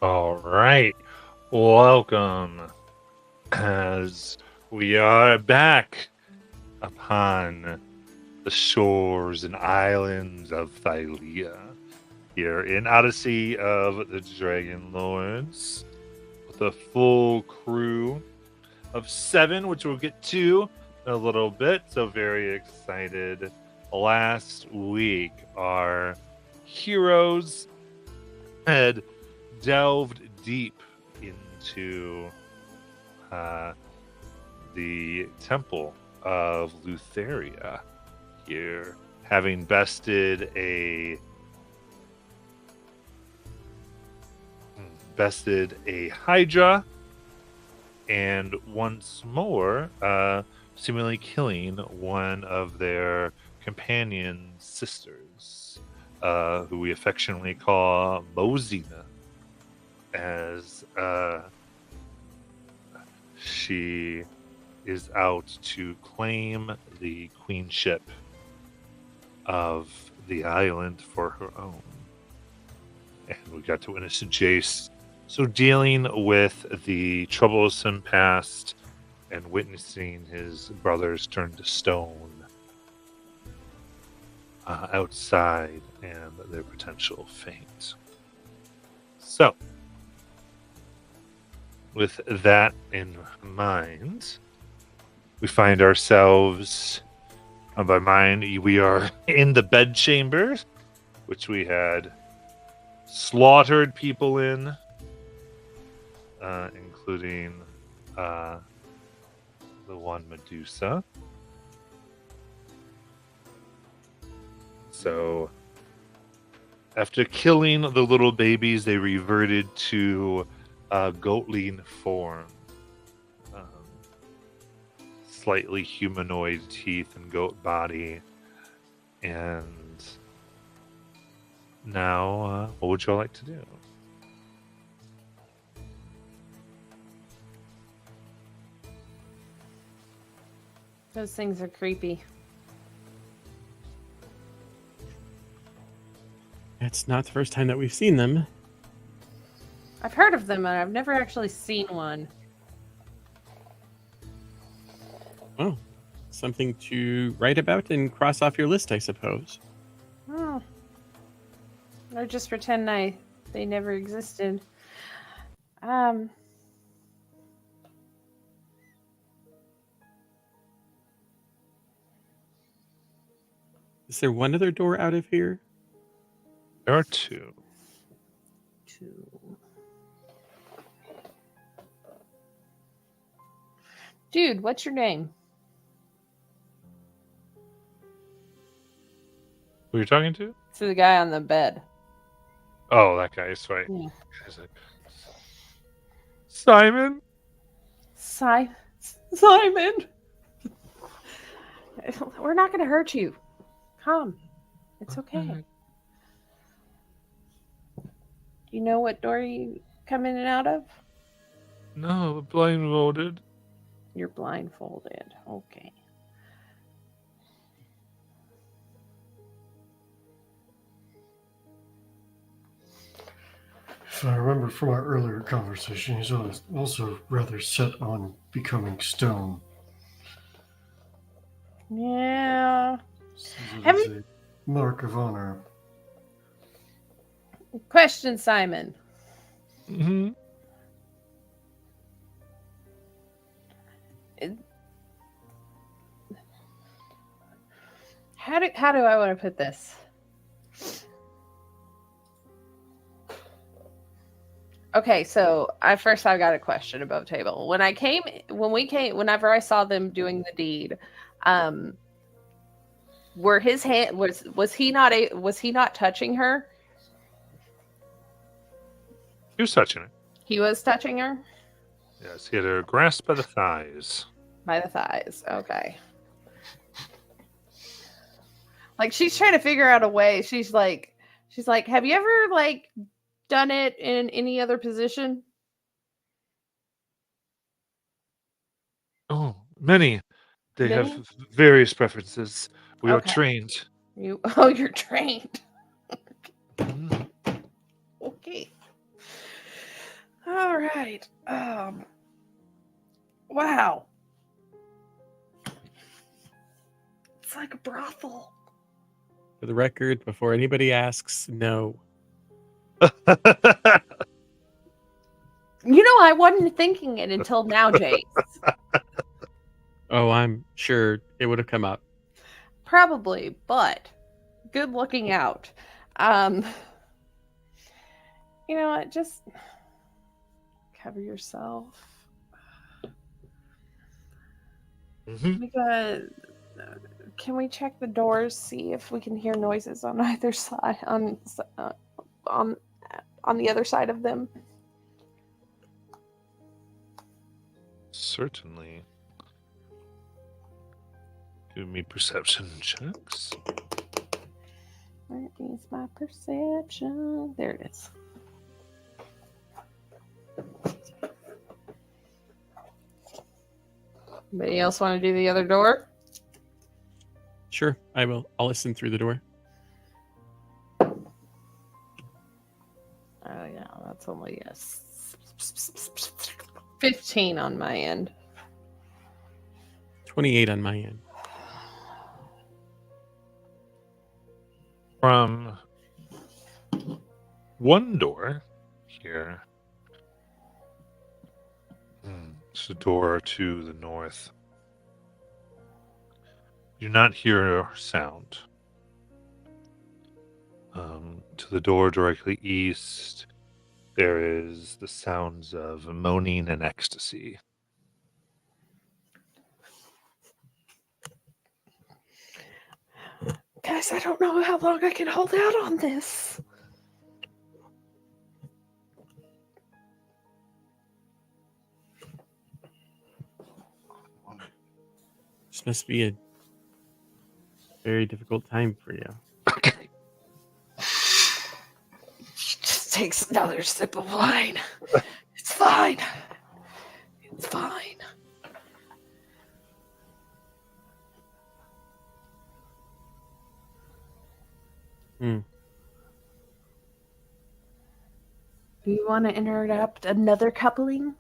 All right. Welcome as we are back upon the shores and islands of Thylia here in Odyssey of the Dragon Lords with a full crew of 7, which we'll get to in a little bit. So, very excited. Last week, our heroes had delved deep into the temple of Lutheria here, having bested a Hydra, and once more, seemingly killing one of their companion sisters, who we affectionately call Mosina, as she is out to claim the queenship of the island for her own. And we got to witness Jace. So dealing with the troublesome past and witnessing his brothers turn to stone outside and their potential fate. So, with that in mind, we find ourselves, by mind, we are in the bedchamber, which we had slaughtered people in, including the one Medusa. So, after killing the little babies, they reverted to goatling form. Slightly humanoid teeth and goat body. And now, what would you all like to do? Those things are creepy. It's not the first time that we've seen them. I've heard of them, and I've never actually seen one. Well, something to write about and cross off your list, I suppose. Oh. Or just pretend they never existed. Is there one other door out of here? There are 2. Dude, what's your name? Who are you talking to? To the guy on the bed. Oh, that guy is right. Yeah. Simon? Simon! We're not going to hurt you. Come. It's okay. You know what door you come in and out of? No, blindfolded. You're blindfolded. Okay. If I remember from our earlier conversation, he's also rather set on becoming stone. Yeah. It is a mark of honor. Question, Simon. Mm-hmm. How do I want to put this? Okay, so I've got a question above table. Whenever I saw them doing the deed, were his hand was he not touching her? He was touching it. He was touching her? Yes, he had her grasped by the thighs. By the thighs, okay. Like, she's trying to figure out a way. She's like, have you ever done it in any other position? Oh, many. They have various preferences. We are trained. You're trained. Mm. Okay. All right. Wow. It's like a brothel. For the record, before anybody asks, no. You know, I wasn't thinking it until now, Jace. Oh, I'm sure it would have come up. Probably, but good looking out. You know what? Just cover yourself. Mhm. We gotta. Can we check the doors? See if we can hear noises on either side. On the other side of them. Certainly. Give me perception checks. Where is my perception? There it is. Anybody else want to do the other door? Sure, I will. I'll listen through the door. Oh yeah, that's only a 15 on my end. 28 on my end. From one door here, it's a door to the north. You do not hear a sound. To the door directly east, there is the sounds of moaning and ecstasy. Guys, I don't know how long I can hold out on this. This must be a very difficult time for you. Okay. Just takes another sip of wine. It's fine. It's fine. Hmm. Do you want to interrupt another coupling?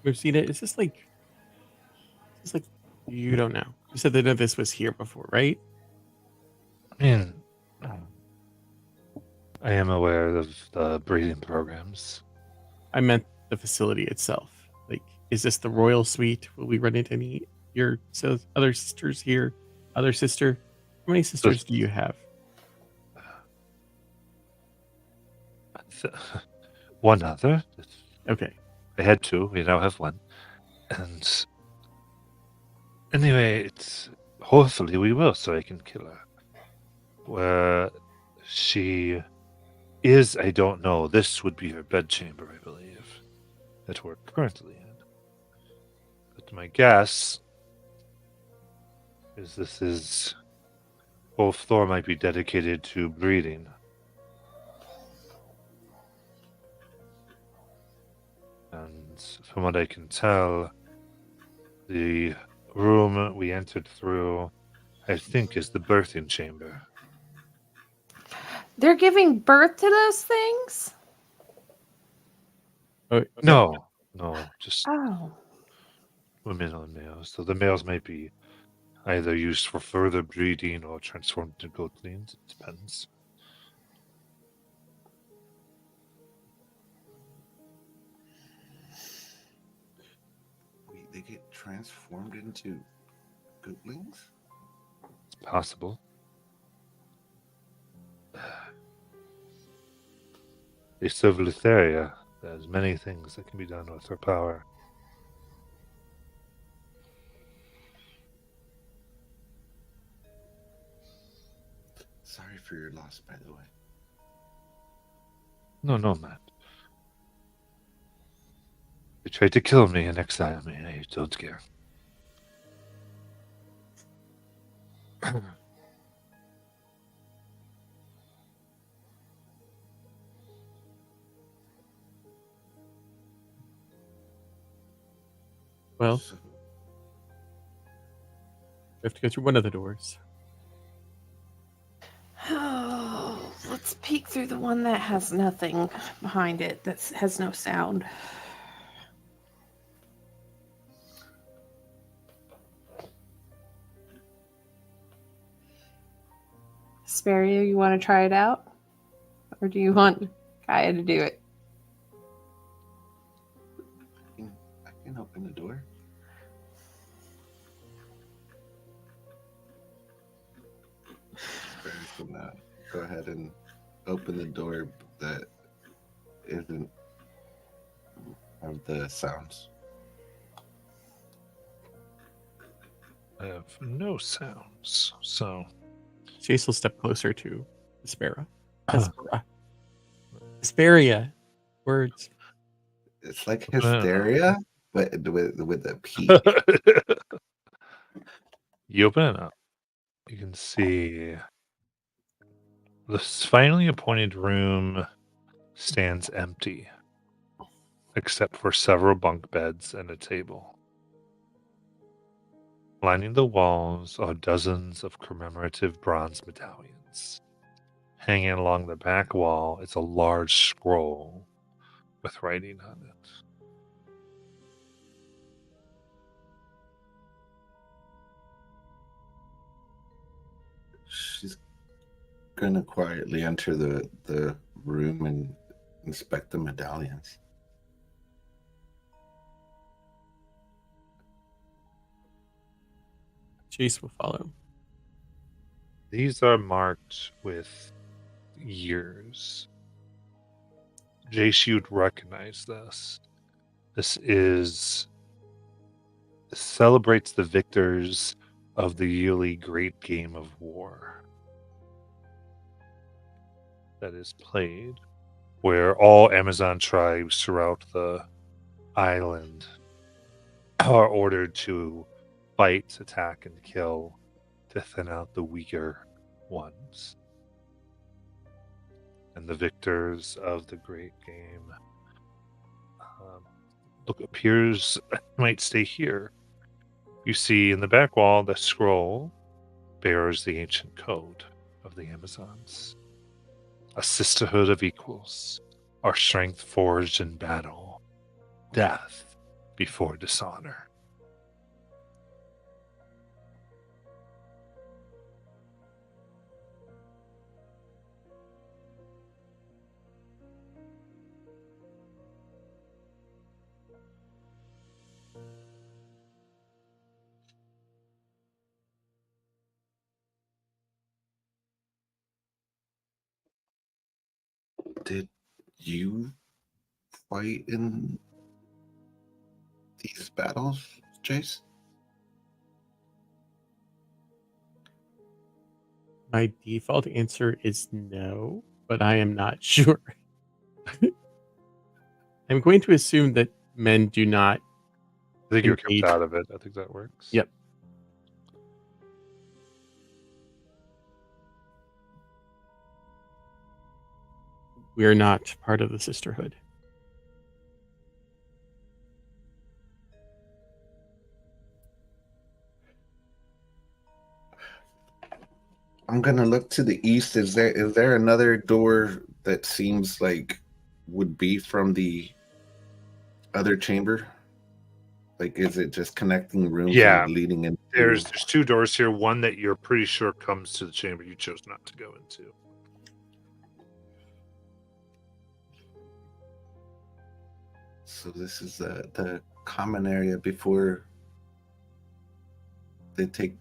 Rosita, is this like you don't know? You said that this was here before, right? I mean, I am aware of the breeding programs. I meant the facility itself. Like, is this the royal suite? Will we run into any your other sisters here? Other sister? How many sisters do you have? One other. Okay. I had two. We now have one. And anyway, it's hopefully we will, so I can kill her. Where she is, I don't know. This would be her bedchamber, I believe, that we're currently in. But my guess is this is both floor might be dedicated to breeding. And from what I can tell, the room we entered through, I think, is the birthing chamber. They're giving birth to those things? Oh, No, just Oh. women and males. So the males might be either used for further breeding or transformed into goatlings. It depends. Wait, they get transformed into gootlings? It's possible. They serve Lutheria. There's many things that can be done with her power. Sorry for your loss, by the way. No, Matt. They tried to kill me and exile me. I don't care. well, So, have to go through one of the doors. Oh, let's peek through the one that has nothing behind it, that has no sound. Hesperia, you want to try it out? Or do you want Kaya to do it? I can open the door. Barry's gonna go ahead and open the door that isn't of the sounds. I have no sounds, so Chase will step closer to Hespera. Hesperia. Words. It's like hysteria, but with a P. You open it up. You can see this finally appointed room stands empty, except for several bunk beds and a table. Lining the walls are dozens of commemorative bronze medallions. Hanging along the back wall is a large scroll with writing on it. She's gonna quietly enter the room and inspect the medallions. Chase will follow. These are marked with years. Jace, you'd recognize this. This celebrates the victors of the yearly great game of war that is played, where all Amazon tribes throughout the island are ordered to fight, attack, and kill to thin out the weaker ones. And the victors of the great game appears might stay here. You see in the back wall, the scroll bears the ancient code of the Amazons. A sisterhood of equals, our strength forged in battle, death before dishonor. Did you fight in these battles, Jace? My default answer is no, but I am not sure. I'm going to assume that men do not. I think you're kept Engage. out of it. I think that works. Yep. We are not part of the sisterhood. I'm gonna look to the east. Is there another door that seems like would be from the other chamber? Like, is it just connecting rooms Yeah. and leading in? There's two doors here. One that you're pretty sure comes to the chamber you chose not to go into. So this is the common area before they take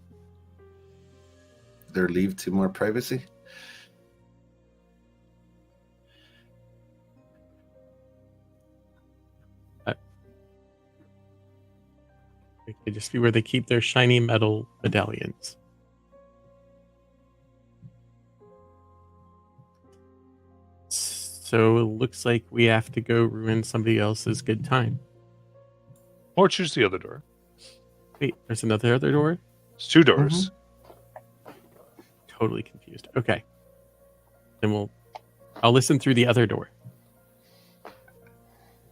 their leave to more privacy. It could just be where they keep their shiny metal medallions. So it looks like we have to go ruin somebody else's good time. Or choose the other door. Wait, there's another other door? It's two doors. Totally confused. Okay. Then I'll listen through the other door.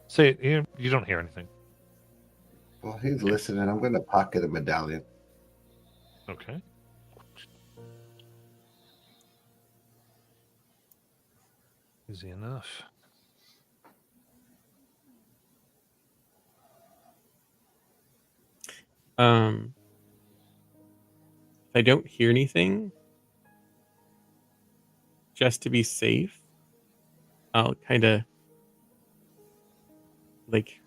Say you don't hear anything. Well, he's listening. I'm going to pocket a medallion. Okay. Easy enough. If I don't hear anything, just to be safe, I'll kind of like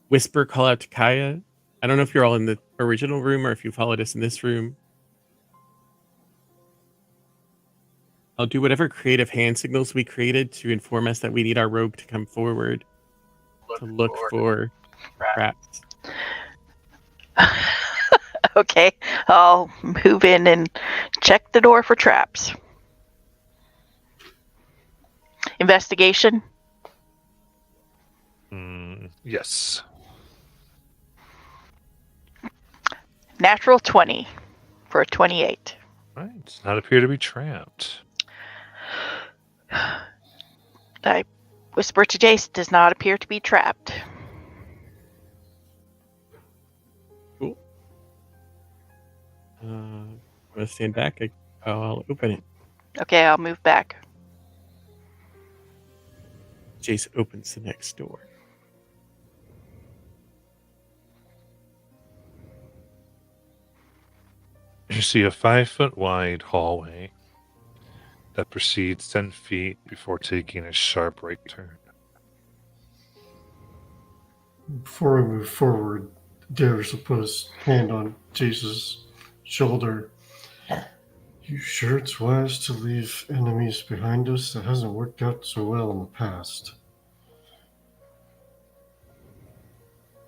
whisper, call out to Kaya. I don't know if you're all in the original room or if you followed us in this room. I'll do whatever creative hand signals we created to inform us that we need our rogue to come forward to look for traps. Okay, I'll move in and check the door for traps. Investigation. Yes. Natural 20 for a 28. Right. Does not appear to be trapped. I whisper to Jace, does not appear to be trapped. Cool. I'm gonna stand back. I'll open it. Okay, I'll move back. Jace opens the next door. You see a 5-foot wide hallway that proceeds 10 feet before taking a sharp right turn. Before we move forward, Darius will put his hand on Jace's shoulder. You sure it's wise to leave enemies behind us? That hasn't worked out so well in the past.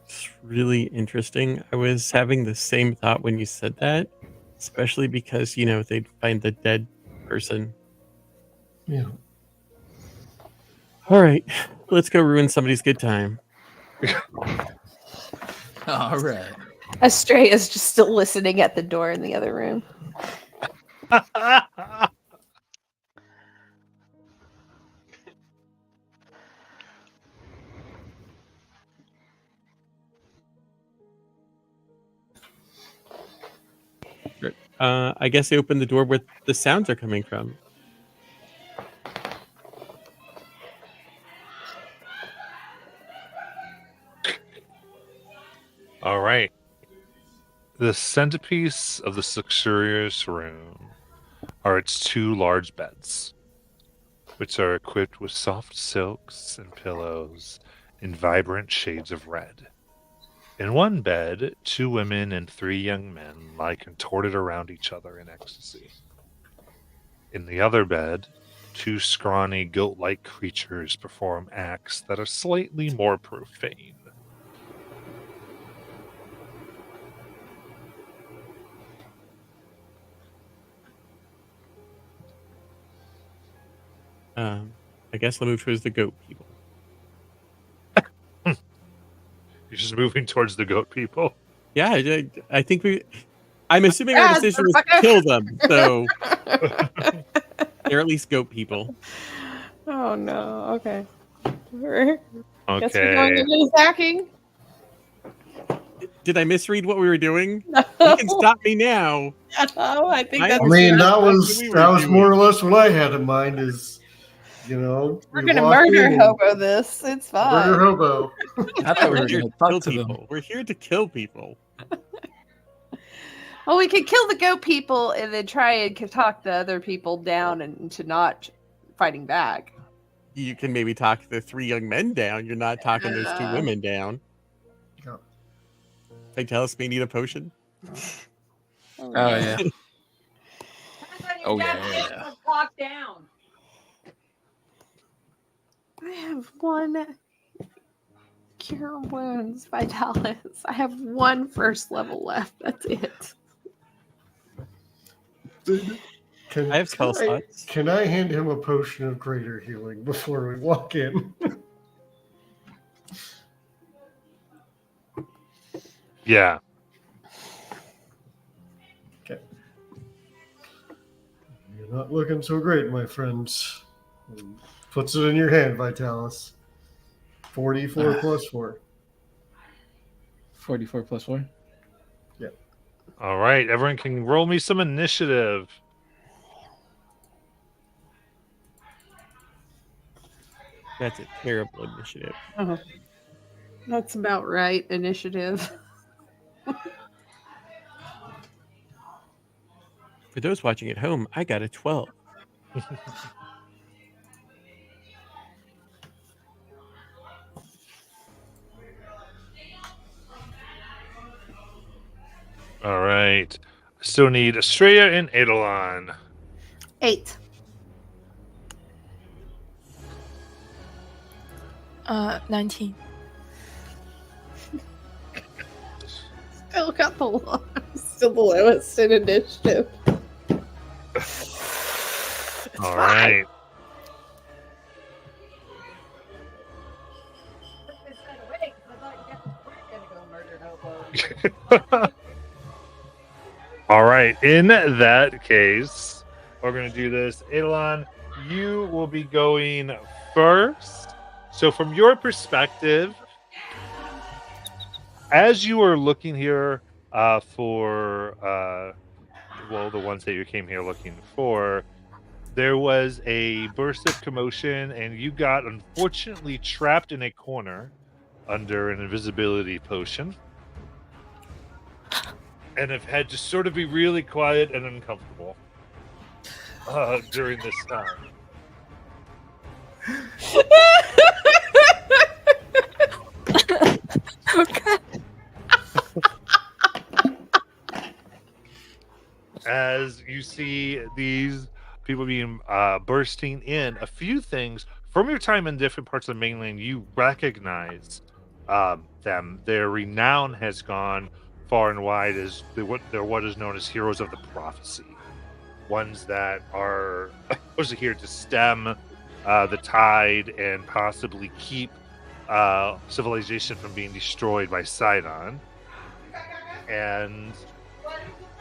It's really interesting. I was having the same thought when you said that, especially because, they'd find the dead person. Yeah. All right, let's go ruin somebody's good time. All right. Astray is just still listening at the door in the other room. I guess I opened the door where the sounds are coming from. All right. The centerpiece of this luxurious room are its 2 large beds, which are equipped with soft silks and pillows in vibrant shades of red. In one bed, 2 women and 3 young men lie contorted around each other in ecstasy. In the other bed, 2 scrawny, goat-like creatures perform acts that are slightly more profane. I guess I'll move towards the goat people. You're just moving towards the goat people. Yeah, I think I'm assuming our decision was to kill them, so they're at least goat people. Oh no. Okay. Guess we're going Okay. into attacking. Did I misread what we were doing? No. You can stop me now. Oh, I think I that's. I mean, That's that what was we were that was doing. more or less what I had in mind. Is We're we gonna walk murder in and hobo this. It's fine. murder hobo. I thought we We're were here going to to kill talk to people. them. We're here to kill people. Well, we could kill the goat people and then try and talk the other people down and to not fighting back. You can maybe talk the 3 young men down. You're not talking those 2 women down. Yeah. Vitalis may need a potion. Oh, yeah. Oh, yeah. Clock down. I have 1 cure wounds, Vitalis. I have 1 first level left. That's it. I have spell slots. Can I hand him a potion of greater healing before we walk in? Yeah. Okay. You're not looking so great, my friends. Puts it in your hand, Vitalis. 44 plus 4. 44 plus 4? Yep. All right, everyone can roll me some initiative. That's a terrible initiative. Oh, that's about right. Initiative. For those watching at home, I got a 12. All right. Still need Estrella and Eidolon. 8. 19. Still got still the lowest in initiative. All right. All right. In that case, we're going to do this. Eidolon, you will be going first. So, from your perspective, as you are looking here for, the ones that you came here looking for, there was a burst of commotion, and you got unfortunately trapped in a corner under an invisibility potion, and have had to sort of be really quiet and uncomfortable during this time. Okay. As you see these people being bursting in, a few things from your time in different parts of the mainland, you recognize them. Their renown has gone far and wide as they're what is known as heroes of the prophecy, ones that are here to stem the tide and possibly keep civilization from being destroyed by Sidon. And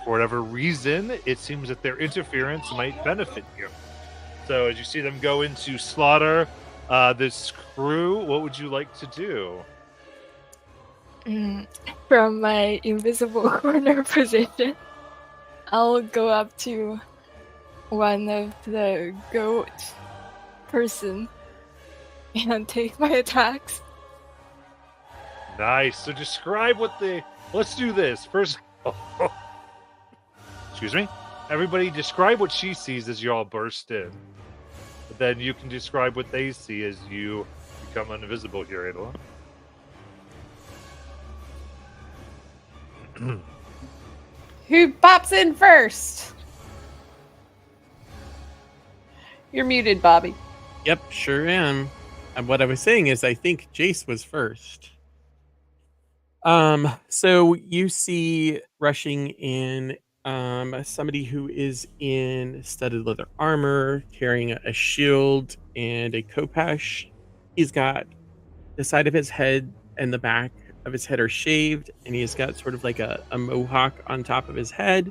for whatever reason, it seems that their interference might benefit you. So as you see them go into slaughter this crew, what would you like to do? From my invisible corner position, I'll go up to one of the goat person and take my attacks. Nice. So describe what they... Let's do this. First... Excuse me? Everybody describe what she sees as you all burst in. But then you can describe what they see as you become invisible here, Eidolon. Who pops in first? You're muted, Bobby. Yep, sure am. And what I was saying is I think Jace was first. So you see rushing in somebody who is in studded leather armor, carrying a shield and a khopesh. He's got the side of his head and the back of his head are shaved, and he's got sort of like a mohawk on top of his head.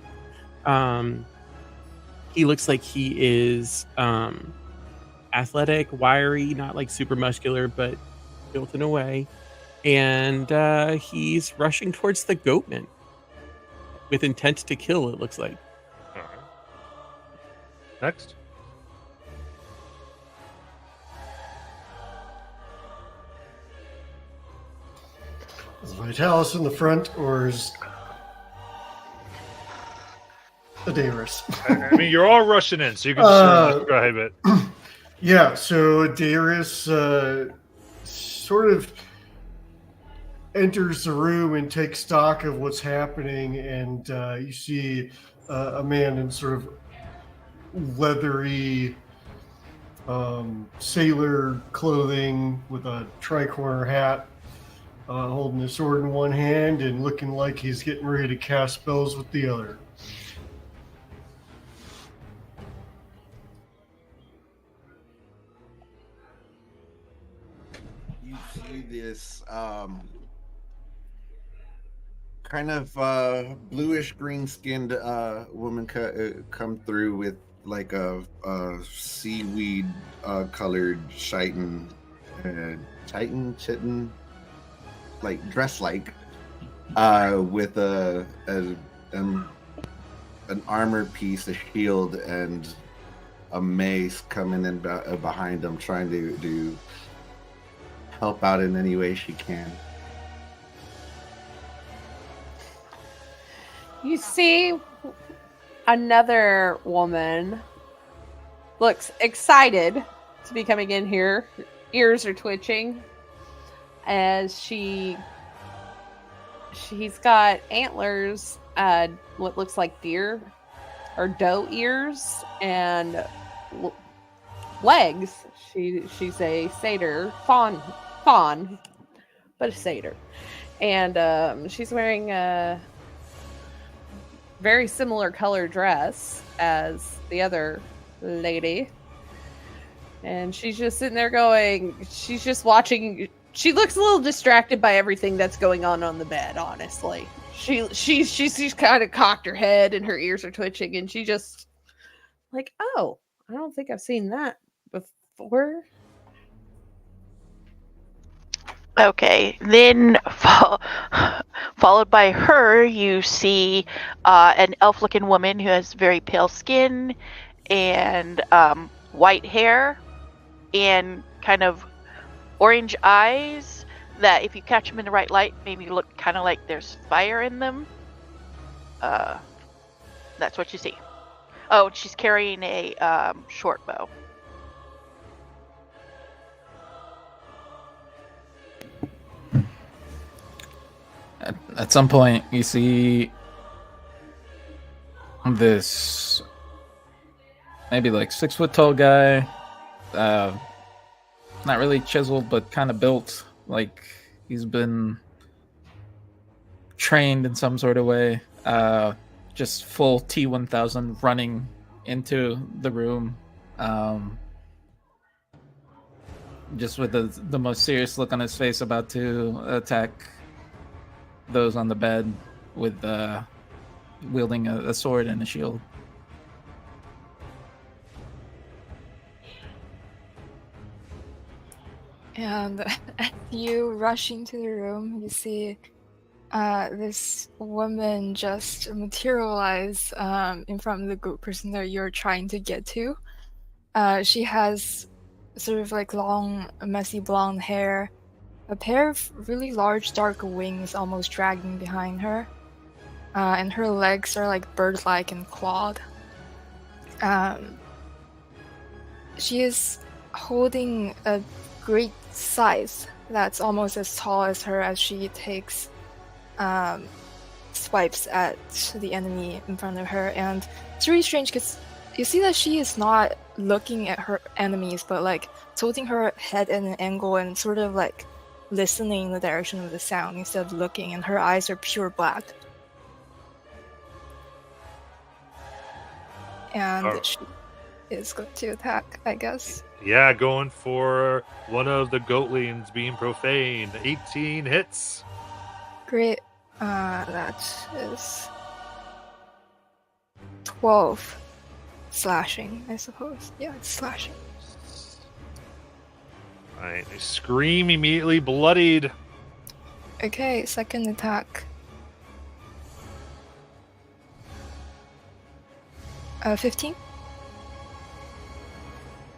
He looks like he is athletic, wiry, not like super muscular, but built in a way. And he's rushing towards the goatman with intent to kill, it looks like. All right. Next. Is Vitalis in the front, or is Adaris? I mean, you're all rushing in, so you can sort of describe it. Yeah, so Adaris sort of enters the room and takes stock of what's happening, and you see a man in sort of leathery sailor clothing with a tricorner hat, holding a sword in one hand and looking like he's getting ready to cast spells with the other. You see this kind of bluish green skinned woman come through with like a seaweed colored chitin, like dress like with a an armor piece, a shield, and a mace coming in behind them, trying to help out in any way she can. You see another woman looks excited to be coming in here. Her ears are twitching as she's got antlers, what looks like deer or doe ears, and legs. She's a satyr, fawn, but a satyr, and she's wearing a very similar color dress as the other lady. And she's just sitting there going, she's just watching. She looks a little distracted by everything that's going on the bed, honestly. She's kind of cocked her head and her ears are twitching, and she just like, oh, I don't think I've seen that before. Okay, then followed by her, you see an elf-looking woman who has very pale skin and white hair and kind of orange eyes that, if you catch them in the right light, maybe look kind of like there's fire in them. That's what you see. Oh, she's carrying a short bow. At some point, you see this maybe like 6 foot tall guy, not really chiseled, but kind of built like he's been trained in some sort of way. Just full T-1000 running into the room, just with the most serious look on his face, about to attack those on the bed with wielding a sword and a shield. And as you rush into the room, you see this woman just materialize in front of the goat person that you're trying to get to. She has sort of like long, messy blonde hair, a pair of really large dark wings almost dragging behind her, and her legs are like bird-like and clawed. She is holding a great scythe that's almost as tall as her as she takes swipes at the enemy in front of her. And it's really strange because you see that she is not looking at her enemies, but like tilting her head at an angle and sort of like listening in the direction of the sound instead of looking, and her eyes are pure black. And she is going to attack, I guess. Yeah, going for one of the goatlings being profane. 18 hits. Great. That is 12 slashing, I suppose. Yeah, it's slashing. Alright, they scream immediately, bloodied. Okay, second attack. 15?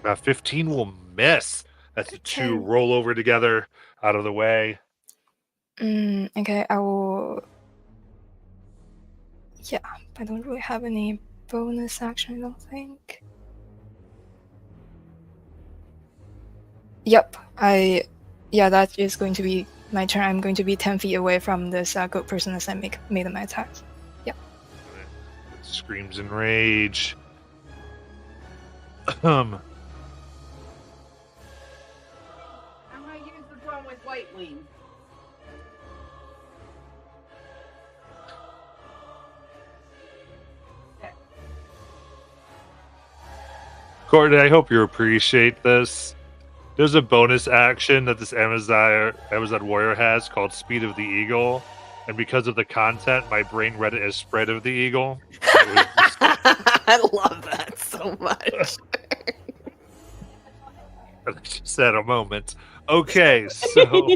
15 will miss. That's the two roll over together, out of the way. Okay, I will... Yeah, I don't really have any bonus action, I don't think. Yep, yeah, that is going to be my turn. I'm going to be 10 feet away from this goat person as I made my attacks. Yep. It screams in rage. I'm gonna use the drum with white wings. Courtney, I hope you appreciate this. There's a bonus action that this Amazon warrior has called Speed of the Eagle, and because of the content, my brain read it as Spread of the Eagle. I love that so much. I just had a moment. Okay, so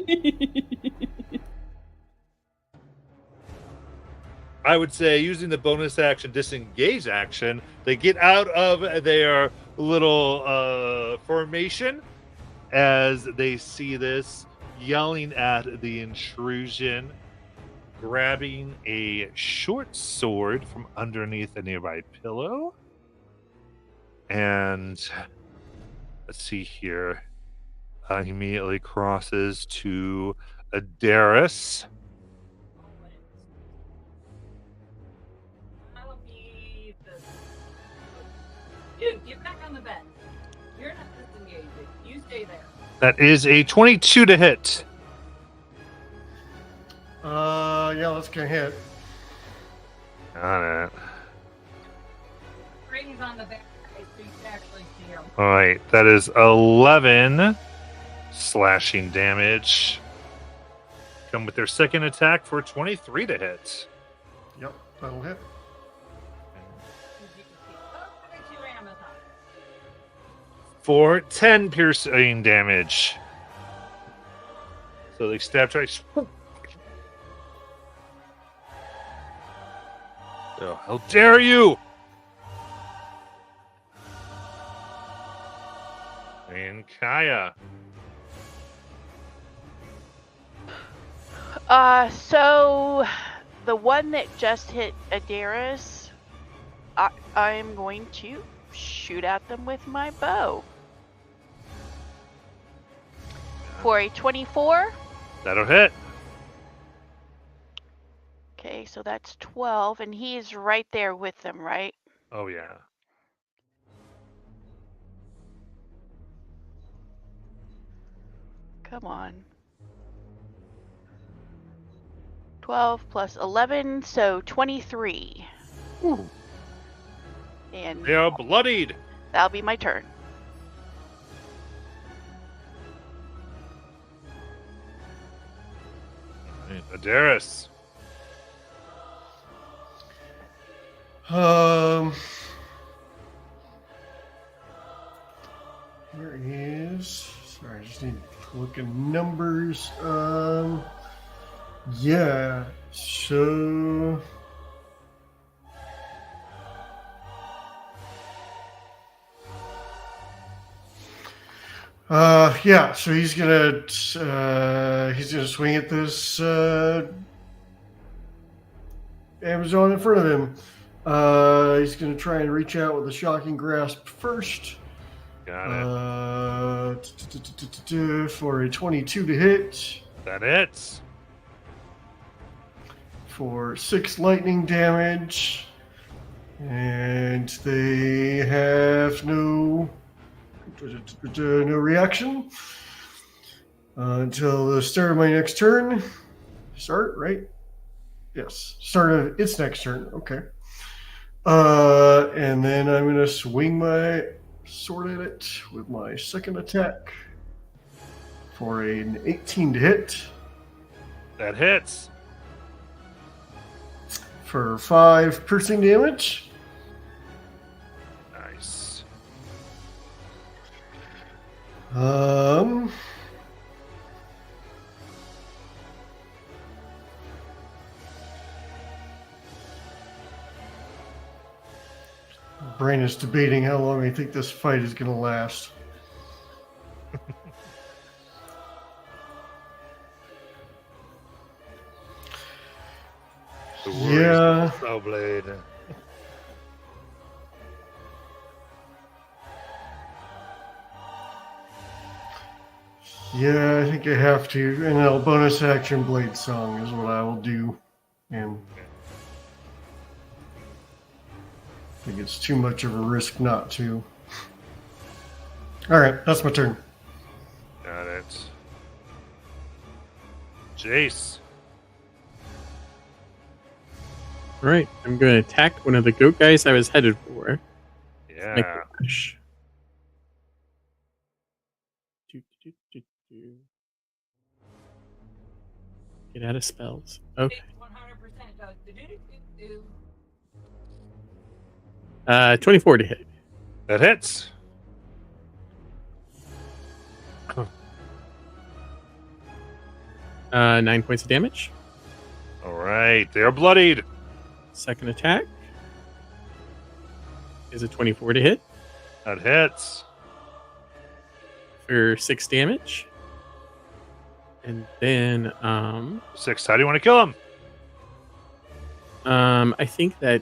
I would say using the bonus action disengage action, they get out of their little formation as they see this, yelling at the intrusion, grabbing a short sword from underneath a nearby pillow. And let's see here. He immediately crosses to Adaris. Dude, get back on the bed. You're not disengaging. You stay there. That is a 22 to hit. Yeah, let's get hit. Got it. Brady's on the back so you can actually see him. All right, that is 11 slashing damage. Come with their second attack for 23 to hit. Yep, that'll hit. For 10 piercing damage. So they stab twice. So, how dare you! And Kaya. So the one that just hit Adaris, I'm going to shoot at them with my bow. For a 24. That'll hit. Okay, so that's 12, and he is right there with them, right? Oh, yeah. Come on. 12 plus 11, so 23. Ooh. And They are bloodied. that'll be my turn. Adaris. Where is? Sorry, I just need to look at numbers. Yeah. So. Yeah. So he's gonna swing at this Amazon in front of him. He's gonna try and reach out with a shocking grasp first. Got it. For a 22 to hit. That hits. For 6 lightning damage. And they have no reaction until the start of my next turn. Start, right? Yes. Start of its next turn. Okay. And then I'm going to swing my sword at it with my second attack for an 18 to hit. That hits. For 5 piercing damage. Nice. Brain is debating how long I think this fight is going to last. Yeah. Blade. Yeah, I think I have to. And a bonus action blade song is what I will do. And I think it's too much of a risk not to. All right, that's my turn. Got it. Jace. All right, I'm going to attack one of the goat guys I was headed for. Yeah. Make a rush. Get out of spells. Okay. 100% goes do-do-do-do. 24 to hit. That hits. 9 points of damage. All right. They are bloodied. Second attack is a 24 to hit That hits. for 6 damage. And then 6. How do you want to kill him? I think that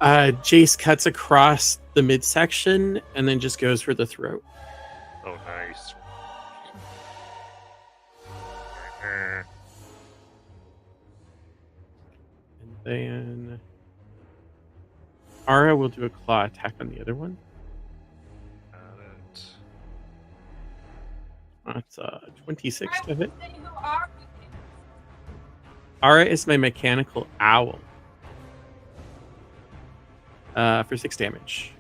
Jace cuts across the midsection and then just goes for the throat. Oh, nice. And then Ara will do a claw attack on the other one. Got it. That's 26 to hit. Say who are we? Ara is my mechanical owl. For 6 damage.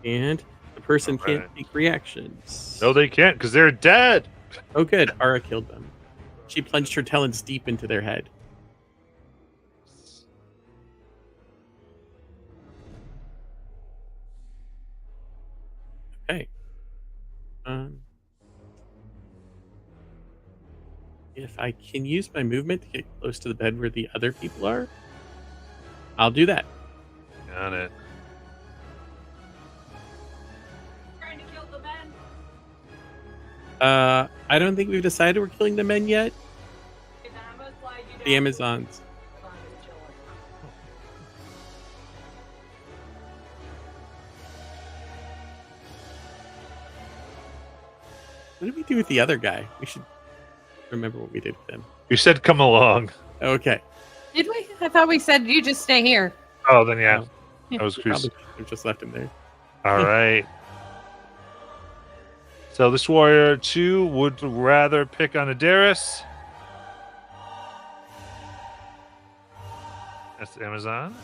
And the person can't Alright. take reactions. No, they can't because they're dead. Oh, good. Ara killed them. She plunged her talons deep into their head. Okay. If I can use my movement to get close to the bed where the other people are, I'll do that. Got it. Trying to kill the men. I don't think we've decided we're killing the men yet. Okay, then I must slide you down. The Amazons. Hold on, just chilling. What did we do with the other guy? We should remember what we did with him. You said come along. Okay. Did we? I thought we said you just stay here. Oh, then yeah. Oh, I was probably could have just left him there. All right. So this warrior 2 would rather pick on Adaris. That's the Amazon.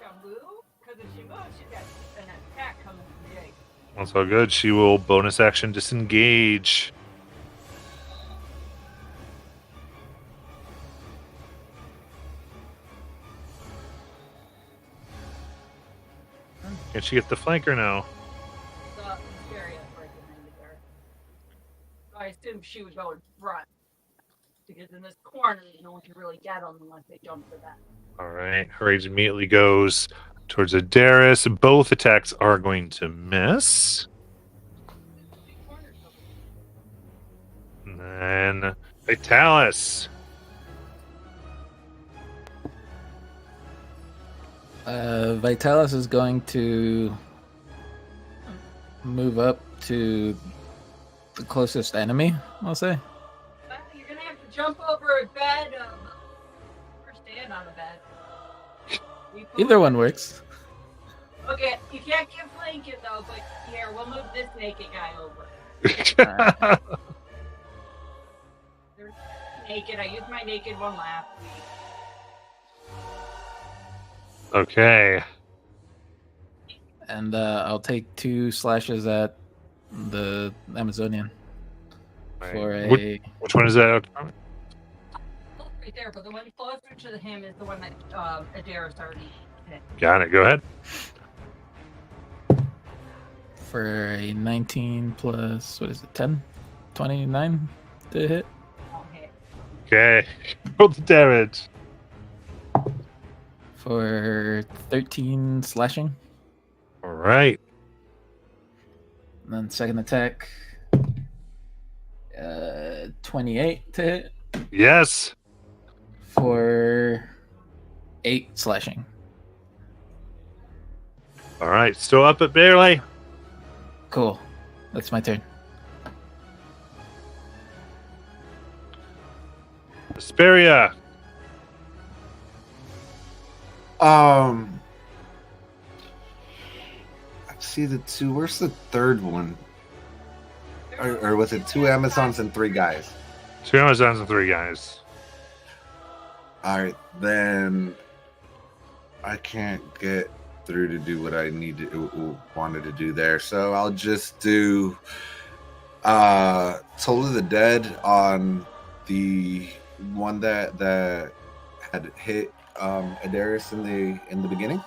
Gonna move? Because if she moves, she's got an attack coming from Jake. That's all good. She will bonus action disengage. Can she get the flanker now? The area right behind her. So I assumed she would go in front. Because in this corner, no one can really get them unless they jump for that. All right. Her rage immediately goes towards Adaris. Both attacks are going to miss. And then Vitalis. Vitalis is going to move up to the closest enemy, I'll say. Well, you're gonna have to jump over a bed or stand on a bed. Either one works. Okay, you can't get flanking though, but here, we'll move this naked guy over. They're naked. I used my naked one last week. Okay. And I'll take 2 slashes at the Amazonian Right. for a. Which one is that? Right there, but the one closer to him is the one that Adaris already hit. Got it. Go ahead. For a 19 plus, what is it, 10? 29 to hit. Okay. Okay. Roll the damage. For 13 slashing. All right. And then second attack, 28 to hit. Yes. For 8 slashing. All right. Still up at barely. Cool. That's my turn. Asperia. I see the 2. Where's the third one? Or was it 2 Amazons and 3 guys? 2 Amazons and 3 guys. All right, then I can't get through to do what I wanted to do there, so I'll just do Toll of the Dead on the one that had hit Adaris in the beginning.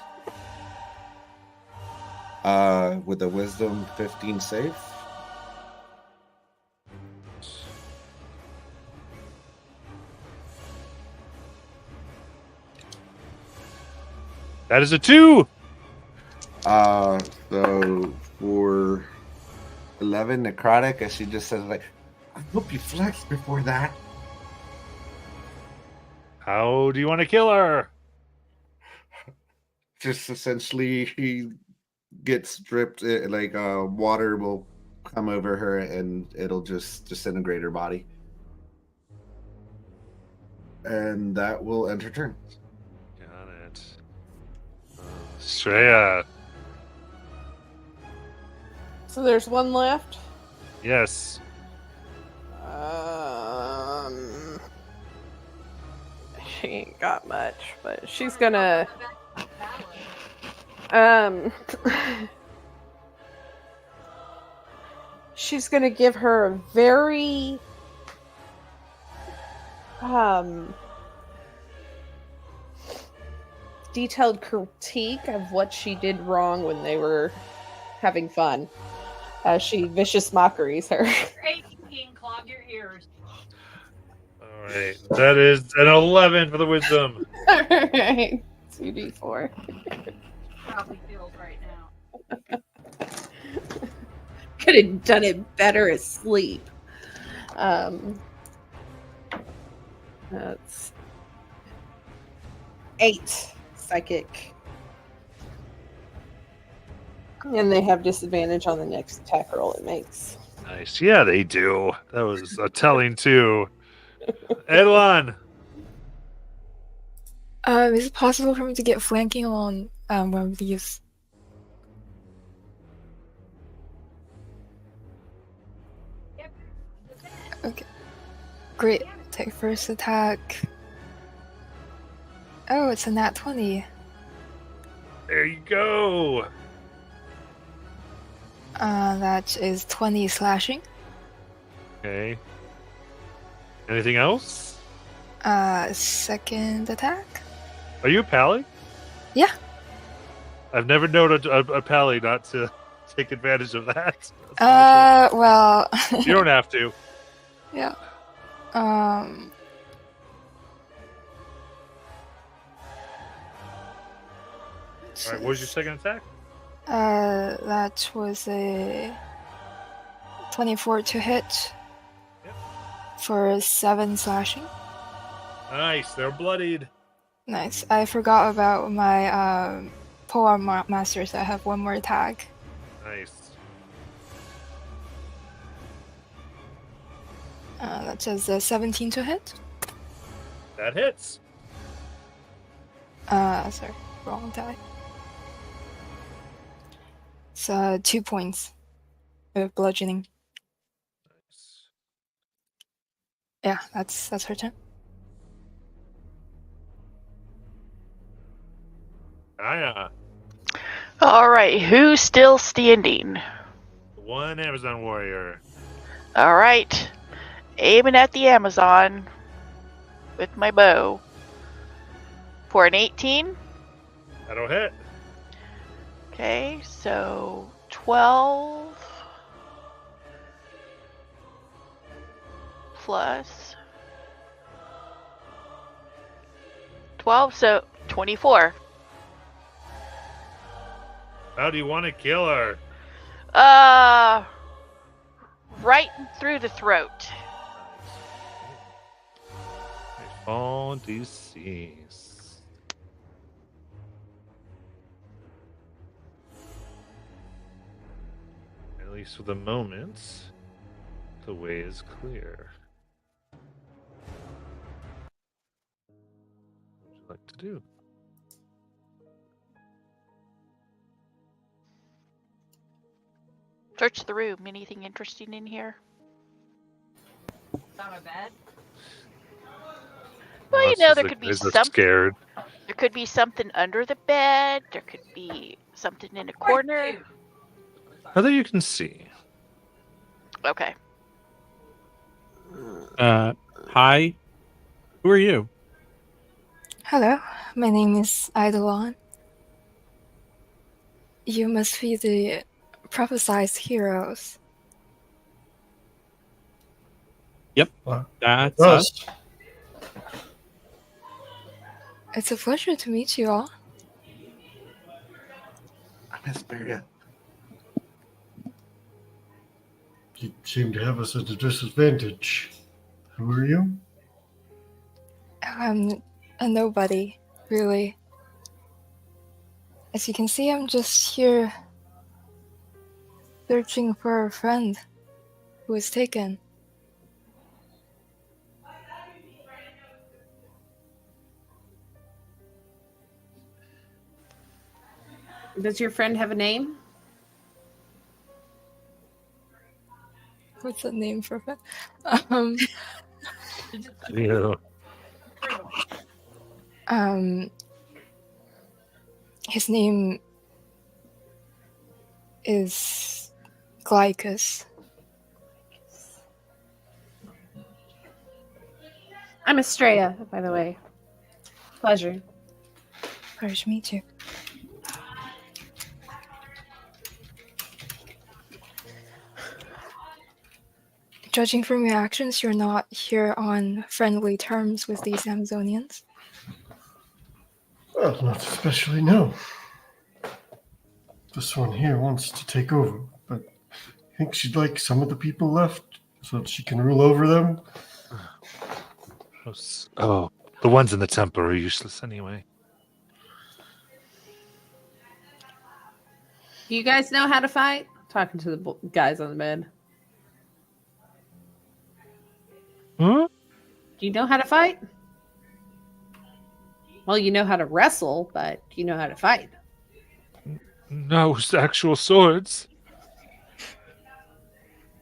With a Wisdom 15 save. That is a 2. So for 11 necrotic, as she just says, like, I hope you flex before that. How do you want to kill her? Just essentially, he gets dripped. Like water will come over her, and it'll just disintegrate her body. And that will end her turn. Got it. Shreya. So there's one left. Yes. She ain't got much, but she's gonna she's gonna give her a very detailed critique of what she did wrong when they were having fun. As she vicious mockeries her. Great, clog your ears. All right. That is an 11 for the wisdom. Alright. 2d4. Probably feels right now. Could have done it better asleep. That's 8 psychic. And they have disadvantage on the next attack roll it makes. Nice. Yeah, they do. That was a telling too. Edwan. Is it possible for me to get flanking on one of these? Okay. Great. Take first attack. Oh, it's a nat 20. There you go. That is 20 slashing. Okay. Anything else? Second attack. Are you a pally? Yeah. I've never known a pally not to take advantage of that. That's awesome. Well. You don't have to. Yeah. All right. What was your second attack? That was a 24 to hit. Yep. For 7 slashing. Nice. They're bloodied. Nice. I forgot about my polearm masters. I have one more attack. Nice. That says 17 to hit. That hits. Sorry, wrong die. So 2 points of bludgeoning. Nice. Yeah, that's her turn. All right, who's still standing? One Amazon warrior. All right, aiming at the Amazon with my bow for an 18. That'll hit. Okay, so 12 plus 12, so 24. How do you want to kill her? Right through the throat. All DCs. At least for the moment, the way is clear. What would you like to do? Search the room. Anything interesting in here? On a bed? Well, you Unless know, he's there a- could be he's a something. scared. There could be something under the bed. There could be something in a corner. How that you can see. Okay. Hi. Who are you? Hello, my name is Eidolon. You must be the prophesized heroes. Yep. Wow. That's us. It's a pleasure to meet you all. Hesperia. You seem to have us at a disadvantage. Who are you? I'm a nobody, really. As you can see, I'm just here searching for a friend who was taken. Does your friend have a name? What's the name for it? Yeah. His name is Glycus. I'm Estrella, by the way. Pleasure. Pleasure to meet you. Judging from your actions, you're not here on friendly terms with these Amazonians. Well, not especially, no. This one here wants to take over, but I think she'd like some of the people left so that she can rule over them. Oh, the ones in the temple are useless anyway. Do you guys know how to fight? Talking to the guys on the bed. Huh? Do you know how to fight? Well, you know how to wrestle, but do you know how to fight? No, it's actual swords.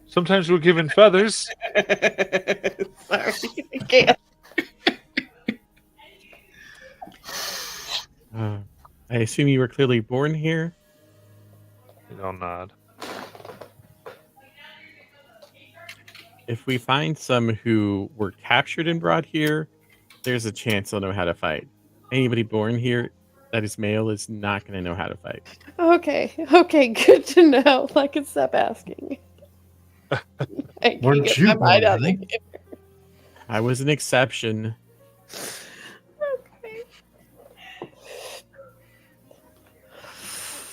Sometimes we're given feathers. Sorry, I can't. I assume you were clearly born here. I'll nod. If we find some who were captured and brought here, there's a chance they'll know how to fight. Anybody born here that is male is not going to know how to fight. Okay, good to know. I can stop asking. I can Weren't get you my mind born out of here? it. I was an exception. Okay.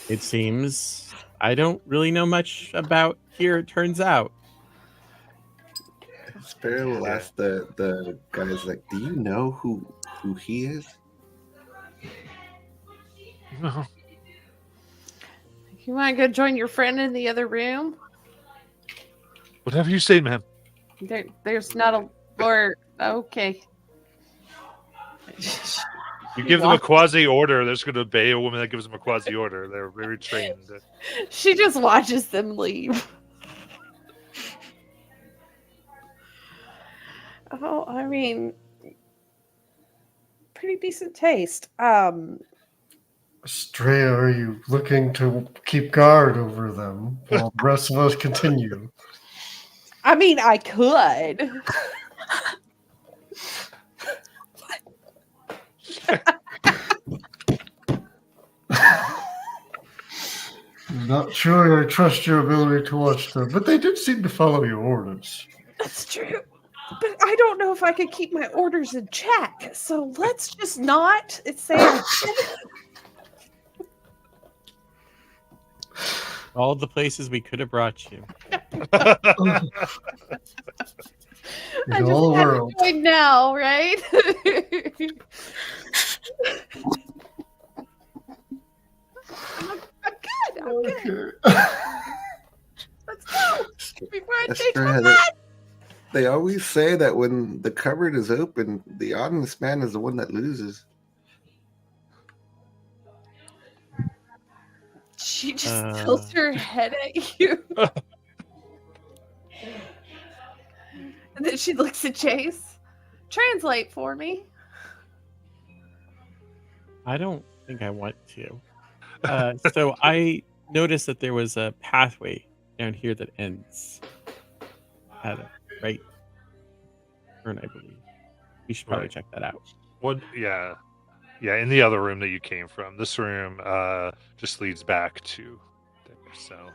It seems I don't really know much about here, it turns out. Hesperia will ask the guys, like, do you know who he is? No. You want to go join your friend in the other room? Whatever you say, ma'am. There's not a or okay. You give them a quasi order, they're just going to obey a woman that gives them a quasi order. They're very trained. She just watches them leave. Oh, I mean, pretty decent taste. Estrella, are you looking to keep guard over them while the rest of us continue? I mean, I could. I'm not sure I trust your ability to watch them, but they did seem to follow your orders. That's true. But I don't know if I could keep my orders in check. So let's just not say I All the places we could have brought you. In I all the just had world. to join now, right? I'm good. Let's go before I change my Estrella, mind. they always say that when the cupboard is open, the honest man is the one that loses. She just tilts her head at you. And then she looks at Chase. Translate for me. I don't think I want to. So I noticed that there was a pathway down here that ends at a right turn, I believe. We should probably Right. check that out. What? Yeah. Yeah, in the other room that you came from. This room just leads back to there. So,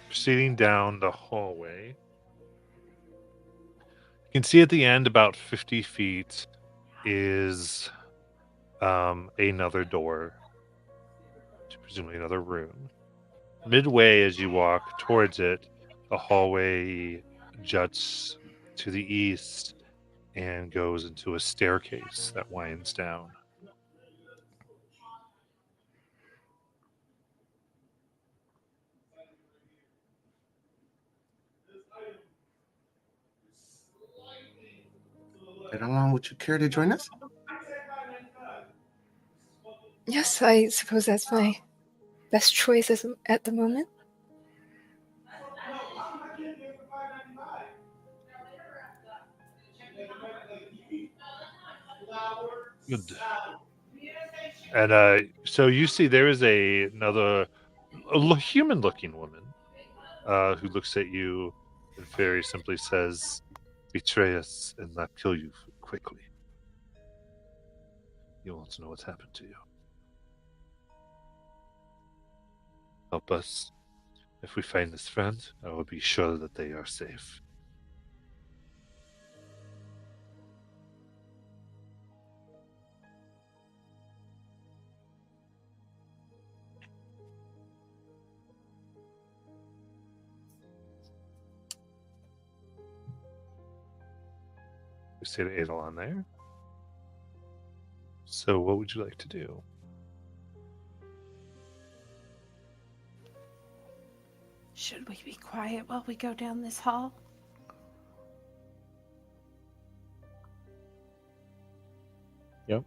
proceeding down the hallway, you can see at the end, about 50 feet, is another door to presumably another room. Midway, as you walk towards it, the hallway juts to the east and goes into a staircase that winds down. How long would you care to join us? Yes, I suppose that's my best choice at the moment. Good. And so you see there is another human-looking woman who looks at you and very simply says, "Betray us and not kill you quickly. You want to know what's happened to you. Help us. If we find this friend, I will be sure that they are safe." We say to Eidolon there. So what would you like to do? Should we be quiet while we go down this hall? Yep.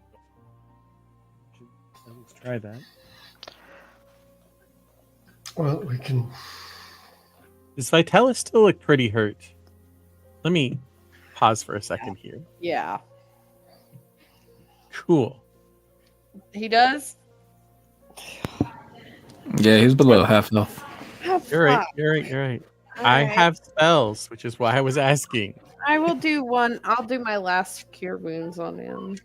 Let's try that. Well, we can. Does Vitellus still look pretty hurt? Let me pause for a second here. Yeah. Cool. He does? Yeah, he's below half health. You're right. You're right. I have spells, which is why I was asking. I will do one. I'll do my last cure wounds on him.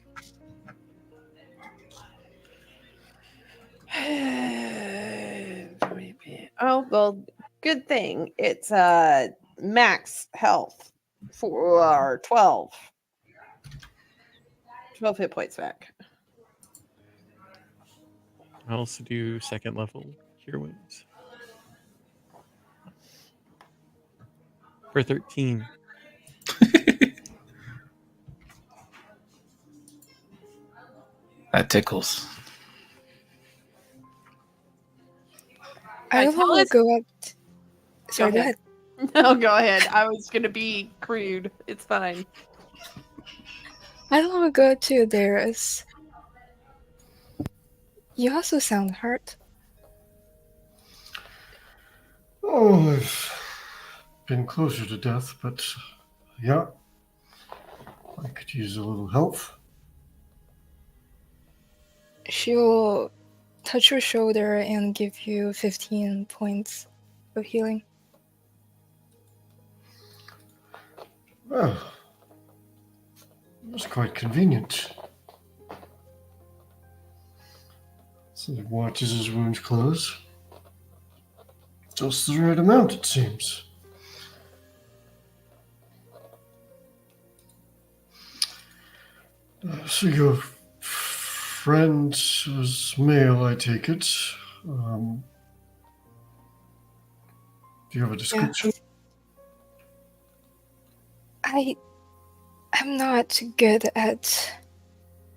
Oh, well, good thing. It's max health for 12. 12 hit points back. I also do second level cure wounds. For 13. That tickles. I don't want to go up. Sorry, go ahead. No, go ahead. I was going to be crude. It's fine. I don't want to go to Darius. You also sound hurt. Oh, I've been closer to death, but yeah, I could use a little help. She'll touch your shoulder and give you 15 points of healing. Well, that's quite convenient. So he watches his wounds close. Just the right amount, it seems. So your friend was male, I take it. Do you have a description? I'm not good at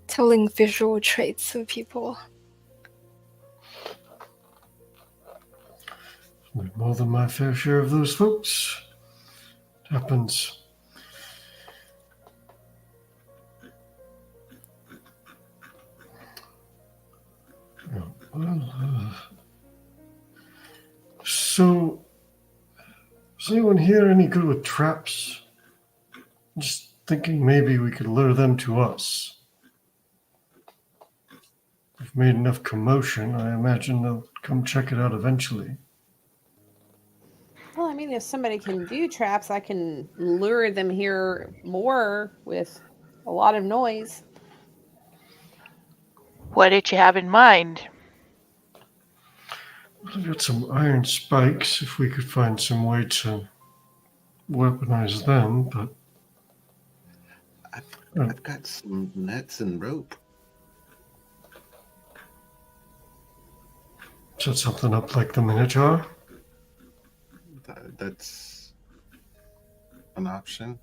telling visual traits of people. More than my fair share of those folks. It happens. So, is anyone here any good with traps? Just thinking maybe we could lure them to us. We've made enough commotion, I imagine they'll come check it out eventually. Well, I mean, if somebody can do traps, I can lure them here more with a lot of noise. What did you have in mind? I've got some iron spikes if we could find some way to weaponize them, but I've got some nets and rope. set something up like the Minotaur. That's an option.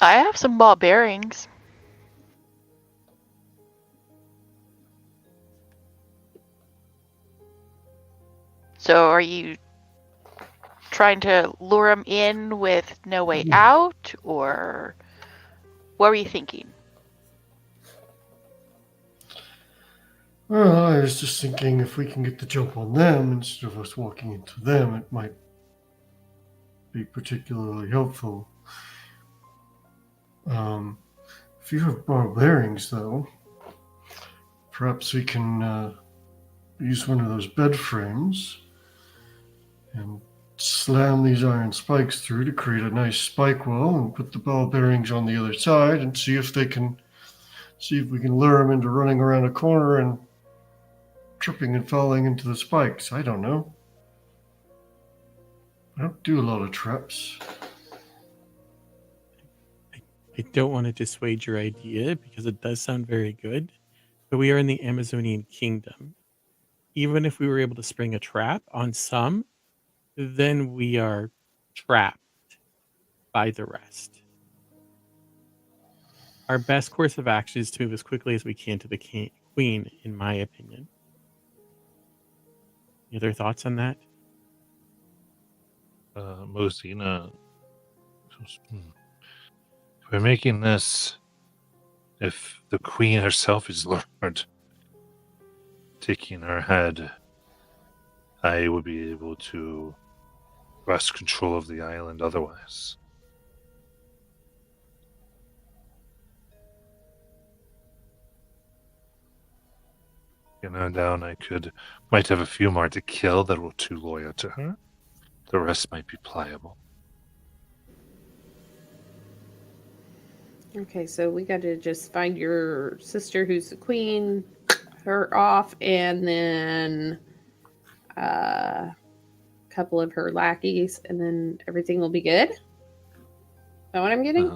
I have some ball bearings. So are you trying to lure him in with no way out, or what were you thinking? Well, I was just thinking if we can get the jump on them instead of us walking into them, it might be particularly helpful. If you have ball bearings, though, perhaps we can use one of those bed frames and slam these iron spikes through to create a nice spike wall and put the ball bearings on the other side and see if we can lure them into running around a corner and tripping and falling into the spikes. I don't know. I don't do a lot of traps. I don't want to dissuade your idea because it does sound very good, but we are in the Amazonian kingdom. Even if we were able to spring a trap on some, then we are trapped by the rest. Our best course of action is to move as quickly as we can to the queen, in my opinion. Any other thoughts on that? Mosina, we're making this. If the queen herself is lured, taking her head, I would be able to wrest control of the island otherwise. Down, I might have a few more to kill that were too loyal to her. The rest might be pliable. Okay, so we got to just find your sister who's the queen, her off, and then a couple of her lackeys, and then everything will be good? Is that what I'm getting?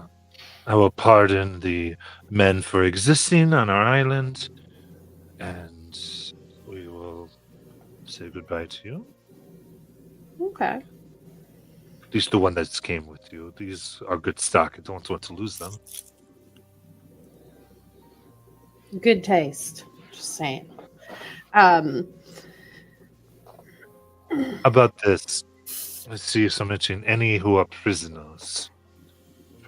I will pardon the men for existing on our island, and we will say goodbye to you. Okay. At least the one that came with you. These are good stock. I don't want to lose them. Good taste. Just saying. How about this? Let's see if I'm mentioning any who are prisoners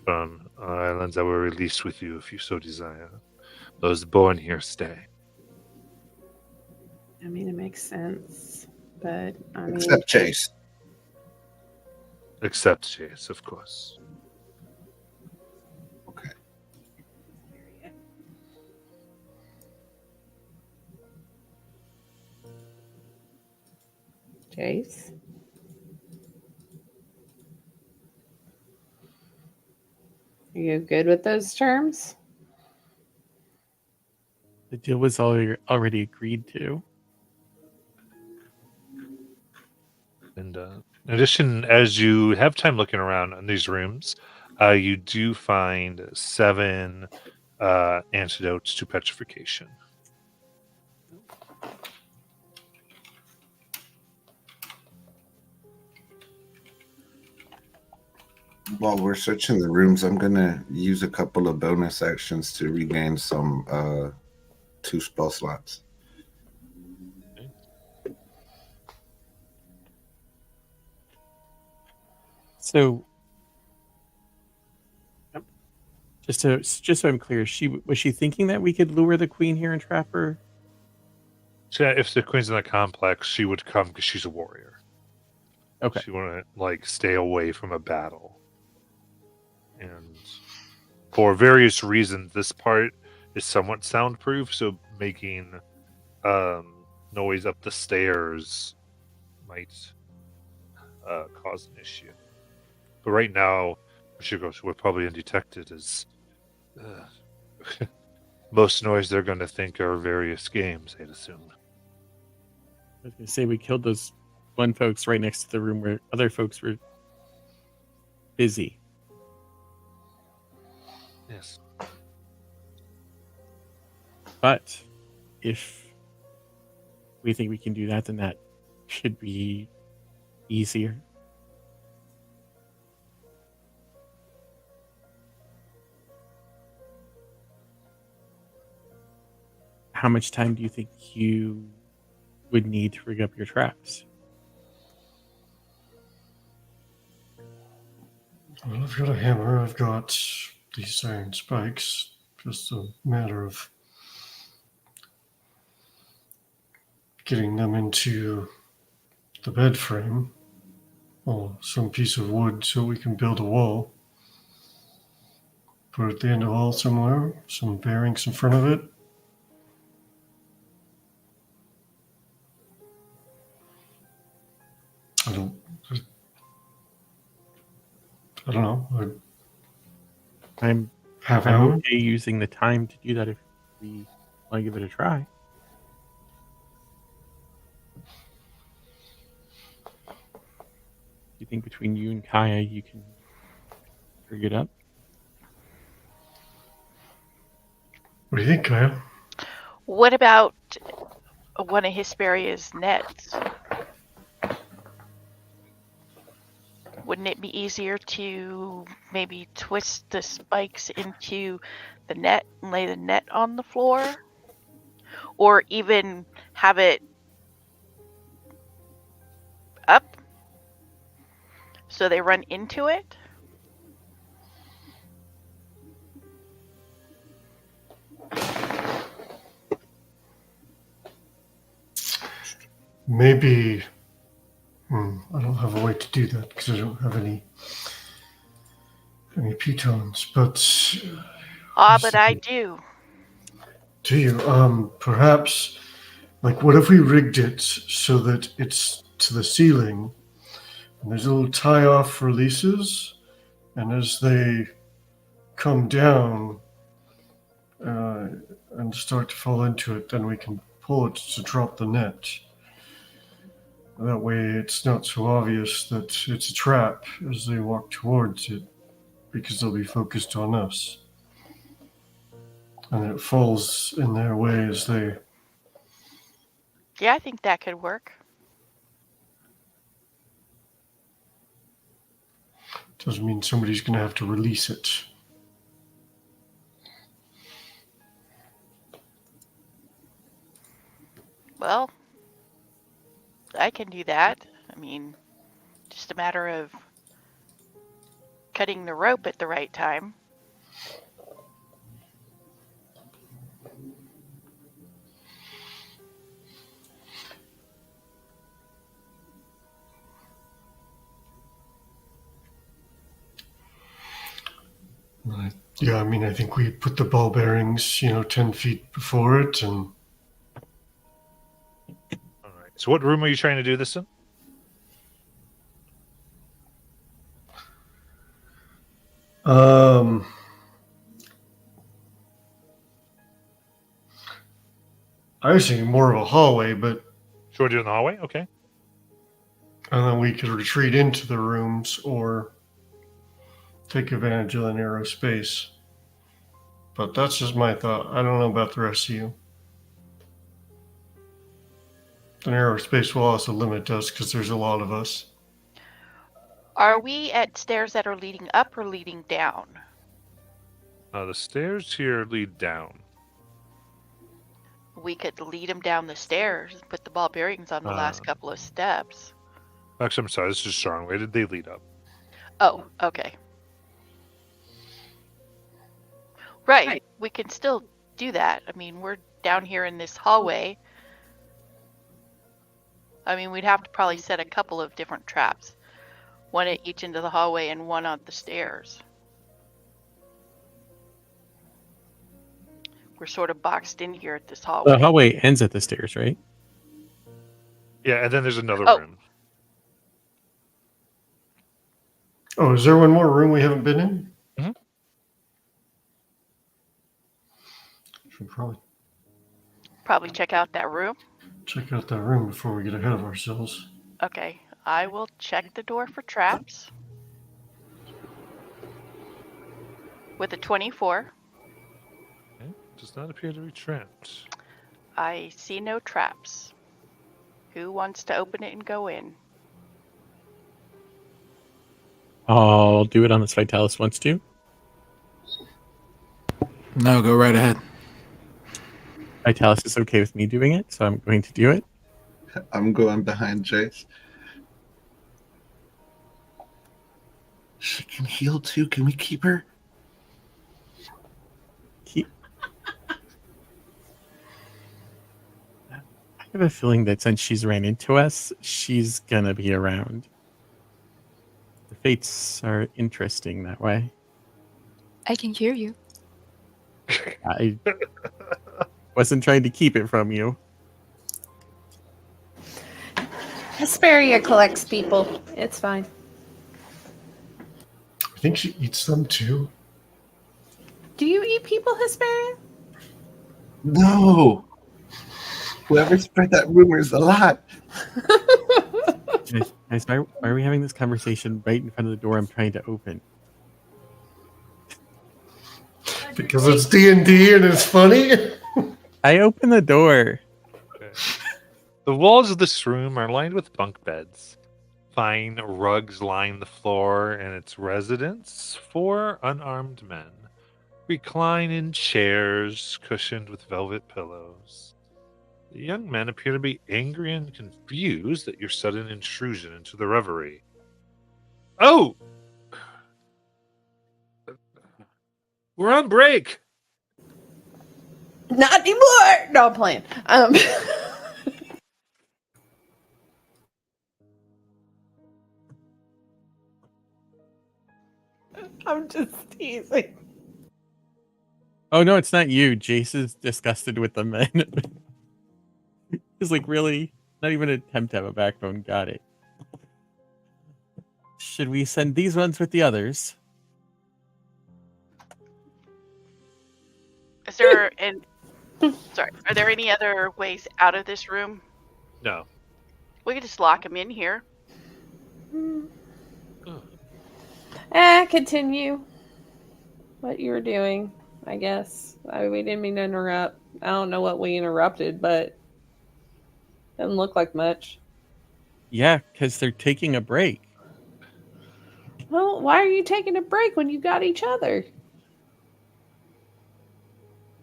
from our islands that were released with you if you so desire. Those born here stay. I mean, it makes sense, but I mean... Except Chase. Except Chase, of course. Okay. Chase? Are you good with those terms? The deal was already agreed to. And in addition, as you have time looking around in these rooms, you do find 7 antidotes to petrification. While we're searching the rooms, I'm gonna use a couple of bonus actions to regain some 2 spell slots. So, just so I'm clear, was she thinking that we could lure the queen here and trap her? So if the queen's in the complex, she would come because she's a warrior. Okay. She want to stay away from a battle, and for various reasons, this part is somewhat soundproof. So making noise up the stairs might cause an issue. But right now, we're probably undetected as most noise they're going to think are various games, I'd assume. was going to say we killed those one folks right next to the room where other folks were busy. Yes. But if we think we can do that, then that should be easier. How much time do you think you would need to rig up your traps? Well, I've got a hammer. I've got these iron spikes. Just a matter of getting them into the bed frame, or some piece of wood so we can build a wall. Put it at the end of the wall somewhere, some bearings in front of it. I don't know. I'm Half hour? okay using the time to do that if we want to give it a try. You think between you and Kaya you can rig it up? What do you think, Kyle? What about one of Hesperia's nets? Wouldn't it be easier to maybe twist the spikes into the net and lay the net on the floor? Or even have it up so they run into it? Maybe. I don't have a way to do that because I don't have any pitons. But But I do. do you? Perhaps, like, what if we rigged it so that it's to the ceiling, and there's a little tie-off releases, and as they come down and start to fall into it, then we can pull it to drop the net. That way it's not so obvious that it's a trap as they walk towards it, because they'll be focused on us. And it falls in their way as they... Yeah, I think that could work. Doesn't mean somebody's going to have to release it. Well, I can do that. I mean, just a matter of cutting the rope at the right time. Yeah, I mean, I think we put the ball bearings, 10 feet before it, and... All right. So what room are you trying to do this in? I was thinking more of a hallway, but... Should we do it in the hallway? Okay. And then we could retreat into the rooms or take advantage of the narrow space. But that's just my thought. I don't know about the rest of you. The narrow space will also limit us because there's a lot of us. Are we at stairs that are leading up or leading down? The stairs here lead down. We could lead them down the stairs and put the ball bearings on the last couple of steps. Actually, I'm sorry. This is strong. Where did they lead up? Oh, okay. Right. We can still do that. I mean, we're down here in this hallway. I mean, we'd have to probably set a couple of different traps. One at each end of the hallway and one on the stairs. We're sort of boxed in here at this hallway. The hallway ends at the stairs, right? Yeah, and then there's another Oh. room. Oh, is there one more room we haven't been in? Mm-hmm. Should probably... Probably check out that room. check out that room before we get ahead of ourselves. Okay, I will check the door for traps with a 24. Okay. Does not appear to be trapped. I see no traps. Who wants to open it and go in? I'll do it unless Vitalis wants to. No, go right ahead. Vitalis is okay with me doing it, so I'm going to do it. I'm going behind Jace. She can heal too. Can we keep her? I have a feeling that since she's ran into us, she's gonna be around. The fates are interesting that way. I can hear you. I wasn't trying to keep it from you. Hesperia collects people. It's fine. I think she eats them too. Do you eat people, Hesperia? No. Whoever spread that rumor is a lot. Guys, why are we having this conversation right in front of the door I'm trying to open? Because it's D&D and it's funny. I opened the door. Okay. The walls of this room are lined with bunk beds. Fine rugs line the floor, and its residents, 4 unarmed men, recline in chairs cushioned with velvet pillows. The young men appear to be angry and confused at your sudden intrusion into the reverie. Oh! We're on break! Not anymore! No, I'm playing. I'm just teasing. Oh no, it's not you. Jace is disgusted with the men. He's like, really? Not even an attempt to have a backbone. Got it. Should we send these ones with the others? Is there sorry, are there any other ways out of this room? No. We could just lock them in here. Continue what you were doing, I guess. We didn't mean to interrupt. I don't know what we interrupted, but doesn't look like much. Yeah, because they're taking a break. Well, why are you taking a break when you got each other?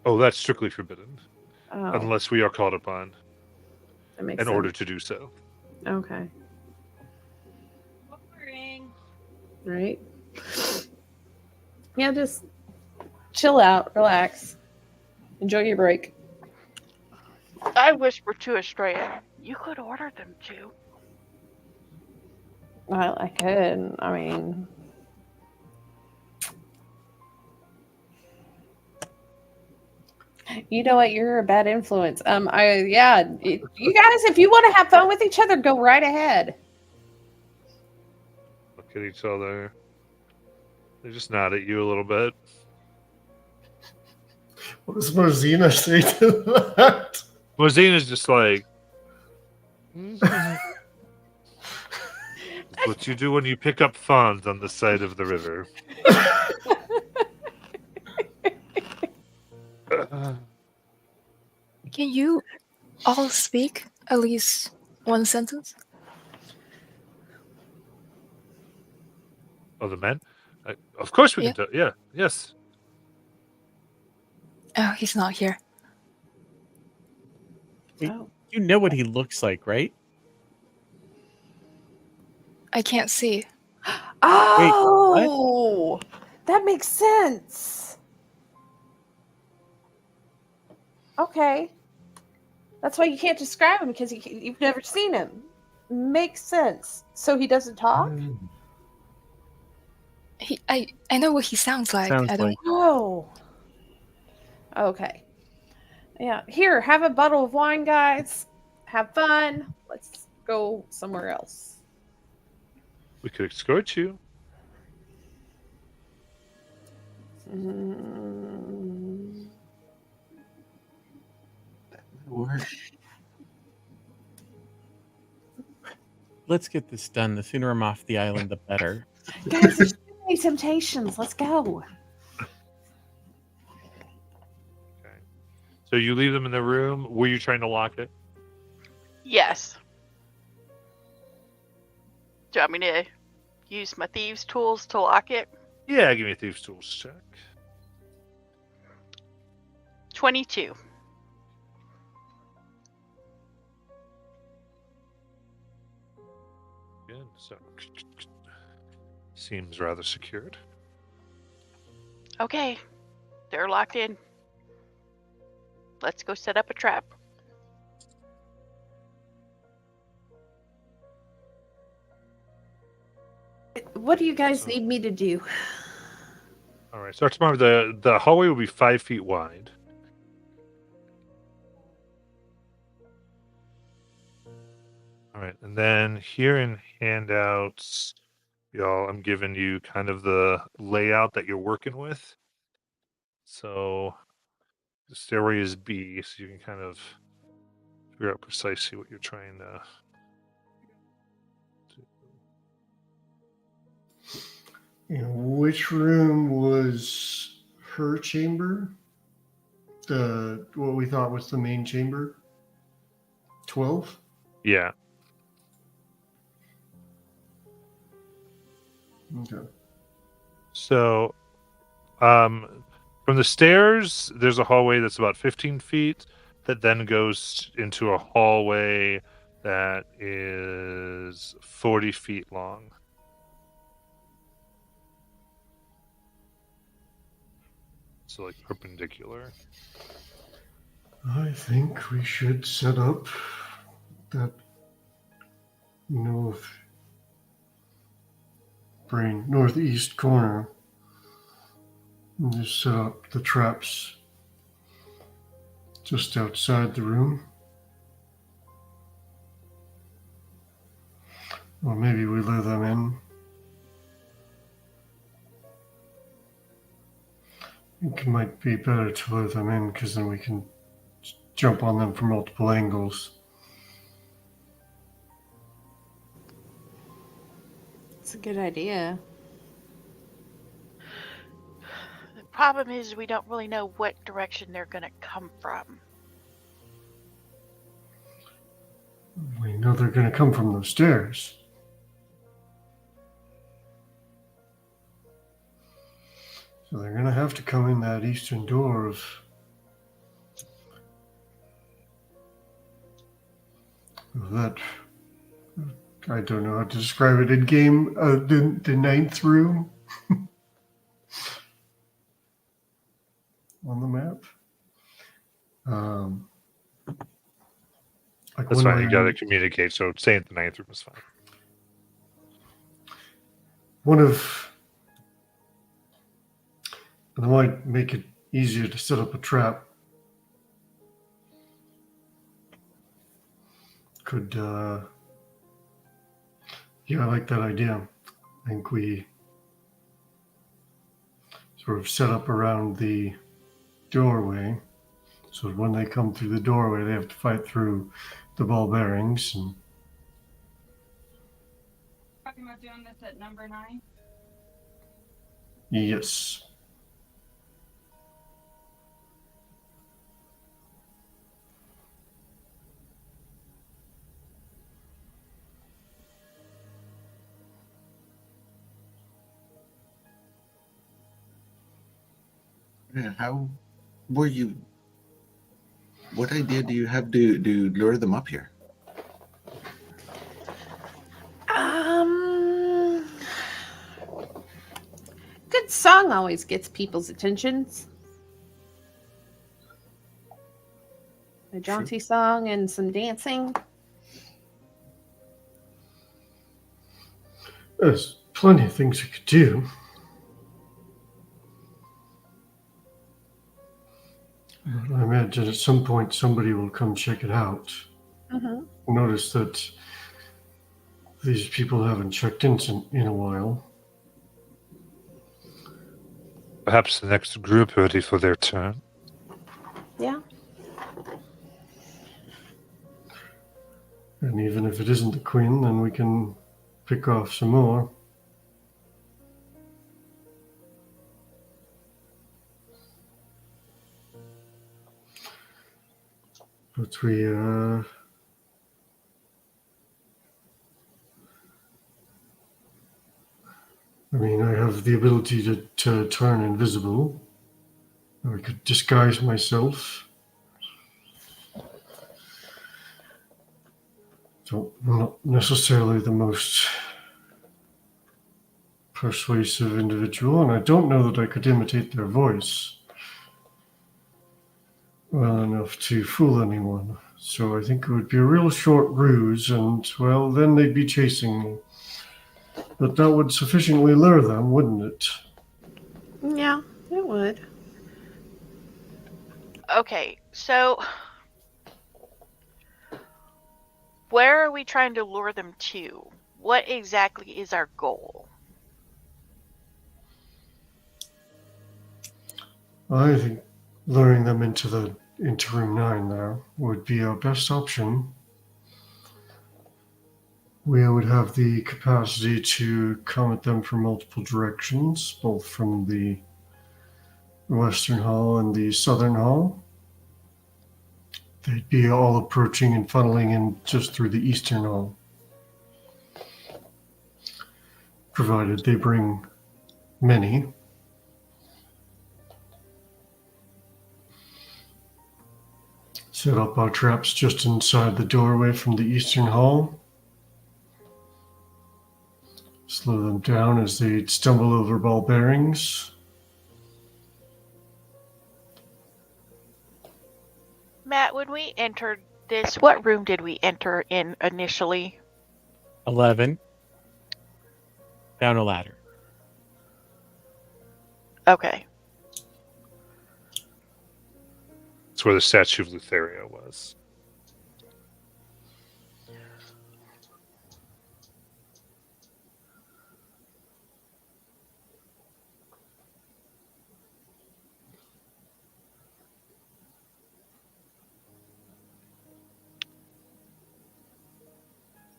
Oh, that's strictly forbidden. Oh, Unless we are called upon that makes in sense. order to do so. Okay. Boring. Right. Yeah, just chill out, relax, enjoy your break. I whispered to Estrella, you could order them to. Well, I could. I mean, you know what? You're a bad influence. You guys, if you want to have fun with each other, go right ahead. Look at each other. They just nod at you a little bit. What does Mosina say to that? Mosina's just like, It's what you do when you pick up fawns on the side of the river. Can you all speak at least one sentence? Oh, the men? Of course we Yeah. can do. Yeah, yes. Oh, he's not here. Oh. You know what he looks like, right? I can't see. Oh, that makes sense. Okay. That's why you can't describe him, because you've never seen him. Makes sense. So he doesn't talk? I know what he sounds like. Sounds I don't. like- Oh. Okay. Yeah. Here, have a bottle of wine, guys. Have fun. Let's go somewhere else. We could escort you. Mm. Or let's get this done. The sooner I'm off the island, the better. Guys, there's too many temptations. Let's go. Okay. So you leave them in the room. Were you trying to lock it? Yes. Do you want me to use my thieves' tools to lock it? Yeah, give me a thieves' tools check. 22. Good. So seems rather secured. Okay, they're locked in. Let's go set up a trap. What do you guys need me to do? All right. So tomorrow the hallway will be 5 feet wide. All right, and then here in handouts, y'all, I'm giving you kind of the layout that you're working with. So the stairway is B, so you can kind of figure out precisely what you're trying to do. And which room was her chamber? What we thought was the main chamber? 12? Yeah. Okay. So, from the stairs, there's a hallway that's about 15 feet that then goes into a hallway that is 40 feet long. So, like, perpendicular. I think we should set up that northeast corner and just set up the traps just outside the room. Or maybe we lure them in. I think it might be better to lure them in because then we can jump on them from multiple angles. It's a good idea. The problem is we don't really know what direction they're going to come from. We know they're going to come from those stairs. So they're going to have to come in that eastern door of that. I don't know how to describe it in game. The ninth room on the map. Like That's fine. You got to communicate. So saying the 9th room is fine. That might make it easier to set up a trap. Yeah, I like that idea. I think we sort of set up around the doorway. So when they come through the doorway, they have to fight through the ball bearings. And Talking about doing this at number 9? yes. Yeah, how were you? What idea do you have to lure them up here? Good song always gets people's attentions. A jaunty song and some dancing. There's plenty of things you could do. But I imagine at some point somebody will come check it out. Mm-hmm. Notice that these people haven't checked in a while. Perhaps the next group ready for their turn. Yeah. And even if it isn't the Queen, then we can pick off some more. But I have the ability to turn invisible. I could disguise myself. So I'm not necessarily the most persuasive individual, and I don't know that I could imitate their voice well enough to fool anyone. So I think it would be a real short ruse, and, well, then they'd be chasing me. But that would sufficiently lure them, wouldn't it? Yeah, it would. Okay, so where are we trying to lure them to? What exactly is our goal? I think luring them into room 9 there would be our best option. We would have the capacity to come at them from multiple directions, both from the Western Hall and the Southern Hall. They'd be all approaching and funneling in just through the Eastern Hall, provided they bring many. Set up our traps just inside the doorway from the Eastern Hall. Slow them down as they stumble over ball bearings. Matt, when we entered this, what room did we enter in initially? 11. Down a ladder. Okay. It's where the statue of Lutheria was.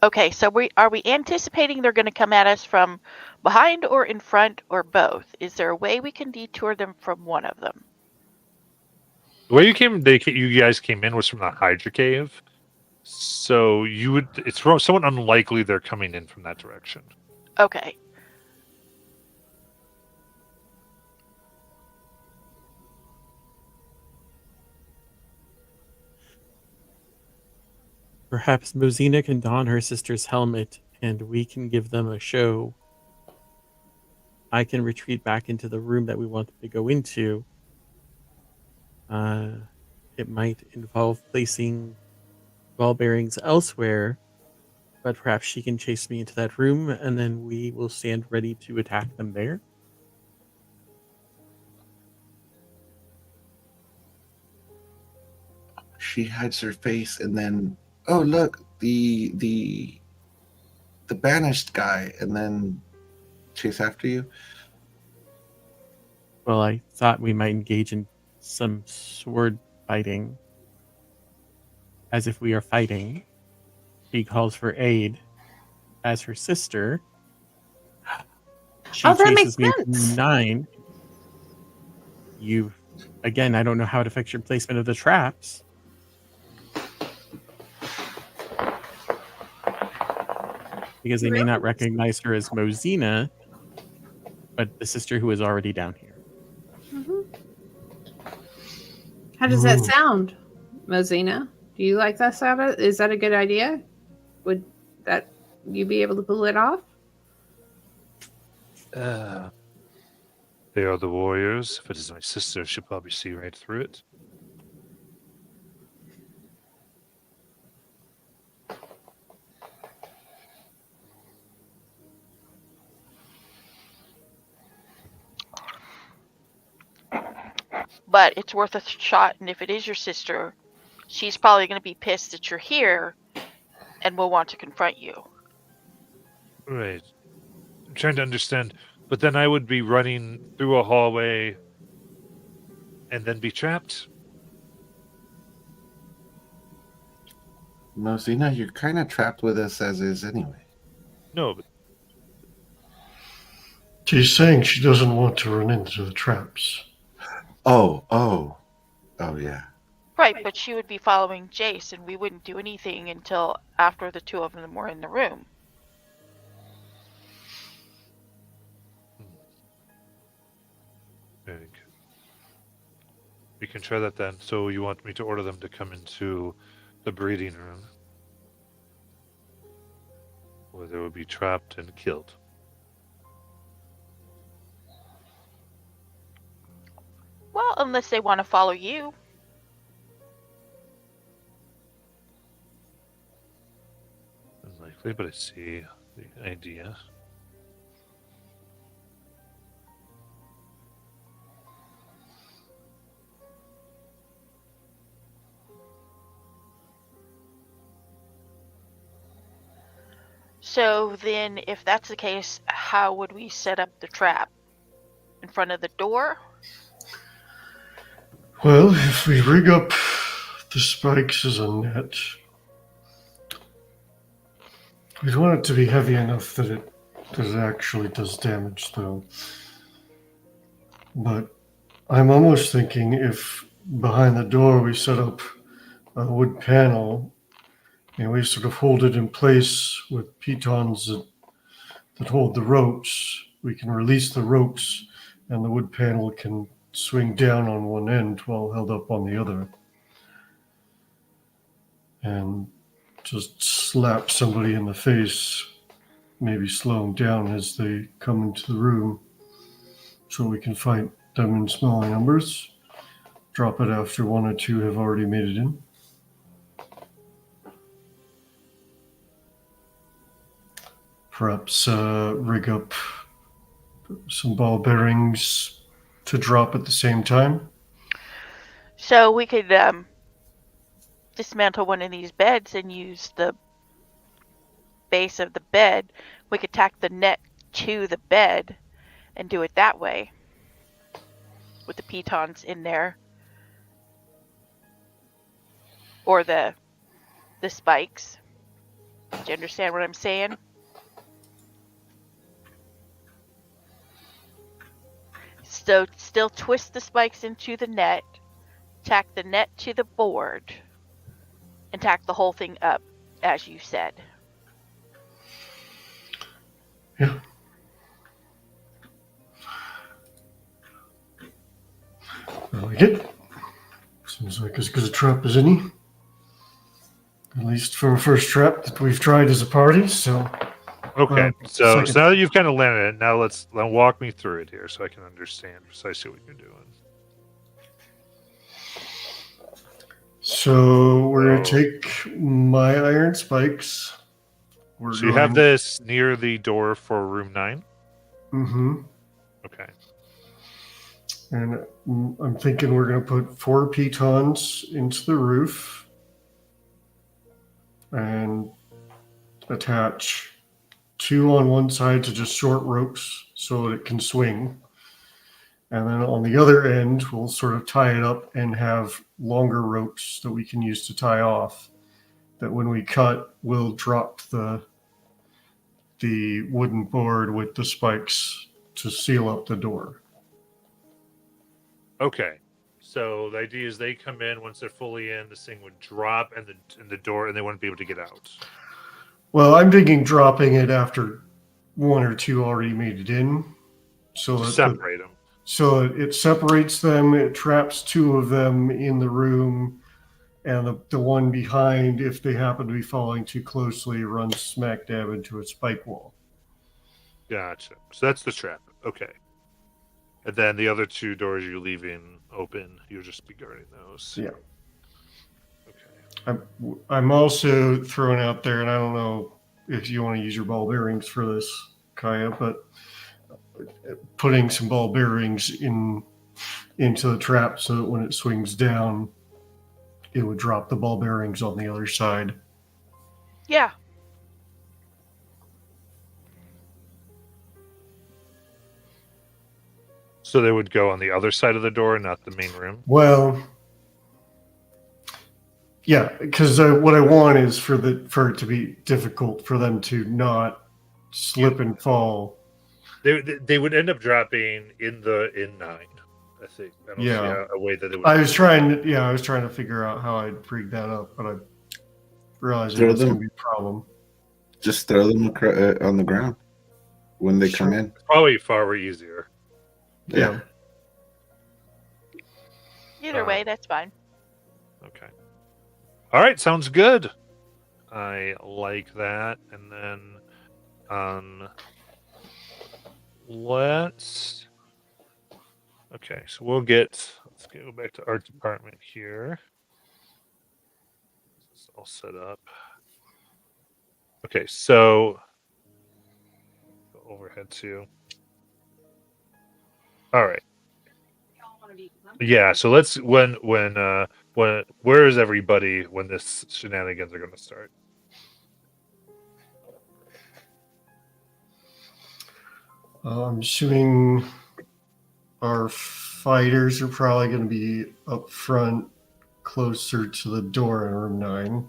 Okay, so are we anticipating they're going to come at us from behind or in front or both? Is there a way we can detour them from one of them? The way you guys came in was from the Hydra Cave. So it's somewhat unlikely they're coming in from that direction. Okay. Perhaps Mosina can don her sister's helmet and we can give them a show. I can retreat back into the room that we want them to go into. It might involve placing ball bearings elsewhere, but perhaps she can chase me into that room and then we will stand ready to attack them there. She hides her face, and then, oh look, the banished guy, and then chase after you. Well, I thought we might engage in some sword fighting. As if we are fighting. She calls for aid. As her sister, she Oh, that chases makes me sense. from 9. Again, I don't know how it affects your placement of the traps. Because they may not recognize her as Mosina, but the sister who is already down here. Mm-hmm. How does that sound, Mosina? Do you like that sound? Is that a good idea? Would that you be able to pull it off? They are the warriors. If it is my sister, she'll probably see right through it. But it's worth a shot, and if it is your sister, she's probably going to be pissed that you're here and will want to confront you. Right. I'm trying to understand. But then I would be running through a hallway and then be trapped. No, Zena, you're kind of trapped with us as is anyway. No, but She's saying she doesn't want to run into the traps. Oh, yeah. Right, but she would be following Jace, and we wouldn't do anything until after the two of them were in the room. very good. We can try that then. So you want me to order them to come into the breeding room, where they will be trapped and killed. Well, unless they want to follow you. Unlikely, but I see the idea. So then, if that's the case, how would we set up the trap? In front of the door? Well, if we rig up the spikes as a net, we'd want it to be heavy enough that it actually does damage, though. But I'm almost thinking if behind the door we set up a wood panel and we sort of hold it in place with pitons that hold the ropes, we can release the ropes and the wood panel can swing down on one end while held up on the other. And just slap somebody in the face, maybe slow them down as they come into the room so we can fight them in smaller numbers. Drop it after one or two have already made it in. Perhaps rig up some ball bearings to drop at the same time. So we could dismantle one of these beds and use the base of the bed. We could tack the net to the bed and do it that way with the pitons in there. Or the spikes. Do you understand what I'm saying? So still twist the spikes into the net, tack the net to the board, and tack the whole thing up, as you said. Yeah. I like it. Seems like as good a trap as any. At least for a first trap that we've tried as a party, so... Okay, so second. now that you've kind of landed it, now let's walk me through it here so I can understand precisely what you're doing. So we're going to take my iron spikes. So you have this near the door for room 9? Mm-hmm. Okay. And I'm thinking we're going to put 4 pitons into the roof and attach 2 on one side to just short ropes so that it can swing. And then on the other end, we'll sort of tie it up and have longer ropes that we can use to tie off. That when we cut, we'll drop the wooden board with the spikes to seal up the door. Okay. So the idea is they come in, once they're fully in, this thing would drop and the door, and they wouldn't be able to get out. Well, I'm thinking dropping it after 1 or 2 already made it in. So To separate them. So it separates them, it traps 2 of them in the room, and the one behind, if they happen to be following too closely, runs smack dab into a spike wall. Gotcha. So that's the trap. Okay. And then the other 2 doors you're leaving open, you'll just be guarding those. Yeah. Okay. I'm also throwing out there, and I don't know if you want to use your ball bearings for this, Kaya, but putting some ball bearings into the trap so that when it swings down, it would drop the ball bearings on the other side. Yeah. So they would go on the other side of the door, not the main room? Well, Yeah, because what I want is for it to be difficult for them to not slip and fall. They would end up dropping in 9. I think. I don't see Yeah. a way that they would. I was trying to figure out how I'd bring that up, but I realized Throw it was them- going to be a problem. Just throw them on the ground when they come in. It's probably far easier. Yeah. Either way, that's fine. Okay. All right, sounds good. I like that. And then let's okay, so let's go back to art department here. It's all set up. Okay, so overhead too. All right. Yeah, so let's when where is everybody when this shenanigans are going to start? I'm assuming our fighters are probably going to be up front, closer to the door in room 9.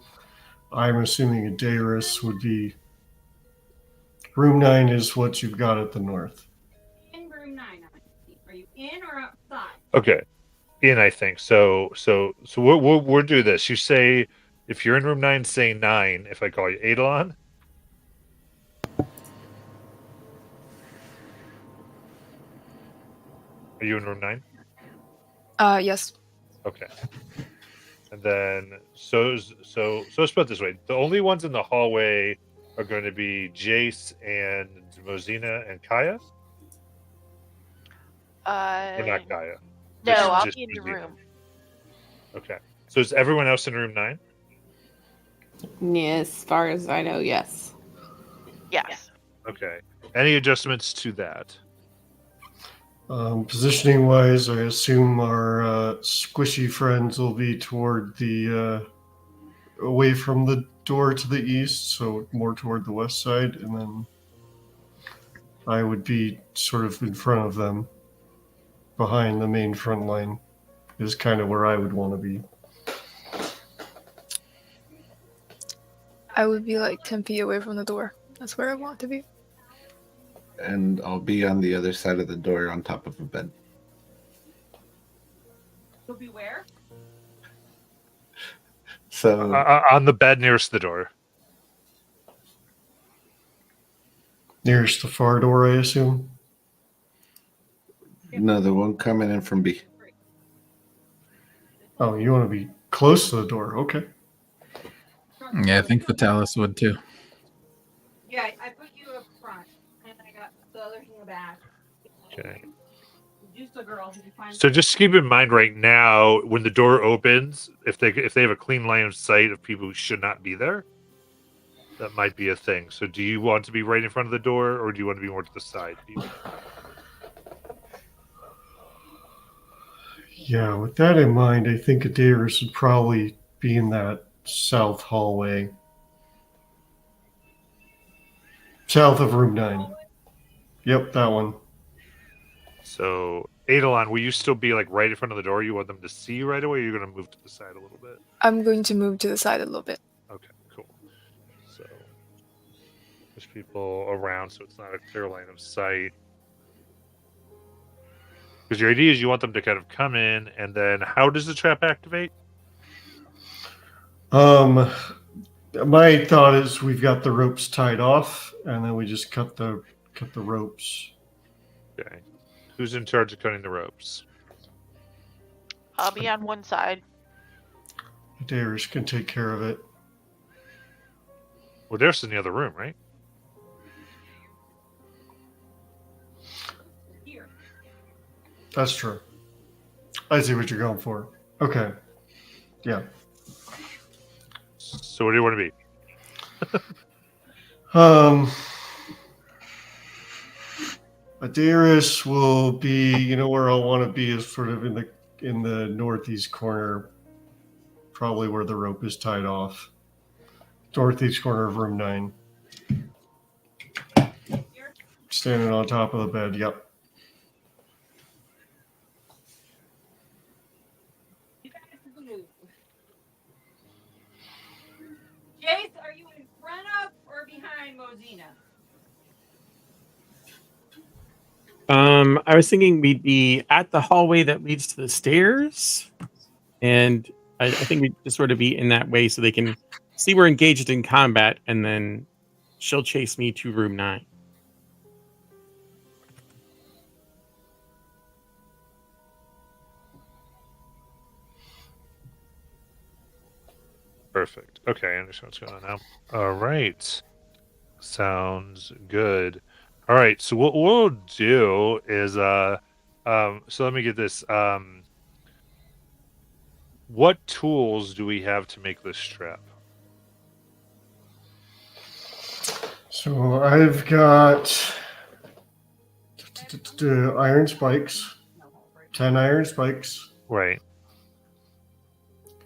I'm assuming Adaris would be. Room 9 is what you've got at the north. In room 9, are you in or outside? Okay, in I think so. We'll do this. You say if you're in room 9, say 9. If I call you Eidolon. Are you in room 9? Yes. Okay. And then so let's put it this way: the only ones in the hallway are going to be Jace and Mosina and Kaya. Or not Kaya. No, I'll just be in the Mosina. room. Okay. So is everyone else in room 9? Yeah, as far as I know, yes. Yes. Okay. Any adjustments to that? Positioning wise, I assume our squishy friends will be toward the away from the door to the east, so more toward the west side, and then I would be sort of in front of them, behind the main front line, is kind of where I would want to be. I would be like 10 feet away from the door. That's where I want to be. And I'll be on the other side of the door on top of a bed. You'll be where? So On the bed nearest the door. Nearest the far door, I assume? no, the one coming in from B. Oh, you want to be close to the door. Okay. Yeah, I think Vitalis would too. Yeah, I put you up front, and I got the other thing back. Okay. Just a girl who finds. So just keep in mind right now, when the door opens, if they have a clean line of sight of people who should not be there, that might be a thing. So do you want to be right in front of the door, or do you want to be more to the side? Yeah, with that in mind, I think Adaris would probably be in that south hallway. South of room 9. Yep, that one. So, Eidolon, will you still be like right in front of the door? You want them to see you right away, or are you going to move to the side a little bit? I'm going to move to the side a little bit. Okay, cool. So, there's people around, so it's not a clear line of sight. Because your idea is you want them to kind of come in, and then how does the trap activate? My thought is we've got the ropes tied off, and then we just cut the ropes. Okay. Who's in charge of cutting the ropes? I'll be on one side. Adaris can take care of it. Well, there's in the other room, right? Here. That's true. I see what you're going for. Okay. Yeah. So, what do you want to be? Adaris will be, where I'll want to be is sort of in the northeast corner, probably where the rope is tied off. Northeast corner of room 9. Standing on top of the bed, yep. Rosina? I was thinking we'd be at the hallway that leads to the stairs, and I think we'd just sort of be in that way so they can see we're engaged in combat, and then she'll chase me to room 9. Perfect. Okay, I understand what's going on now. All right. Sounds good. All right, so what we'll do is so let me get this. What tools do we have to make this trap? So I've got iron spikes, 10 iron spikes, Right.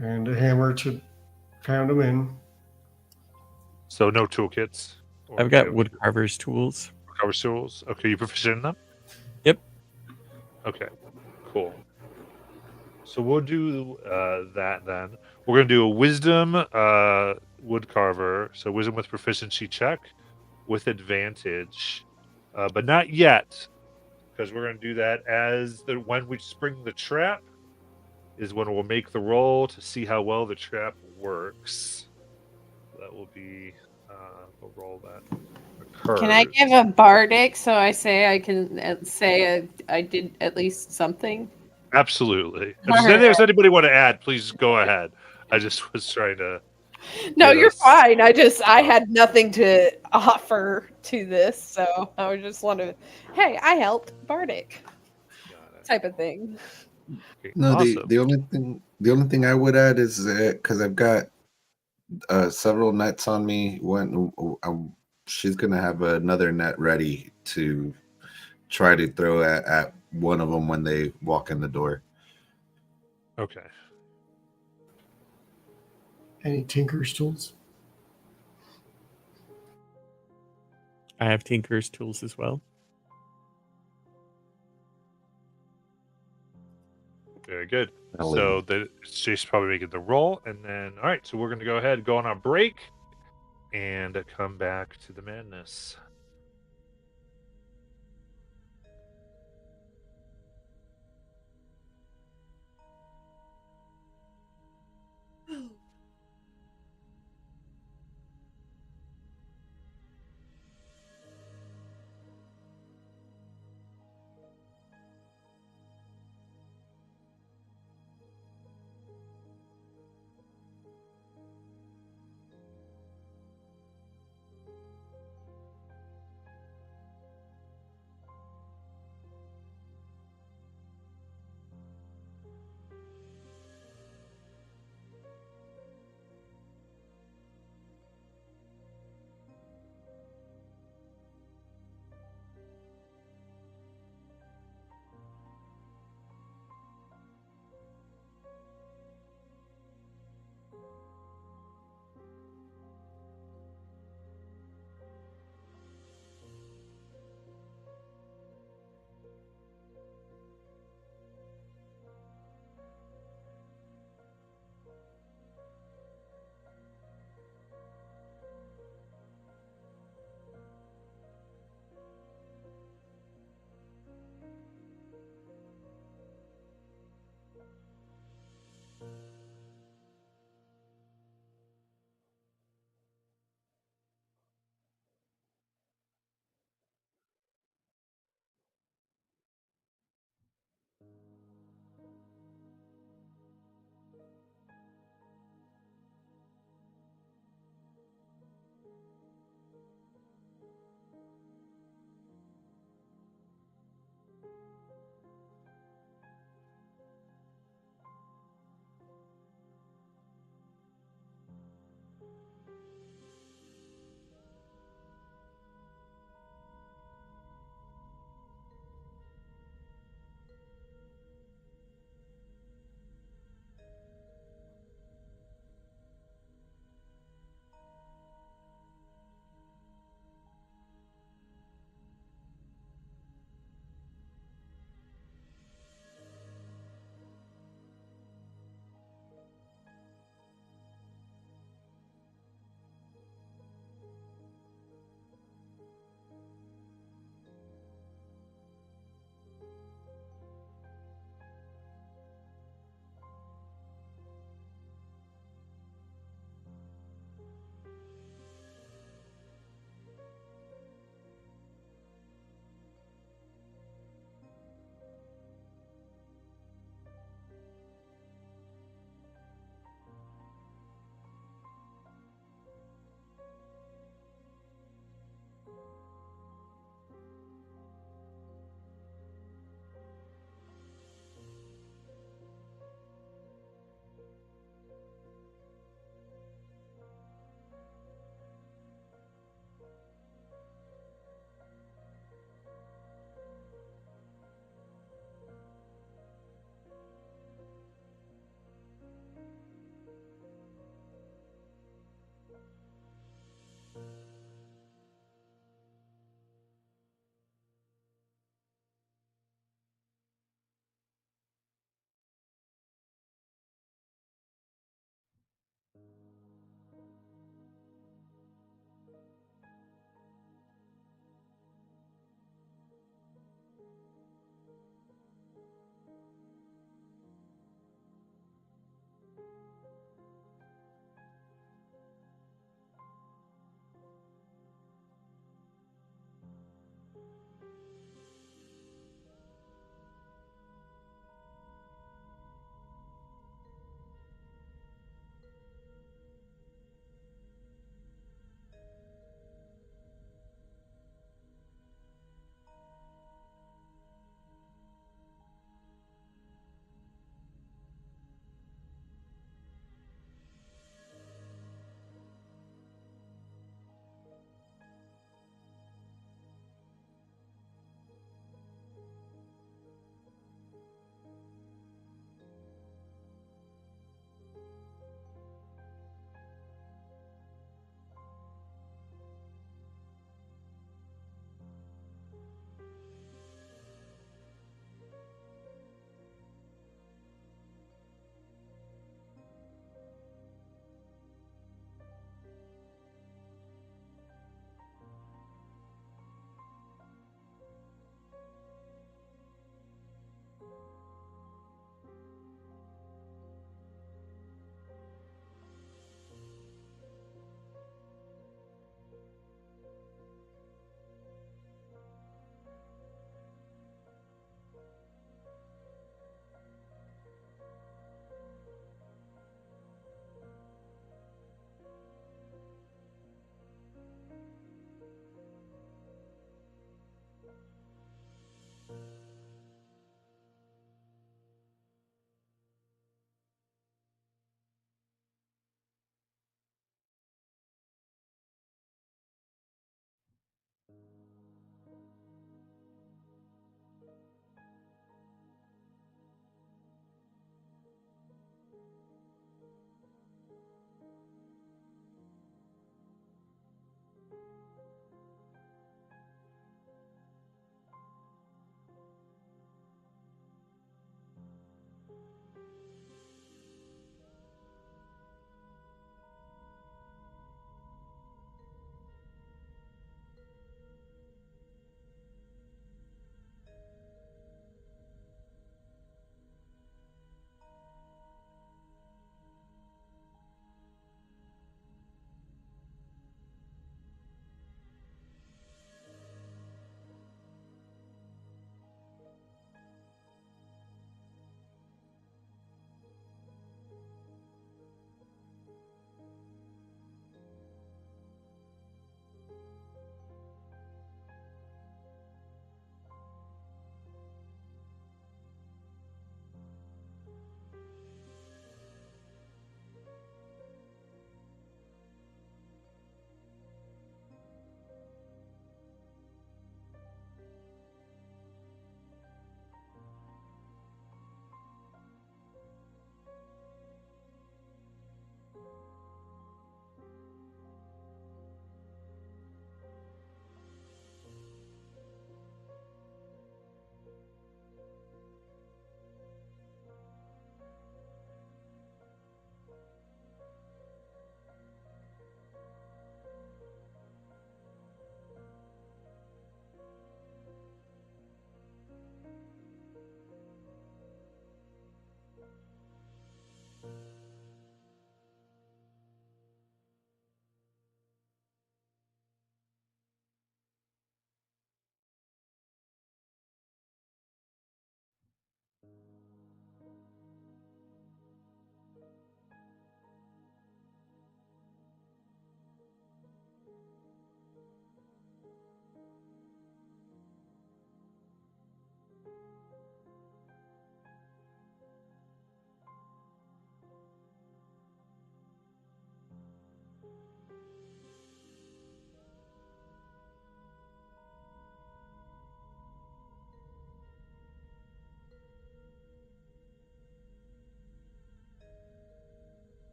and a hammer to pound them in. So no toolkits. Or I've do you got have woodcarver's tools. cover tools. Okay, you proficient in them? Yep. Okay, cool. So we'll do that then. We're gonna do a wisdom woodcarver. So wisdom with proficiency check with advantage, but not yet because we're gonna do that as when we spring the trap is when we'll make the roll to see how well the trap works. That will be a roll that occurs. Can I give a bardic so I say I can say I did at least something? Absolutely. If All there's anybody want to add, please go ahead. I just was trying to. No, get you're us- fine. I had nothing to offer to this, so I was just wanted, hey, I helped bardic Got it. type of thing. Okay, No, awesome. the only thing I would add is because I've got several nets on me. She's gonna have another net ready to try to throw at one of them when they walk in the door. Okay. Any tinker's tools? I have tinker's tools as well. Very good. I'll So she's probably making the roll, and then all right. So we're gonna go ahead and go on our break, and come back to the madness.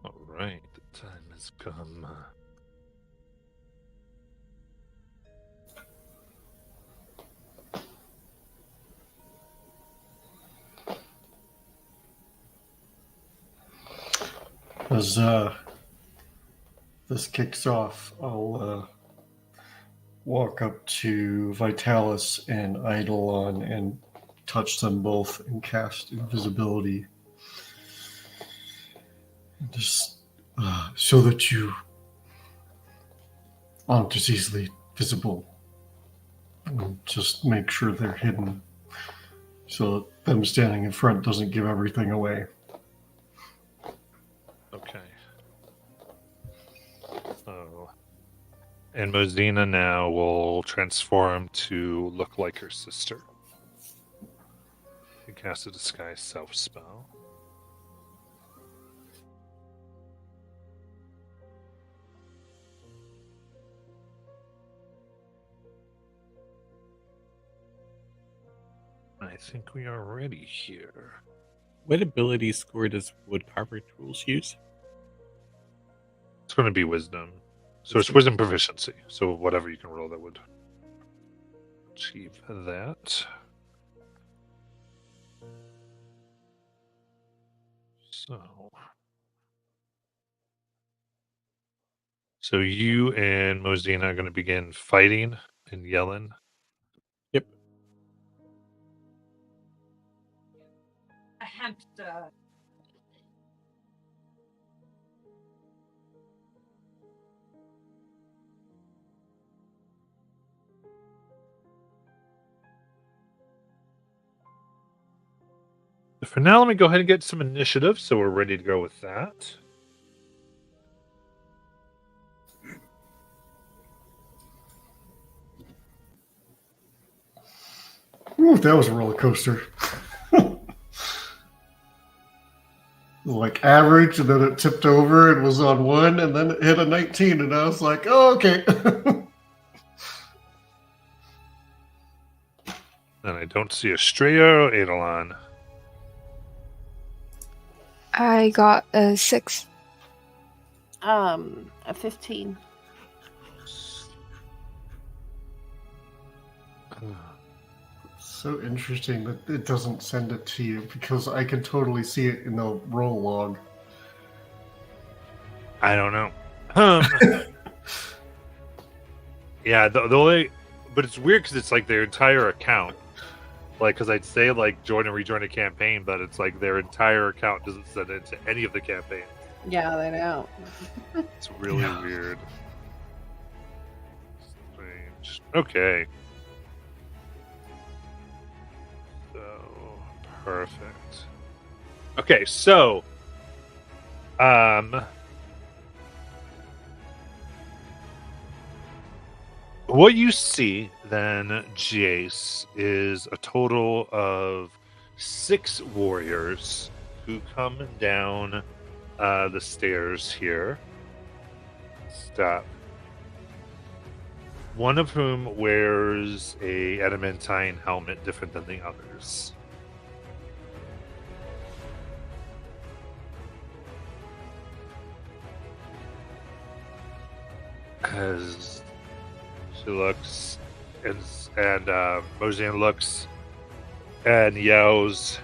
All right, the time has come. As this kicks off, I'll walk up to Vitalis and Eidolon and touch them both and cast invisibility. Just so that you aren't as easily visible. And just make sure they're hidden so that them standing in front doesn't give everything away. Okay. So, and Mosina now will transform to look like her sister. You cast a disguise self spell. I think we are ready here. What ability score does Woodcarver Tools use? It's going to be wisdom. So it's wisdom proficiency. So whatever you can roll that would achieve that. So you and Mosina are going to begin fighting and yelling. Yep. A hamster. For now, let me go ahead and get some initiative, so we're ready to go with that. Ooh, that was a roller coaster. Like average, and then it tipped over and was on 1, and then it hit a 19, and I was like, oh, okay. And I don't see a Estrella or Eidolon. I got a 6. A 15. So interesting that it doesn't send it to you, because I can totally see it in the roll log. I don't know. Yeah, the only... But it's weird because it's like their entire account. Like, because I'd say, like, join and rejoin a campaign, but it's like their entire account doesn't send it to any of the campaigns. Yeah, they don't. It's really weird. Strange. Okay. So, perfect. Okay, so... What you see then, Jace, is a total of 6 warriors who come down the stairs here. Stop. One of whom wears a adamantine helmet different than the others. As she looks, and Mosina looks and yells,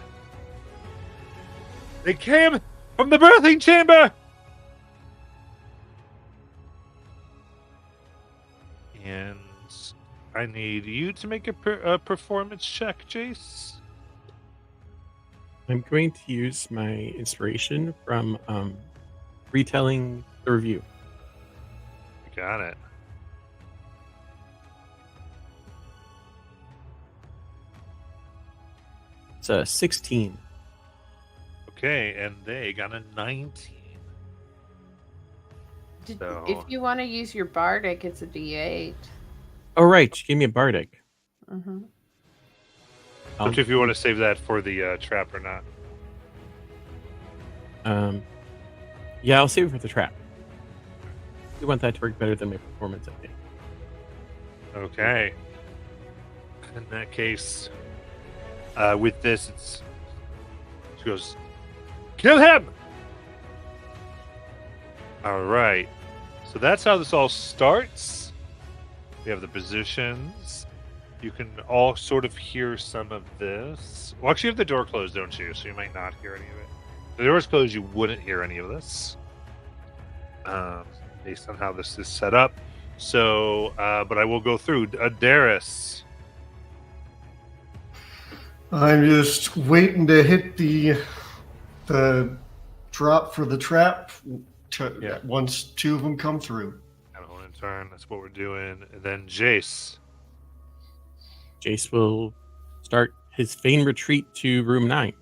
"They came from the birthing chamber!" And I need you to make a performance check, Jace. I'm going to use my inspiration from retelling the review. You got it. It's a 16. Okay, and they got a 19. So... If you want to use your bardic, it's a D8. Oh, right. She gave me a bardic. Mm-hmm. Don't you if you want to save that for the trap or not. Yeah, I'll save it for the trap. We want that to work better than my performance, I think. Okay. In that case, with this, she goes, "Kill him!" All right. So that's how this all starts. We have the positions. You can all sort of hear some of this. Well, actually, you have the door closed, don't you? So you might not hear any of it. If the door's closed, you wouldn't hear any of this, based on how this is set up. So, but I will go through. Darius. I'm just waiting to hit the drop for the trap once two of them come through. Hold in turn. That's what we're doing. And then Jace. Jace will start his feigned retreat to room 9.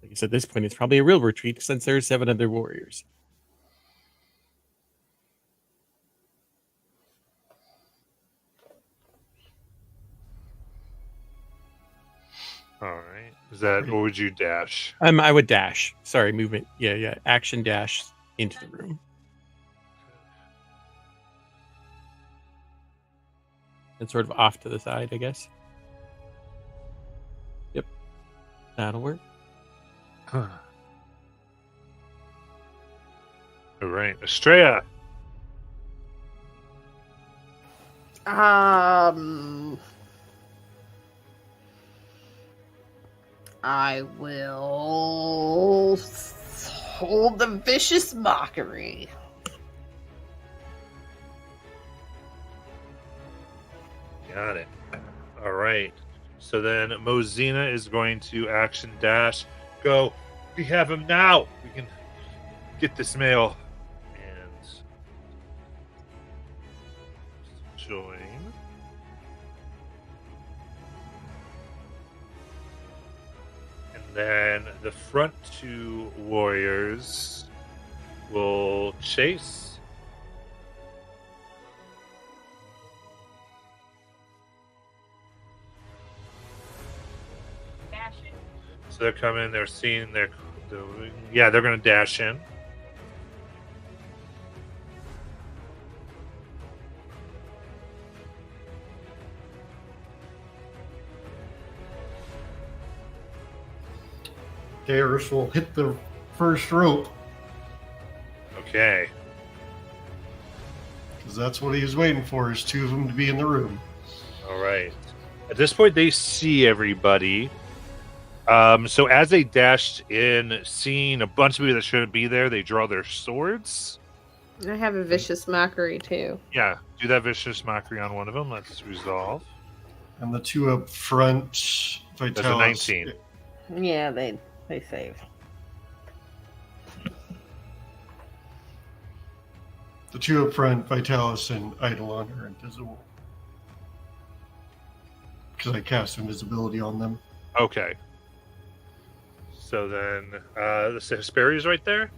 I guess at this point, it's probably a real retreat since there's 7 other warriors. All right. Is that, or would you dash? I would dash. Sorry, movement. Yeah. Action dash into the room. And sort of off to the side, I guess. Yep. That'll work. All right. Estrella. I will hold the vicious mockery. Got it. All right. So then Mosina is going to action dash. Go. We have him now. We can get this male and join. And then the front 2 warriors will chase. So they're coming, they're seeing they're going to dash in. Darius will hit the first rope. Okay. Because that's what he was waiting for, is 2 of them to be in the room. All right. At this point, they see everybody. So as they dashed in, seeing a bunch of people that shouldn't be there, they draw their swords. I have a vicious mockery too. Yeah, do that vicious mockery on one of them. Let's resolve. And the 2 up front, That's a Vitalis. 19. Yeah, they save. The 2 up front, Vitalis and Eidolon, are invisible. Because I cast invisibility on them. Okay. So then, the Hesperia's right there.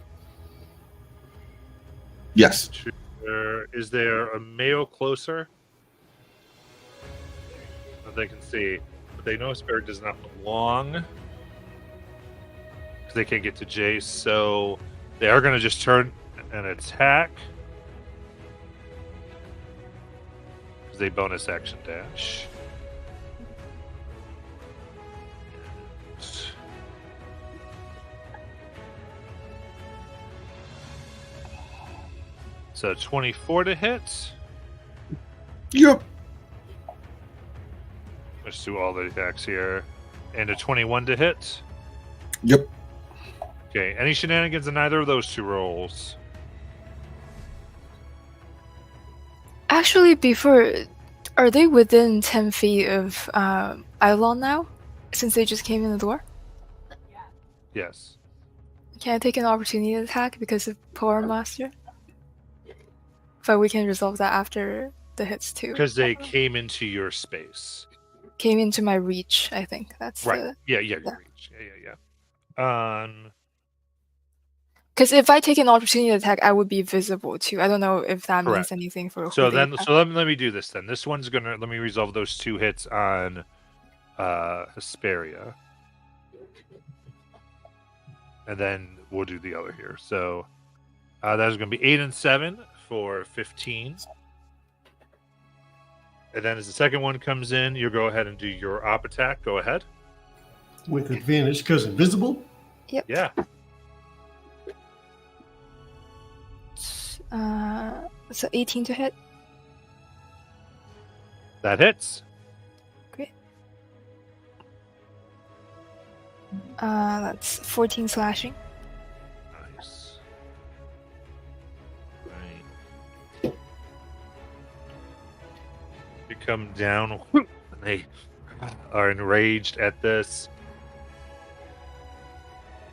Yes. Is there a male closer? That they can see. But they know Hesperia does not belong. Because they can't get to Jace. So they are going to just turn and attack. Because they bonus action dash. So 24 to hit. Yep. Let's do all the attacks here. And a 21 to hit. Yep. Okay, any shenanigans in either of those 2 rolls? Actually, before, are they within 10 feet of Eidolon now? Since they just came in the door? Yes. Can I take an opportunity attack because of Power Master? But we can resolve that after the hits too. Because they came into your space. Came into my reach, I think. That's Right. Yeah, your yeah. reach. Yeah. Because if I take an opportunity attack, I would be visible too. I don't know if that Correct. means anything for who So they then, attack. so let me do this then. This one's gonna let me resolve those 2 hits on Hesperia, and then we'll do the other here. So that is gonna be 8 and 7 for 15. And then as the second one comes in, you'll go ahead and do your op attack. Go ahead. With advantage because invisible? Yep. Yeah. So 18 to hit. That hits. Great. That's 14 slashing. Nice. Right. You come down. They are enraged at this,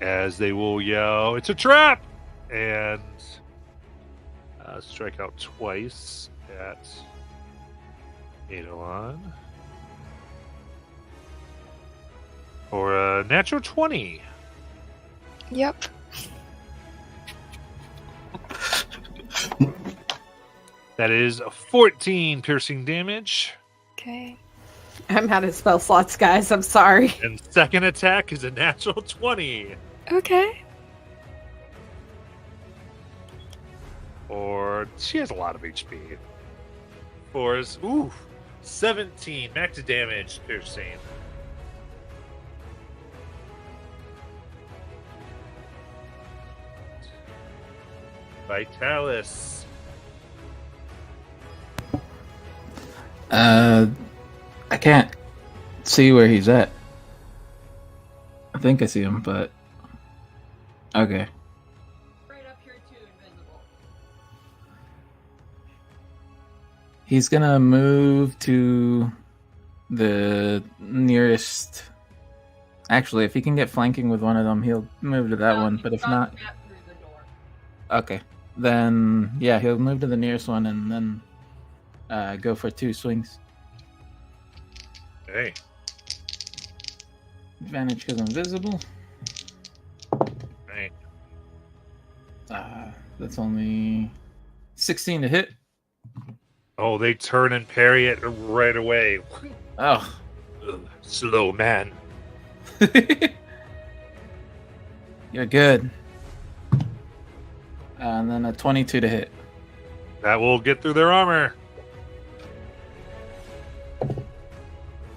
as they will yell, "It's a trap!" and strike out twice at Eidolon for a natural 20. Yep. That is a 14 piercing damage. Okay. I'm out of spell slots, guys. I'm sorry. And second attack is a natural 20. Okay. Or she has a lot of HP. For 17 max damage piercing. Vitalis. I can't see where he's at. I think I see him, but okay. Right up here too, invisible. He's gonna move to the nearest. Actually, if he can get flanking with one of them, he'll move to that No, one. he's But if got not, that through the door. okay. Then yeah, he'll move to the nearest one and then go for 2 swings. Hey. Advantage because I'm visible. Right. That's only 16 to hit. Oh, they turn and parry it right away. Oh. Ugh, slow man. You're good. And then a 22 to hit. That will get through their armor.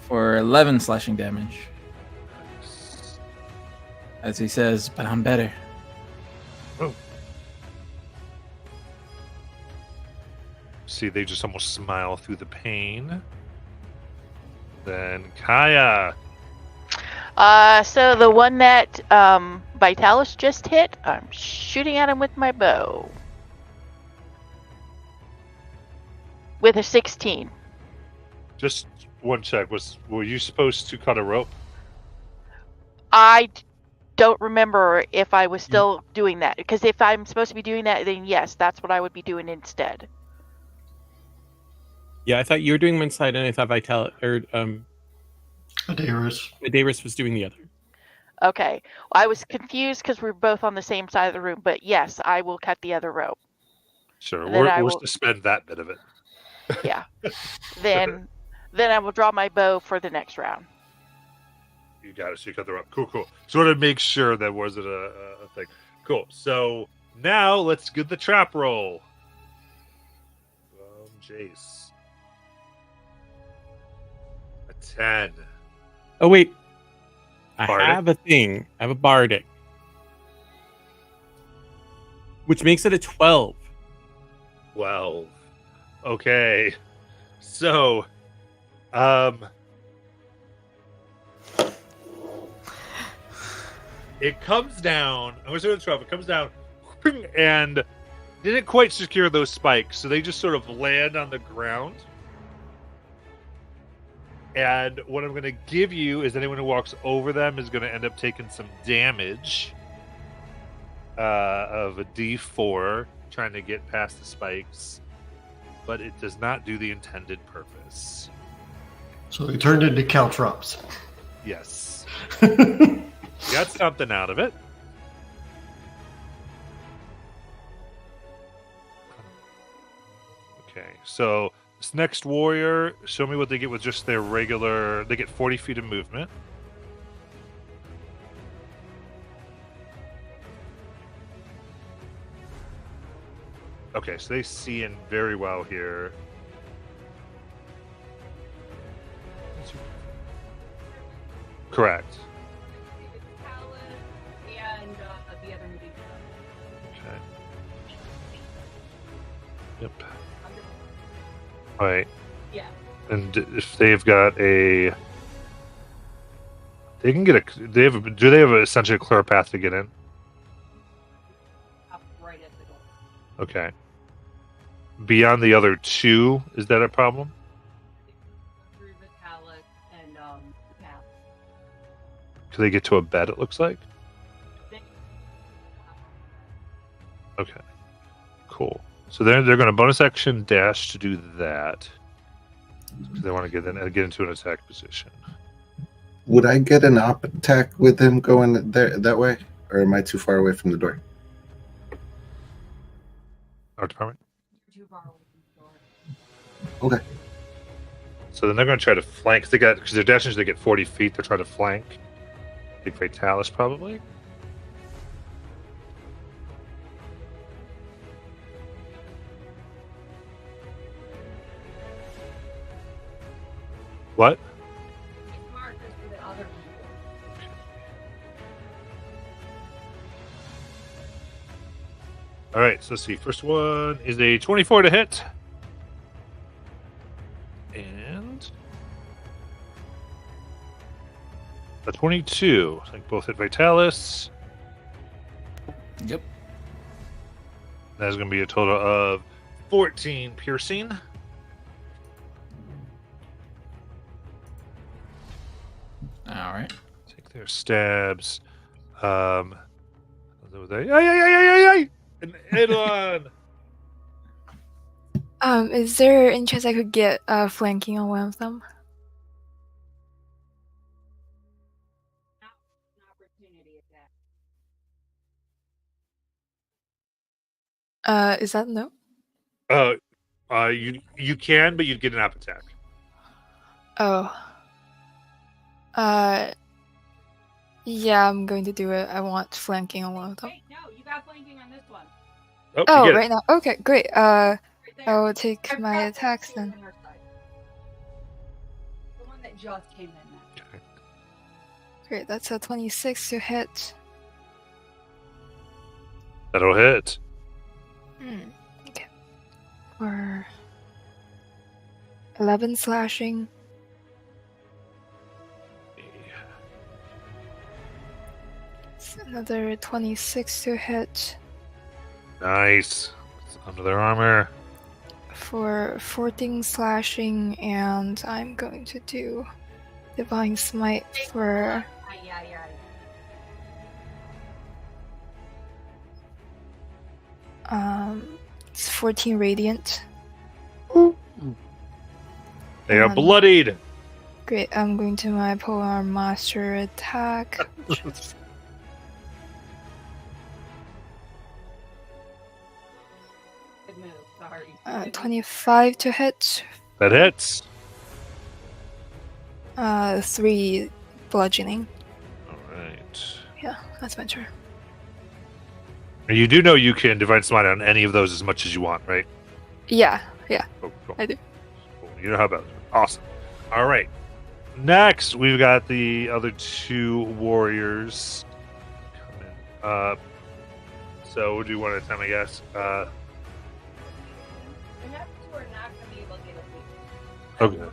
For 11 slashing damage. As he says, but I'm better. Oh. See, they just almost smile through the pain. Then Kaya. So the one that Vitalis just hit, I'm shooting at him with my bow. With a 16. Just one check. Were you supposed to cut a rope? I don't remember if I was still doing that. Because if I'm supposed to be doing that, then yes, that's what I would be doing instead. Yeah, I thought you were doing one side, and I thought Adaris was doing the other. Okay. Well, I was confused because we're both on the same side of the room. But yes, I will cut the other rope. Sure, And then I we'll will- suspend that bit of it. Yeah. then I will draw my bow for the next round. You got it. So you cut the rope. Cool. Sort of make sure that wasn't a thing. Cool. So now let's get the trap roll. Jace. A 10. Oh wait, I Bardic? have a thing. I have a bardic, which makes it a 12. 12. Okay. So, it comes down. I'm going to start with 12. It comes down and didn't quite secure those spikes, so they just sort of land on the ground. And what I'm going to give you is anyone who walks over them is going to end up taking some damage of a D4 trying to get past the spikes. But it does not do the intended purpose. So they turned into caltrops. Yes. Got something out of it. Okay, so this next warrior, show me what they get with just their regular... They get 40 feet of movement. Okay, so they see in very well here. Correct. It's Talon and the other movie. Okay. Yep. I'm just, All right. yeah. And if they've got a, they can get a. They have. Do they have essentially a clear path to get in? Up right at the door. Okay. Beyond the other two, is that a problem? Through Vitalis and Path. Can they get to a bed? It looks like. They- Okay. Cool. So they're going to bonus action dash to do that. Because they want to get into an attack position. Would I get an op attack with him going there that way, or am I too far away from the door? Art department. Too far away from the door. Okay. So then they're going to try to flank. Because they're dashing, they get 40 feet. They're trying to flank. Big Fatalis probably. What? It's markers for the other people. All right, so let's see. First one is a 24 to hit. And a 22. I think both hit Vitalis. Yep. That's going to be a total of 14 piercing. All right. Take their stabs. Ay! An Edlon! Is there any chance I could get flanking on one of them? An opportunity attack. Is that no? You can, but you'd get an app attack. Oh. Yeah, I'm going to do it. I want flanking on one of them. Wait, no, you got flanking on this one. Oh, Oh, you get right now. Okay, great. Right there. I will take I've my got attacks flanking then. on her side. The one that just came in now. it. Okay. Great, that's a 26 to hit. That'll hit. Okay. For 11 slashing. It's another 26 to hit. Nice. It's under their armor. For 14 slashing, and I'm going to do Divine Smite for it's 14 radiant. They are Um, bloodied. Great, I'm going to my polearm master attack. which is Good move, sorry. 25 to hit. That hits. 3 bludgeoning. All right. Yeah, that's my turn. You do know you can divine smite on any of those as much as you want, right? Yeah, Oh, cool. I do. Cool. You know how about it. Awesome. All right. Next, we've got the other two warriors coming up. So we'll do one at a time, I guess. The next two are not going to be able to get a lead. Okay.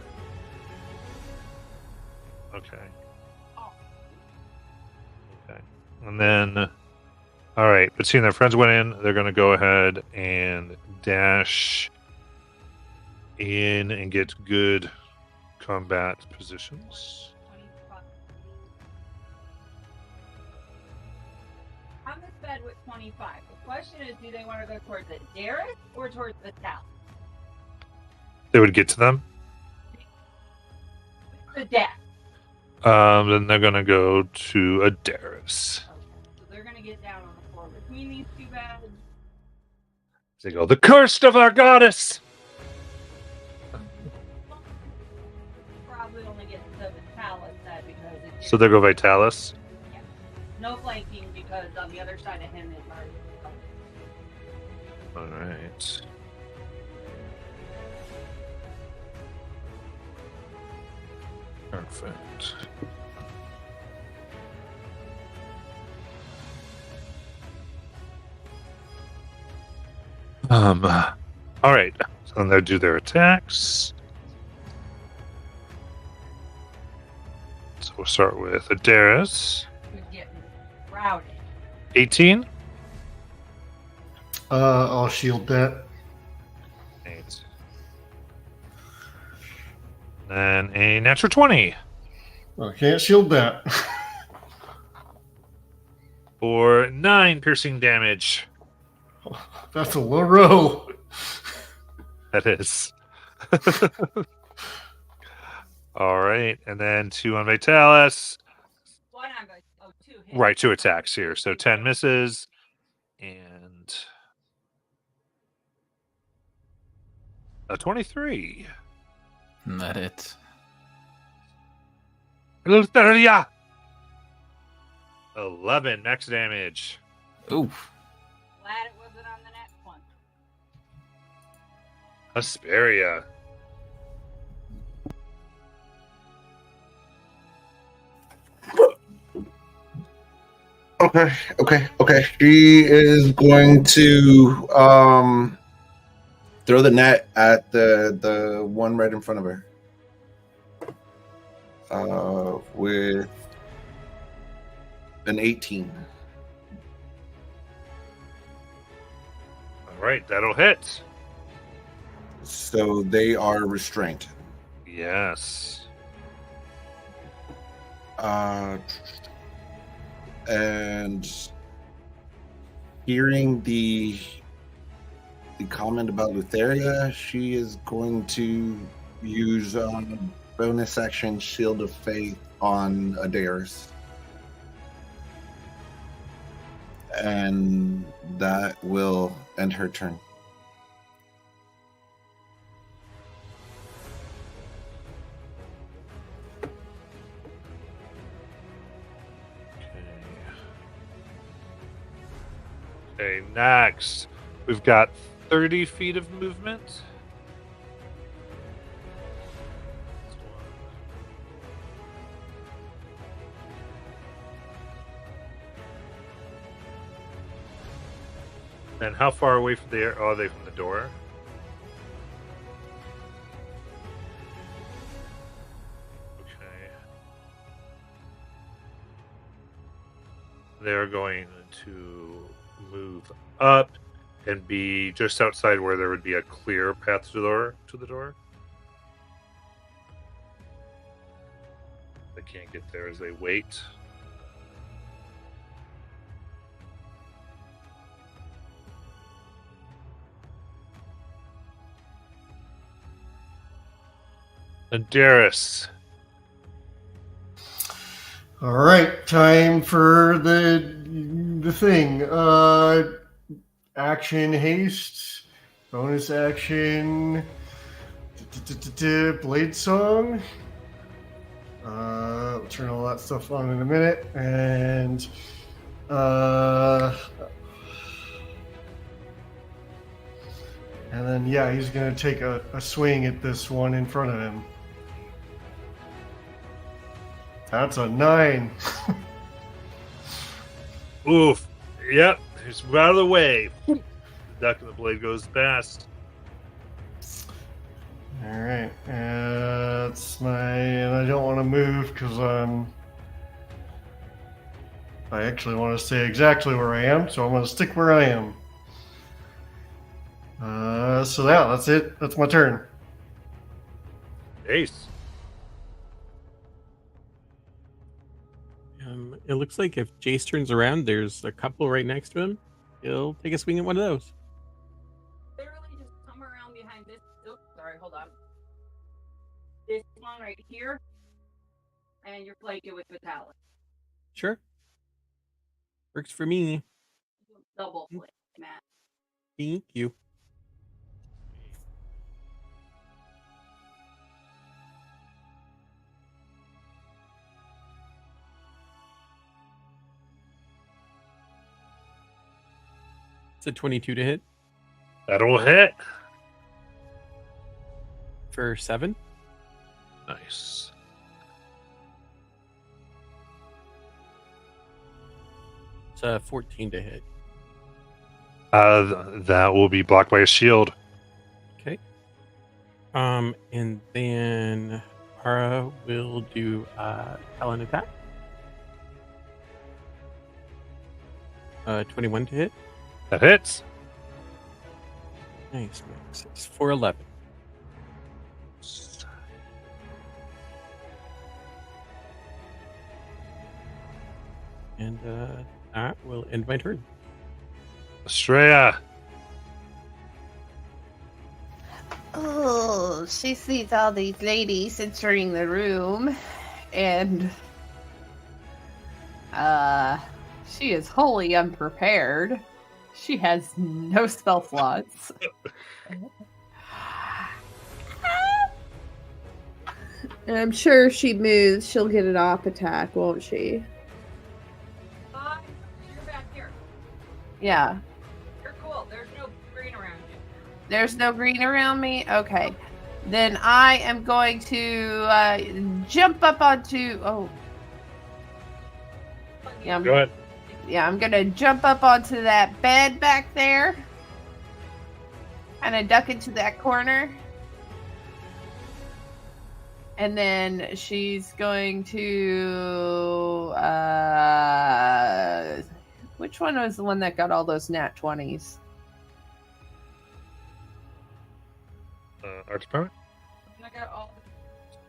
Okay. Okay. And then, all right. But seeing their friends went in, they're going to go ahead and dash in and get good combat positions. 25. On this bed with 25. The question is, do they want to go towards the Darius or towards the south? They would get to them. The death. Then they're going to go to Adaris. Okay. So they're going to get down on the floor between these two beds. They go, the curse of our goddess! Probably only get to the Vitalis side because it's So they go Vitalis. no flanking because on the other side of him is already. All right. Perfect. All right. So they'll do their attacks. So we'll start with Adaris. Who's getting routed? 18. I'll shield that. 8. Then a natural 20 I can't shield that. for 9 piercing damage. That's a low roll. That is. All right. And then 2 on Vitalis. One on the two hits. Right, 2 attacks here. So 10 misses. And a 23. Not it. Lutheria. 11 max damage. Oof. Glad it wasn't on the next one. Hesperia. Okay. She is going to throw the net at the one right in front of her. With an 18. All right, that'll hit. So they are restrained. Yes. And hearing the comment about Lutheria, she is going to use bonus action Shield of Faith on Adaris. And that will end her turn. Okay, next. We've got 30 feet of movement. And how far away from the are they from the door? Okay. They're going to move up and be just outside where there would be a clear path to the door. They can't get there as they wait. Adaris. All right, time for the thing. Action haste, bonus action, blade song. I'll turn all that stuff on in a minute, and then yeah, he's gonna take a swing at this one in front of him. That's a 9. Oof. Yep. Just out of the way. The duck and the blade goes past. All right. That's and I don't want to move because I actually want to stay exactly where I am, so I'm going to stick where I am. So yeah, that's it. That's my turn. Ace. It looks like if Jace turns around, there's a couple right next to him. He'll take a swing at one of those. Literally just come around behind this. Oops, sorry, hold on. This one right here. And you're flank it with Vitalis. Sure. Works for me. Double flank, Matt. Thank you. It's a 22 to hit That'll hit. for 7. Nice. It's a 14 to hit. That will be blocked by a shield. And then Ara will do talent attack. 21 to hit. That hits. Nice. It's 411. And that will end my turn. Estrella. Oh, she sees all these ladies entering the room, and she is wholly unprepared. She has no spell slots. And I'm sure if she moves, she'll get an off attack, won't she? You're back here. Yeah. You're cool. There's no green around you. There's no green around me? Okay. Then I am going to jump up onto... Oh. Yeah, Go ahead. I'm going to jump up onto that bed back there. Kind of duck into that corner. And then she's going to... which one was the one that got all those nat 20s? Arts department. I got all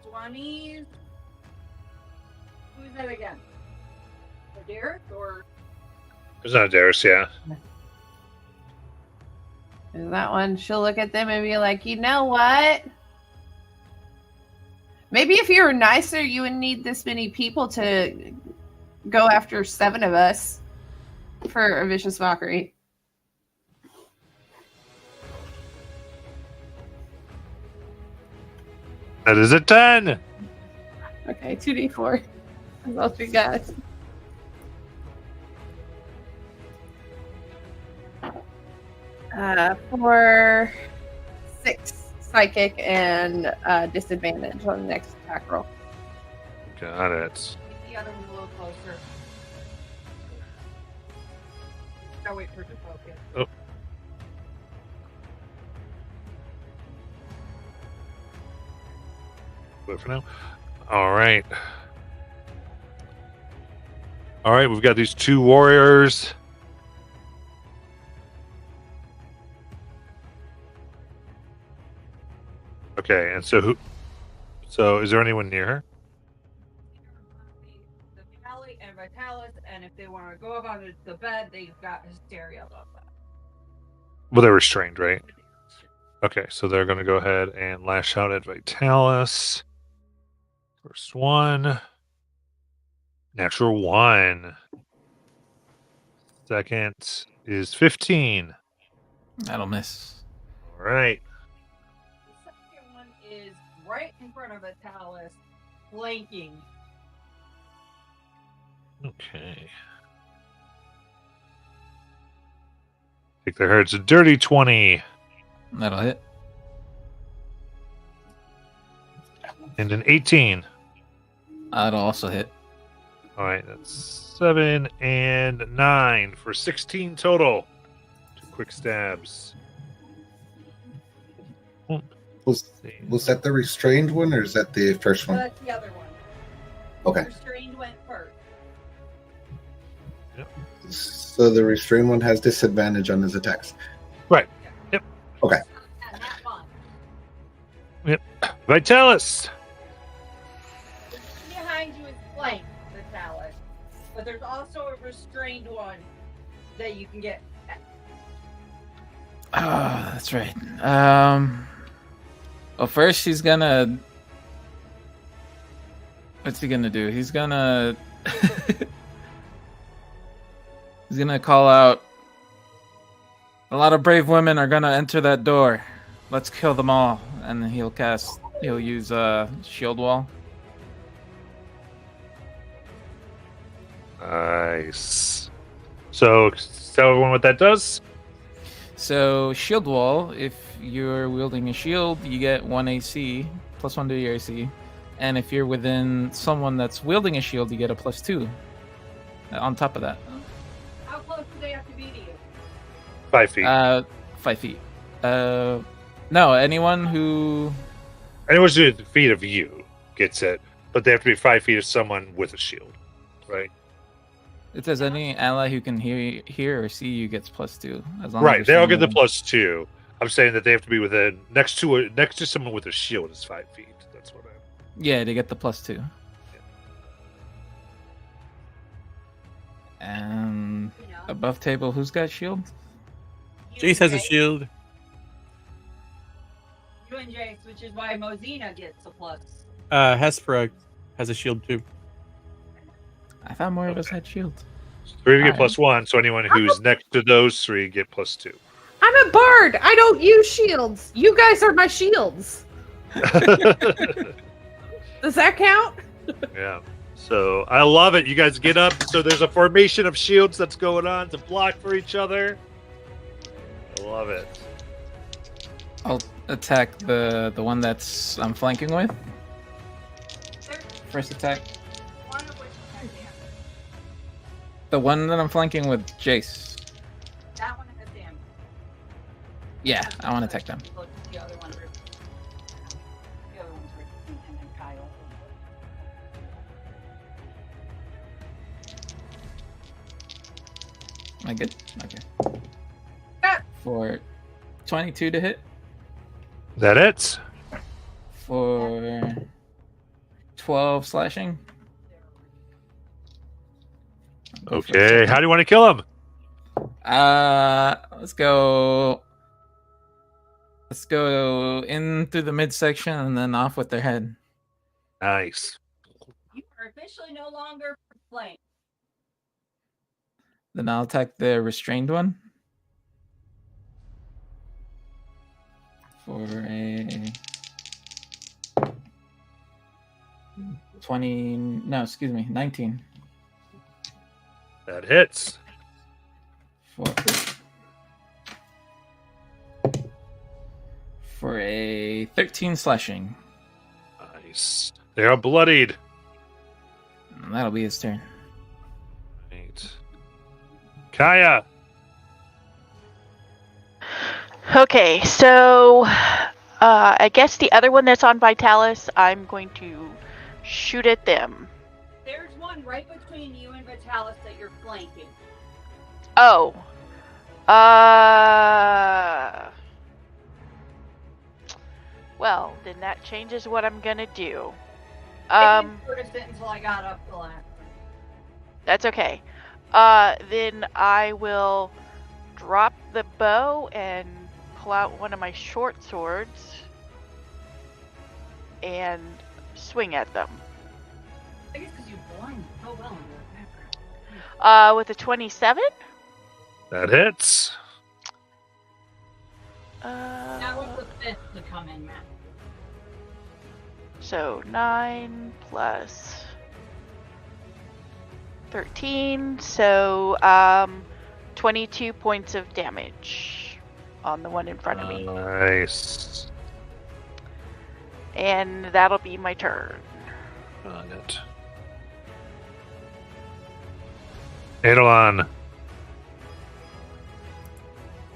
the 20s. Who's that again? Derek or? There's not a Darius, yeah. And that one, she'll look at them and be like, you know what? Maybe if you were nicer, you wouldn't need this many people to go after 7 of us for a vicious mockery. That is a 10. Okay, 2d4. That's all we got. For 6 psychic and disadvantage on the next attack roll. Got it. Get the other one a little closer. I'll wait for it to focus. Oh. Wait for now. All right. All right, we've got these 2 warriors. Okay, and so who? So is there anyone near her? The Valley and Vitalis, and if they want to go up on the bed, they've got Hysteria above that. Well, they're restrained, right? Okay, so they're going to go ahead and lash out at Vitalis. First one. Natural 1. Second is 15. That'll miss. All right. The second one is right in front of Vitalis, flanking. Okay. Take their heads. A dirty 20. That'll hit. And an 18. That'll also hit. All right, that's 7 and 9 for 16 total. 2 quick stabs. Was that the restrained one, or is that the first one? That's the other one. Okay. Restrained went first. So the restrained one has disadvantage on his attacks. Right. Yep. Okay. And that one. Yep. Vitalis. Behind you is flank, Vitalis. But there's also a restrained one that you can get. Oh, that's right. Well, first he's gonna. What's he gonna do? He's gonna. He's gonna call out. A lot of brave women are gonna enter that door. Let's kill them all, and then he'll use shield wall. Nice. So, tell everyone what that does. So shield wall, if you're wielding a shield, you get 1 AC, plus 1 to your AC. And if you're within someone that's wielding a shield, you get a plus 2 on top of that. How close do they have to be to you? 5 feet. 5 feet. No, anyone who Anyone within 5 feet of you gets it, but they have to be 5 feet of someone with a shield, right? It says any ally who can hear or see you gets +2. As long Right, as they all they're get the standing +2. I'm saying that they have to be within next to someone with a shield is 5 feet. That's what I'm. Yeah, they get the +2. And above table, who's got shield? Jace has a shield. You and Jace, which is why Mosina gets a plus. Hespera has a shield too. I thought more of us had shield. 3 get Alright. +1, so anyone who's next to those 3 get +2. I'm a bard. I don't use shields. You guys are my shields. Does that count? Yeah. So I love it. You guys get up. So there's a formation of shields that's going on to block for each other. I love it. I'll attack the one that's I'm flanking with. First attack. One of which has damage. The one that I'm flanking with Jace. That one has damage. Yeah, I want to attack them. Look, the other one. The other one's Rick and then Kyle. Am I good? Okay. Ah! For 22 to hit. That it? For 12 slashing. Okay. How do you want to kill him? Let's go. Let's go in through the midsection and then off with their head. Nice. You are officially no longer flanked. Then I'll attack the restrained one. For a 20. No, excuse me, 19. That hits. For a 13 slashing. Nice. They are bloodied. And that'll be his turn. Right. Kaya. Okay, so I guess the other one that's on Vitalis, I'm going to shoot at them. There's one right between you and Vitalis that you're flanking. Oh. Well, then that changes what I'm gonna do. I didn't notice it until I got up the last one. That's okay. Then I will drop the bow and pull out one of my short swords and swing at them. I guess because you blind so well in your background. With a 27? That hits. That was the fifth to come in, Matt. So 9 plus 13, so 22 points of damage on the one in front of me. Nice. And that'll be my turn. On it. Edelon.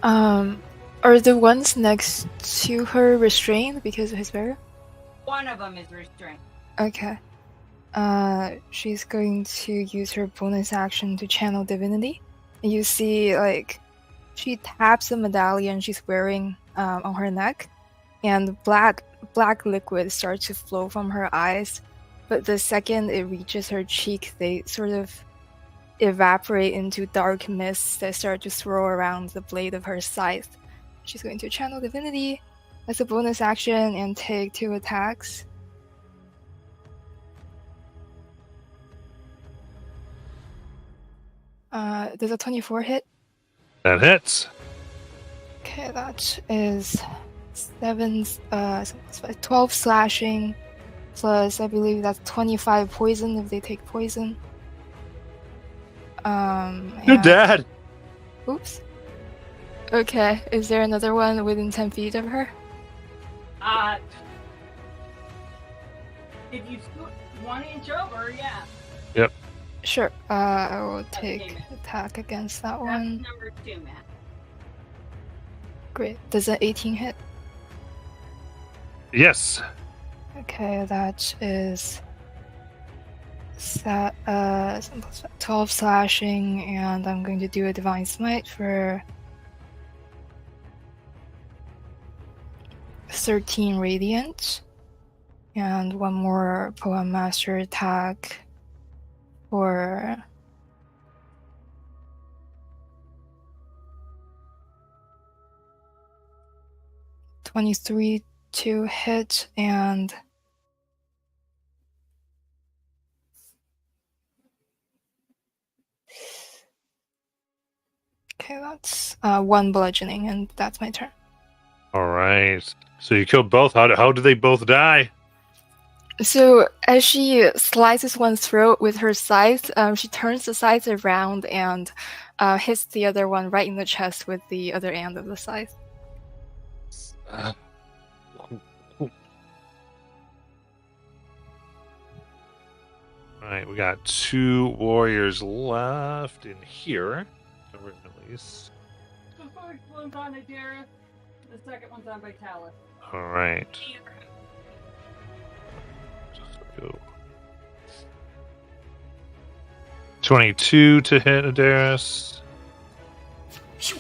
Are the ones next to her restrained because of his barrier? One of them is restrained. Okay. She's going to use her bonus action to channel divinity. You see, like, she taps the medallion she's wearing on her neck, and black liquid starts to flow from her eyes. But the second it reaches her cheek, they sort of evaporate into dark mists that start to swirl around the blade of her scythe. She's going to channel divinity as a bonus action and take 2 attacks. Does a 24 hit? That hits. Okay, that is 12 slashing plus, I believe that's 25 poison if they take poison. Your and- dad. Oops. Okay, is there another one within 10 feet of her? If you scoot 1 inch over, yeah. Yep. Sure. I will Okay, take Matt. attack against that That's one. number 2, Matt. Great. Does an 18 hit? Yes. Okay, that is 12 slashing, and I'm going to do a divine smite for 13 radiant, and one more poem master attack for 23 to hit, and okay, that's 1 bludgeoning, and that's my turn. All right. So you killed both. How do they both die? So as she slices one's throat with her scythe, she turns the scythe around and hits the other one right in the chest with the other end of the scythe. All right, we got 2 warriors left in here. Covered at least. The first one's on Adara. The second one's on Vitalis. All right. Just go. 22 to hit Adaris. He's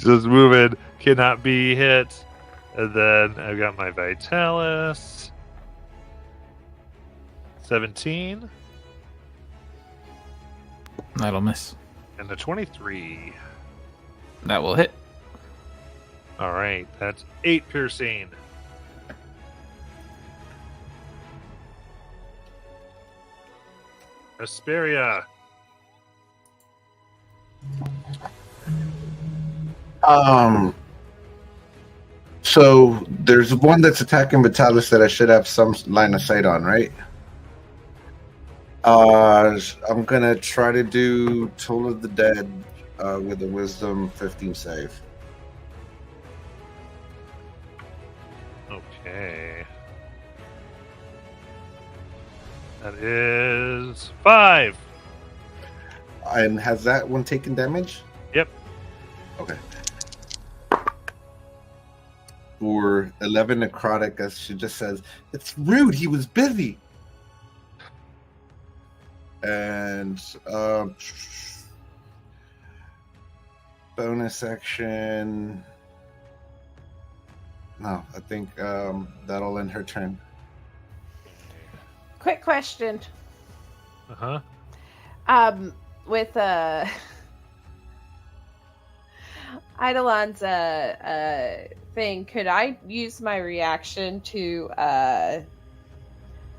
just moving, cannot be hit. And then I've got my Vitalis. 17. That'll miss. And the 23. That will hit. All right, that's 8 piercing. Asperia. So there's one that's attacking Vitalis that I should have some line of sight on, right? I'm gonna try to do Toll of the Dead with a Wisdom 15 save. Okay. That is 5. And has that one taken damage? Yep. Okay. For 11 necrotic, as she just says, it's rude, he was busy. And bonus action. No, I think that'll end her turn. Quick question. Uh-huh. With Eidolon's thing, could I use my reaction to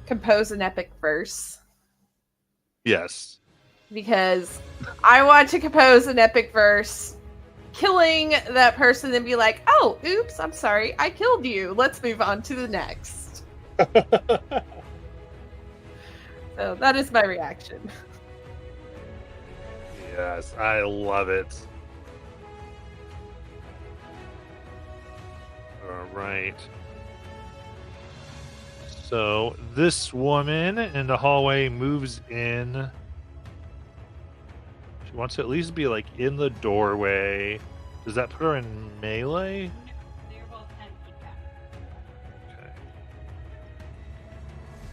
compose an epic verse? Yes. Because I want to compose an epic verse, killing that person and be like, oh, oops, I'm sorry, I killed you. Let's move on to the next. So that is my reaction. Yes, I love it. All right. So this woman in the hallway moves in. She wants to at least be like in the doorway. Does that put her in melee? They're both 10 feet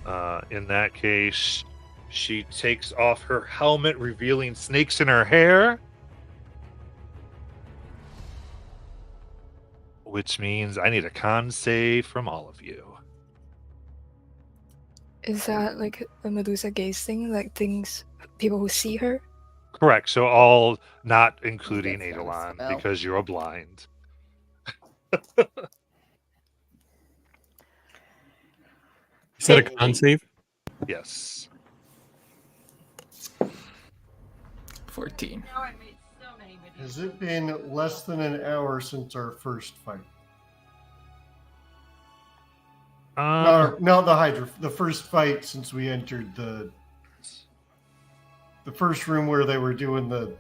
back. Okay. In that case, she takes off her helmet, revealing snakes in her hair. Which means I need a con save from all of you. Is that like a Medusa gaze thing? Like things, people who see her? Correct. So all not including That's not a Eidolon spell. because you're blind. Is that a con save? Yes. 14. Now I made so many videos. Has it been less than an hour since our first fight? No, the Hydra. The first fight since we entered the first room where they were doing the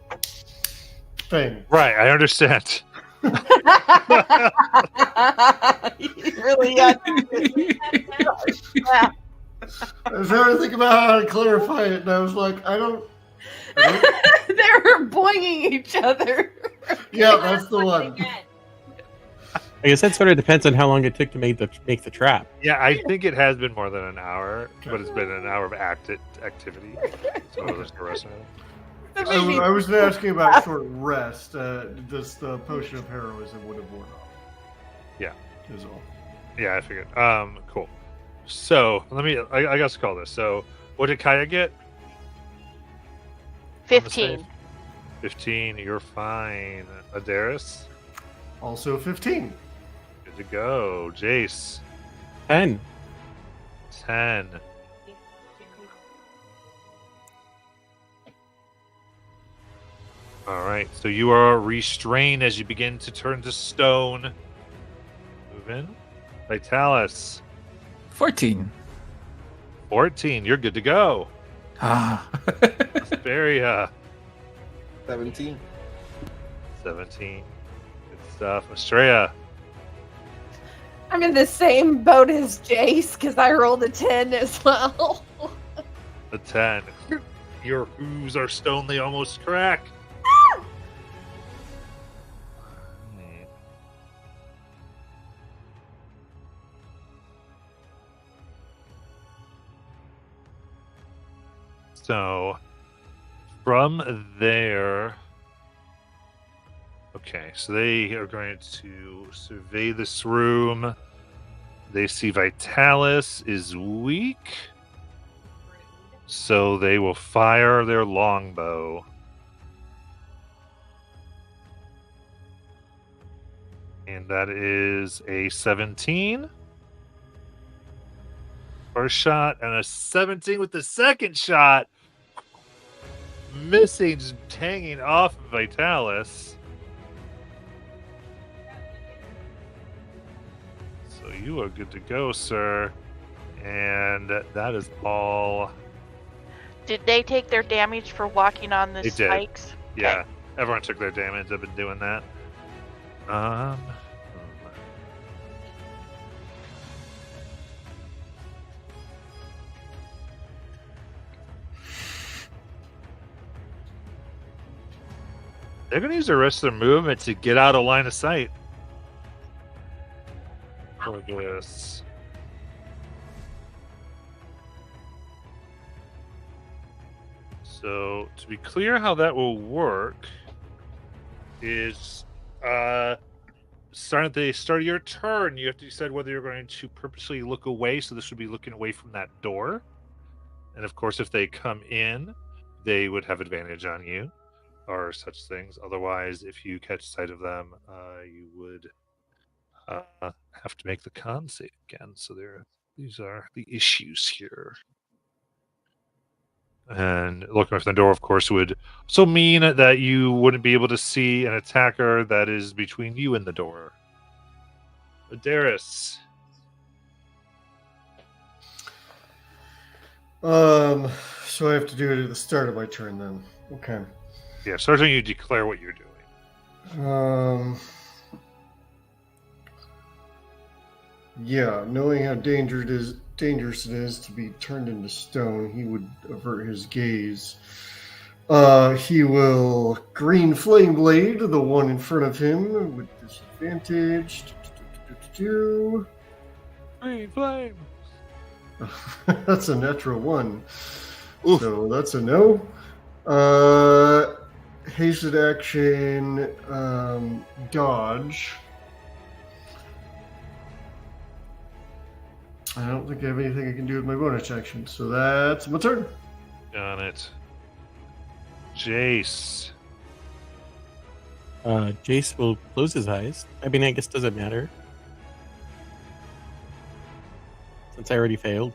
thing. Right, I understand. You really got I was trying to think about how to clarify it, and I was like, I don't. They were boinging each other. Yeah, that's the one. I guess that sort of depends on how long it took to make the trap. Yeah, I think it has been more than an hour, but it's been an hour of activity. So there's the rest of it. I was asking about short rest. Does the potion of heroism would have worn off? Yeah. Is all. Yeah, I figured. Cool. So I guess call this. So what did Kaya get? 15. 15. You're fine. Adaris? Also 15. Good to go. Jace? 10. 10. All right. So you are restrained as you begin to turn to stone. Move in. Vitalis? 14. 14. You're good to go. Ah. Asperia? 17. 17. Good stuff. Estrella? I'm in the same boat as Jace because I rolled a 10 as well. A 10. Your hooves are stone. They almost crack. So, from there, okay, so they are going to survey this room. They see Vitalis is weak, so they will fire their longbow. And that is a 17. First shot, and a 17 with the second shot. Missing, just hanging off of Vitalis. So you are good to go, sir. And that is all. Did they take their damage for walking on the They did. spikes? Yeah, Okay. everyone took their damage. I've been doing that. They're going to use the rest of their movement to get out of line of sight for this. So, to be clear how that will work is starting at the start of your turn, you have to decide whether you're going to purposely look away. So this would be looking away from that door. And of course, if they come in, they would have advantage on you or such things. Otherwise, if you catch sight of them, you would have to make the con save again. So these are the issues here. And looking from the door, of course, would also mean that you wouldn't be able to see an attacker that is between you and the door. Adaris. So I have to do it at the start of my turn then. Okay. Yeah, certainly you declare what you're doing. Yeah, knowing how dangerous it is to be turned into stone, he would avert his gaze. He will green flame blade the one in front of him with disadvantage. Green flame. That's a natural one. Oof. So that's a no. Hasted action, dodge. I don't think I have anything I can do with my bonus action, so that's my turn. Got it. Jace. Jace will close his eyes. I mean, I guess it doesn't matter. Since I already failed.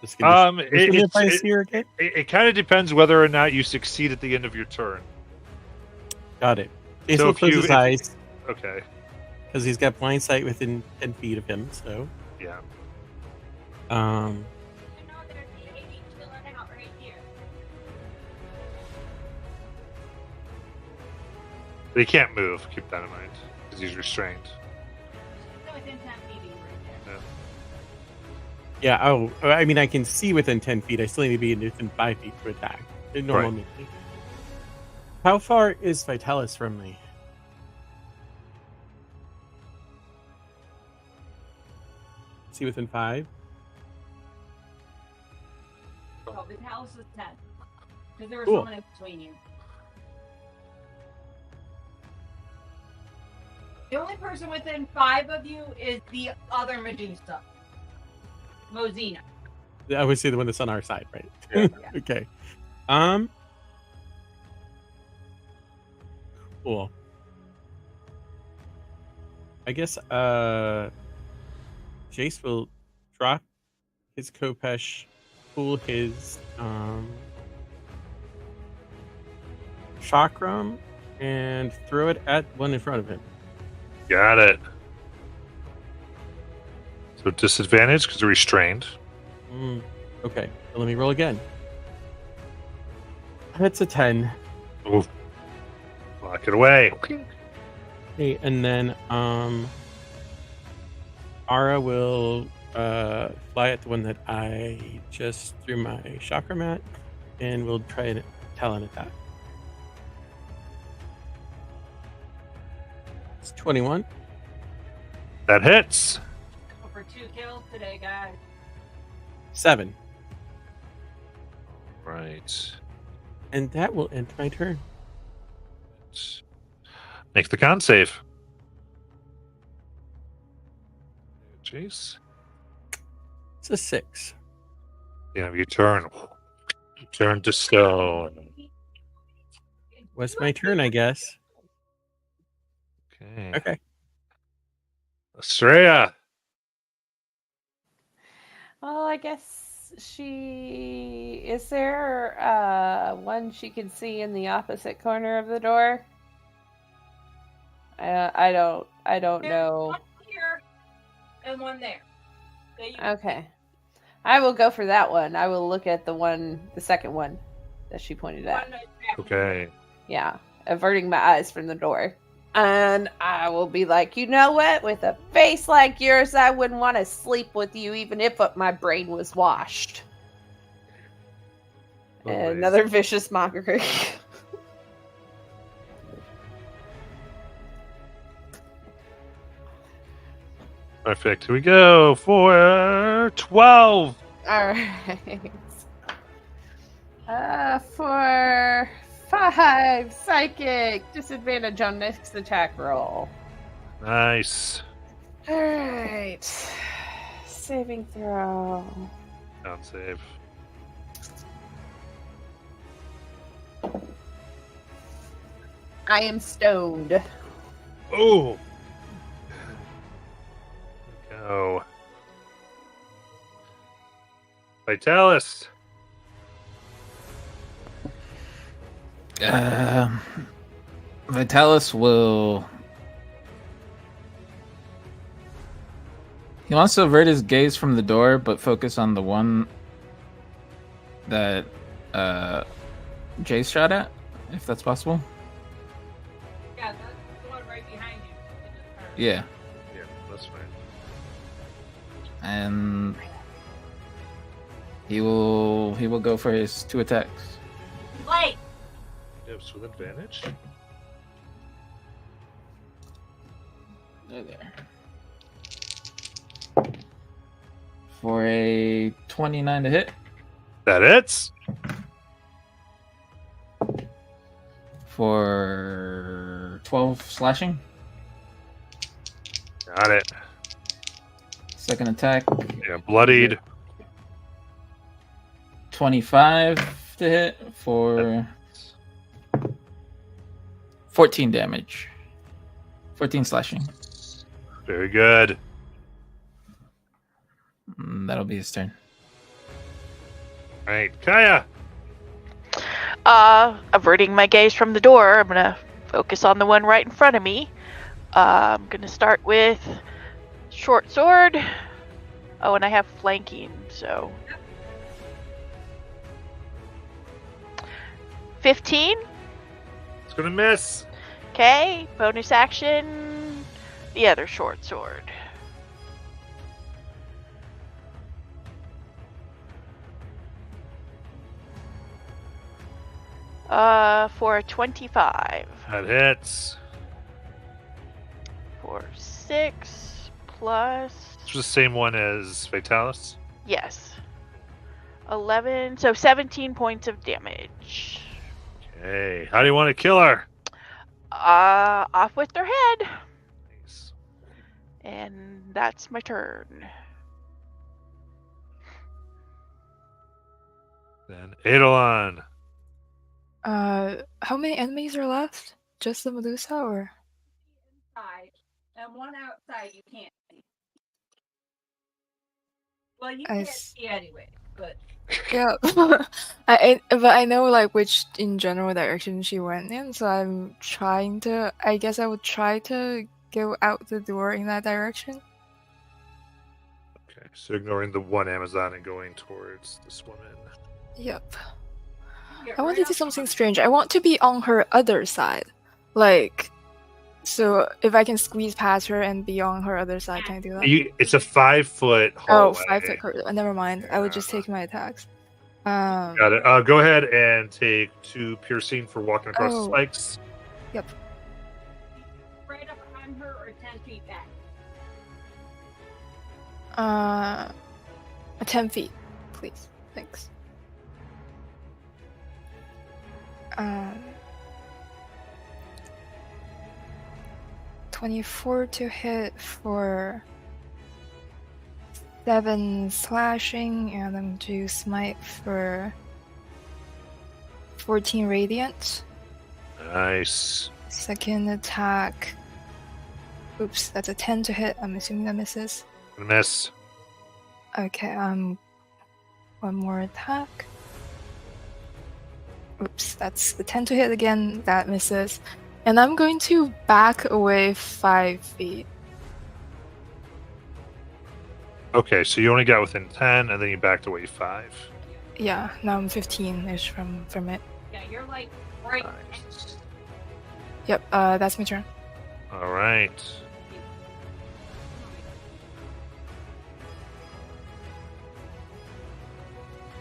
Just if I see her again? It kind of depends whether or not you succeed at the end of your turn. Got it. Jace So will if close you- his if- eyes Okay. because he's got blind sight within 10 feet of him. So, Yeah. You know there's the lady chilling out right here. But he can't move. Keep that in mind. Because he's restrained. She's within 10 feet of you right there. yeah. Oh, I mean, I can see within 10 feet. I still need to be within 5 feet to attack. Normal movement. How far is Vitalis from me? See within 5. Oh, Vitalis is 10. Because there was Cool. someone in between you. The only person within 5 of you is the other Medusa. Mosina. I would say the one that's on our side, right? Yeah. Okay. Cool. I guess Jace will drop his Kopesh, pull his chakram, and throw it at one in front of him. Got it. So disadvantage because they're restrained. Okay, so let me roll again. That's a 10. Oof. Lock it away. Okay, and then Ara will fly at the one that I just threw my chakram at, and we'll try and talon attack. It's 21. That hits. Go for 2 kills today, guys. 7. Right. And that will end my turn. Make the con save. Jeez. It's a 6. Yeah, you turn. You turn to stone. Was my turn, I guess. Okay. Okay. Estrella. Well, I guess is there one she can see in the opposite corner of the door? I don't There's know. one here and one there. That you can Okay. I will go for that one. I will look at the second one that she pointed see. at. One that's back. Okay. Yeah, averting my eyes from the door. And I will be like, you know what? With a face like yours, I wouldn't want to sleep with you even if my brain was washed. Always. Another vicious mockery. Perfect. Here we go for 12. All right. For 5 psychic disadvantage on next attack roll. Nice. All right. Saving throw. Con save. I am stoned. Oh. Go. Vitalis. Vitalis will. He wants to avert his gaze from the door, but focus on the one that Jace shot at, if that's possible. Yeah, that's the one right behind you. Yeah, Yeah, that's fine. and he will go for his 2 attacks. Like, Yes, with advantage. There. For a 29 to hit. That hits. For 12 slashing. Got it. Second attack, Yeah, bloodied. 25 to hit for 14 damage. 14 slashing. Very good. That'll be his turn. All right, Kaya. Averting my gaze from the door, I'm gonna focus on the one right in front of me. I'm gonna start with short sword. Oh, and I have flanking, so 15. It's gonna miss. Okay, bonus action. The other short sword. For 25. That hits. For 6 plus It's the same one as Vitalis. Yes. 11, so 17 points of damage. Okay. How do you want to kill her? Off with their head. Nice. And that's my turn. Then Eidolon. How many enemies are left? Just the Medusa, or? Inside, and one outside you can't see. Well, you I can't s- see anyway, but Yeah, but I know like which in general direction she went in, so I'm trying to. I guess I would try to go out the door in that direction. Okay, so ignoring the one Amazon and going towards this woman. Yep. get I want right to do up something on strange. I want to be on her other side, like. So if I can squeeze past her and be on her other side, can I do that? It's a 5-foot Oh, hallway. 5 foot corridor. Never mind. I would just Yeah. take my attacks. Got it. Go ahead and take 2 piercing for walking across the Oh. spikes. Yep. right up on her or 10 feet back. 10 feet, please. Thanks. 24 to hit for 7 slashing, and then do smite for 14 radiant. Nice. Second attack. Oops, that's a 10 to hit. I'm assuming that misses. Miss. Okay, one more attack. Oops, that's the 10 to hit again. That misses. And I'm going to back away 5 feet. Okay, so you only got within 10, and then you backed away 5. Yeah, now I'm 15-ish from it. Yeah, you're like right. Nice. Yep, that's my turn. All right.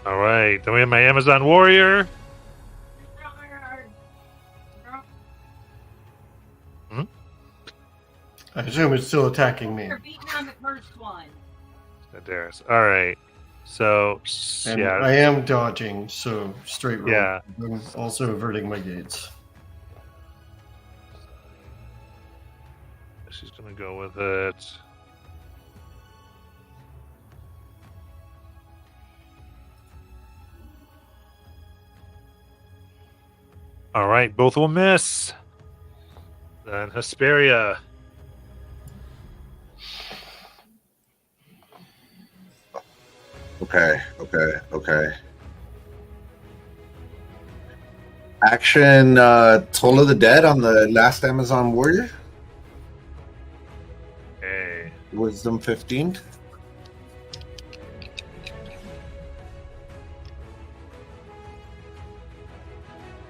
All right. Then we have my Amazon warrior. I assume it's still attacking me. You're beating on the first one. Darius. All right. So And yeah, I am dodging, so straight roll. Yeah. I'm also averting my gates. she's gonna go with it. All right, both will miss. Then Hesperia. Okay. Action Toll of the Dead on the last Amazon warrior. Okay. Wisdom 15.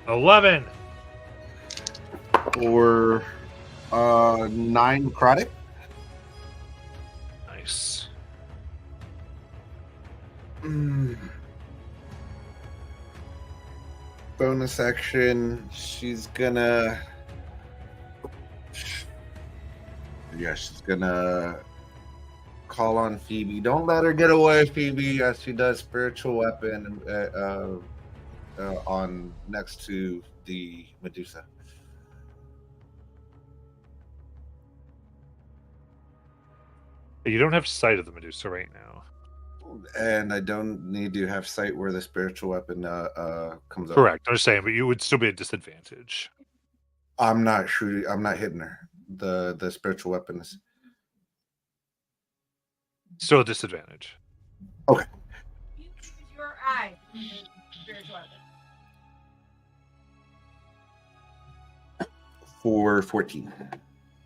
$11. Or 9 necrotic. Nice. Bonus action. She's gonna call on Phoebe. Don't let her get away, Phoebe, as she does spiritual weapon on next to the Medusa. You don't have sight of the Medusa right now. And I don't need to have sight where the spiritual weapon comes up. Correct. I'm just saying, but you would still be at disadvantage. I'm not shooting. I'm not hitting her. The spiritual weapon is Still a disadvantage. okay. You use your eye. Spiritual weapon. For 14.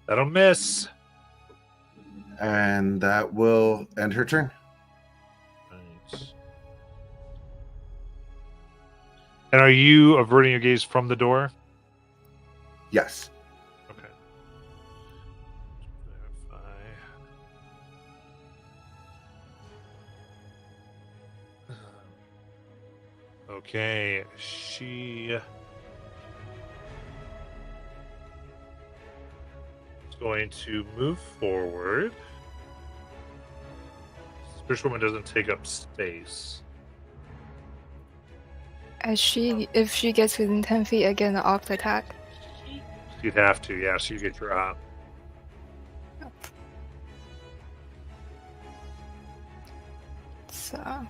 That'll miss. And that will end her turn. Nice. And are you averting your gaze from the door? Yes. Okay. Verify. Okay, she is going to move forward. This woman doesn't take up space. If she gets within 10 feet, I get an opt attack. You'd have to, yeah, so you get your op. So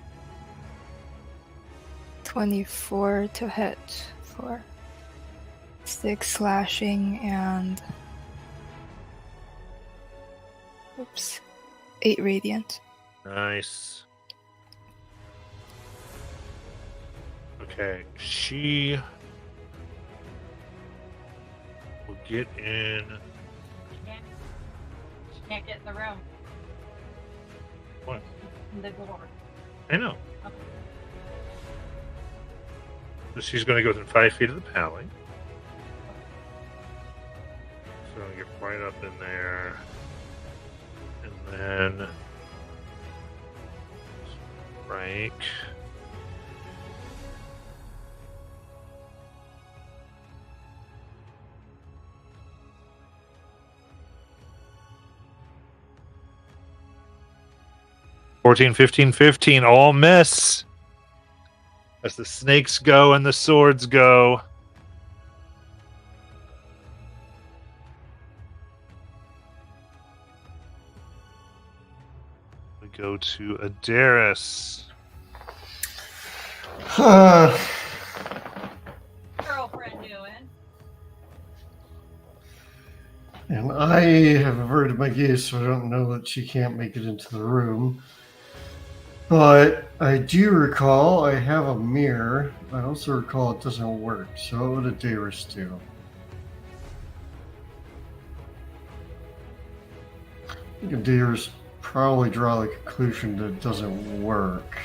24 to hit for 6 slashing and 8 radiant. Nice. Okay, she will get in. She can't get in the room. What? In the door. I know. Okay. So she's going to go within 5 feet of the paling. So get right up in there. And then strike. $14, $15, $15, all miss. As the snakes go and the swords go. We go to Adaris. Girlfriend doing. And I have averted my gaze, so I don't know that she can't make it into the room. But I do recall I have a mirror. I also recall it doesn't work. So what would Adaris do? I think Adaris probably draw the conclusion that it doesn't work.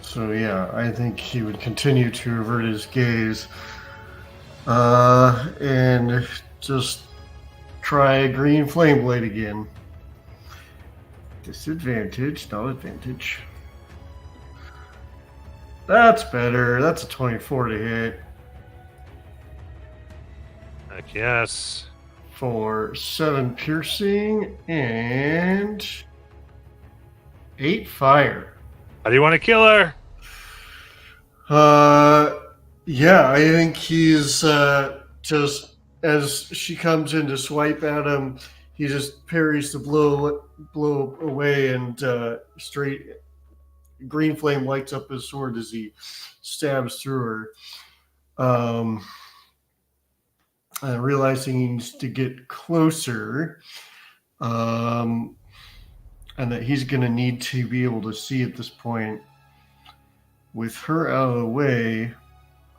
So yeah, I think he would continue to avert his gaze and just try a green flame blade again. Disadvantage, not advantage. That's better. That's a 24 to hit. Heck yes. For 7 piercing and 8 fire. How do you want to kill her? Yeah, I think he's just as she comes in to swipe at him, he just parries the blow away, and straight green flame lights up his sword as he stabs through her. Realizing he needs to get closer, and that he's going to need to be able to see at this point. With her out of the way,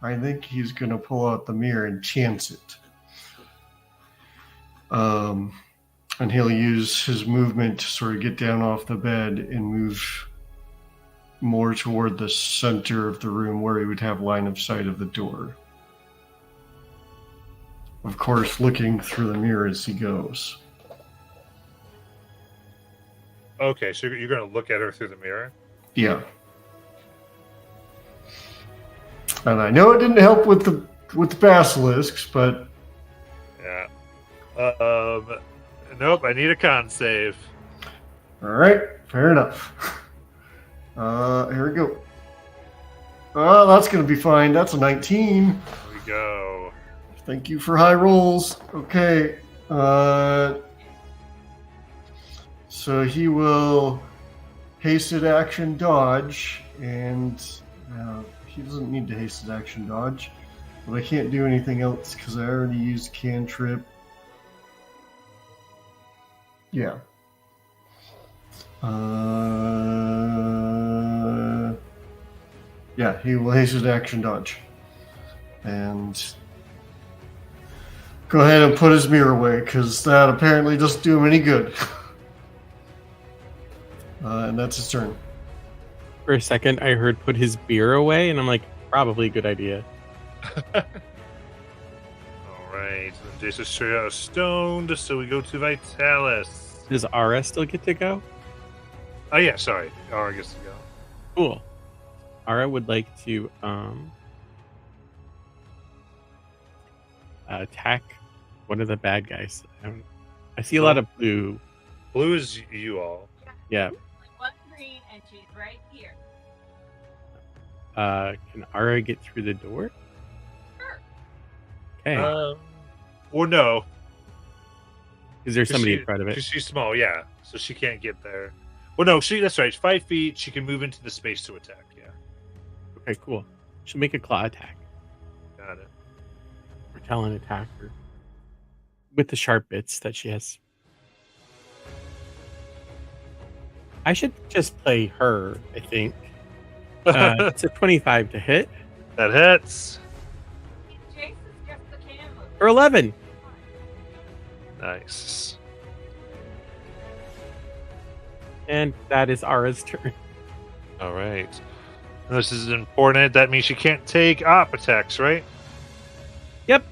I think he's going to pull out the mirror and chance it. And he'll use his movement to sort of get down off the bed and move more toward the center of the room where he would have line of sight of the door. Of course, looking through the mirror as he goes. Okay, so you're going to look at her through the mirror? Yeah. And I know it didn't help with the basilisks, but Yeah. Nope, I need a con save. all right, fair enough. Here we go. Oh, that's going to be fine. That's a 19. Here we go. Thank you for high rolls. Okay. So he will hasted action dodge, and he doesn't need to hasted action dodge, but I can't do anything else because I already used cantrip. Yeah. Yeah, he will hasted action dodge. And go ahead and put his mirror away, because that apparently doesn't do him any good. And that's his turn. For a second, I heard put his beer away, and I'm like, probably a good idea. All right. Then Jason's straight out of stoned, so we go to Vitalis. Does Ara still get to go? Oh, yeah, sorry. Ara gets to go. Cool. Ara would like to attack one of the bad guys. I see a lot of blue Blue is you all. Yeah. Only one green, and she's right here. Can Ara get through the door? Sure. Okay. Or no. Is there somebody in front of it? Because she's small, yeah. So she can't get there. Well, no, that's right. 5 feet. She can move into the space to attack. Yeah. Okay, cool. She'll make a claw attack. Got it. Or talon attack. Or with the sharp bits that she has. I should just play her, I think. It's a 25 to hit. That hits. Jason's just the camera. Or 11. Nice. And that is Ara's turn. All right. This is important. That means she can't take op attacks, right? Yep.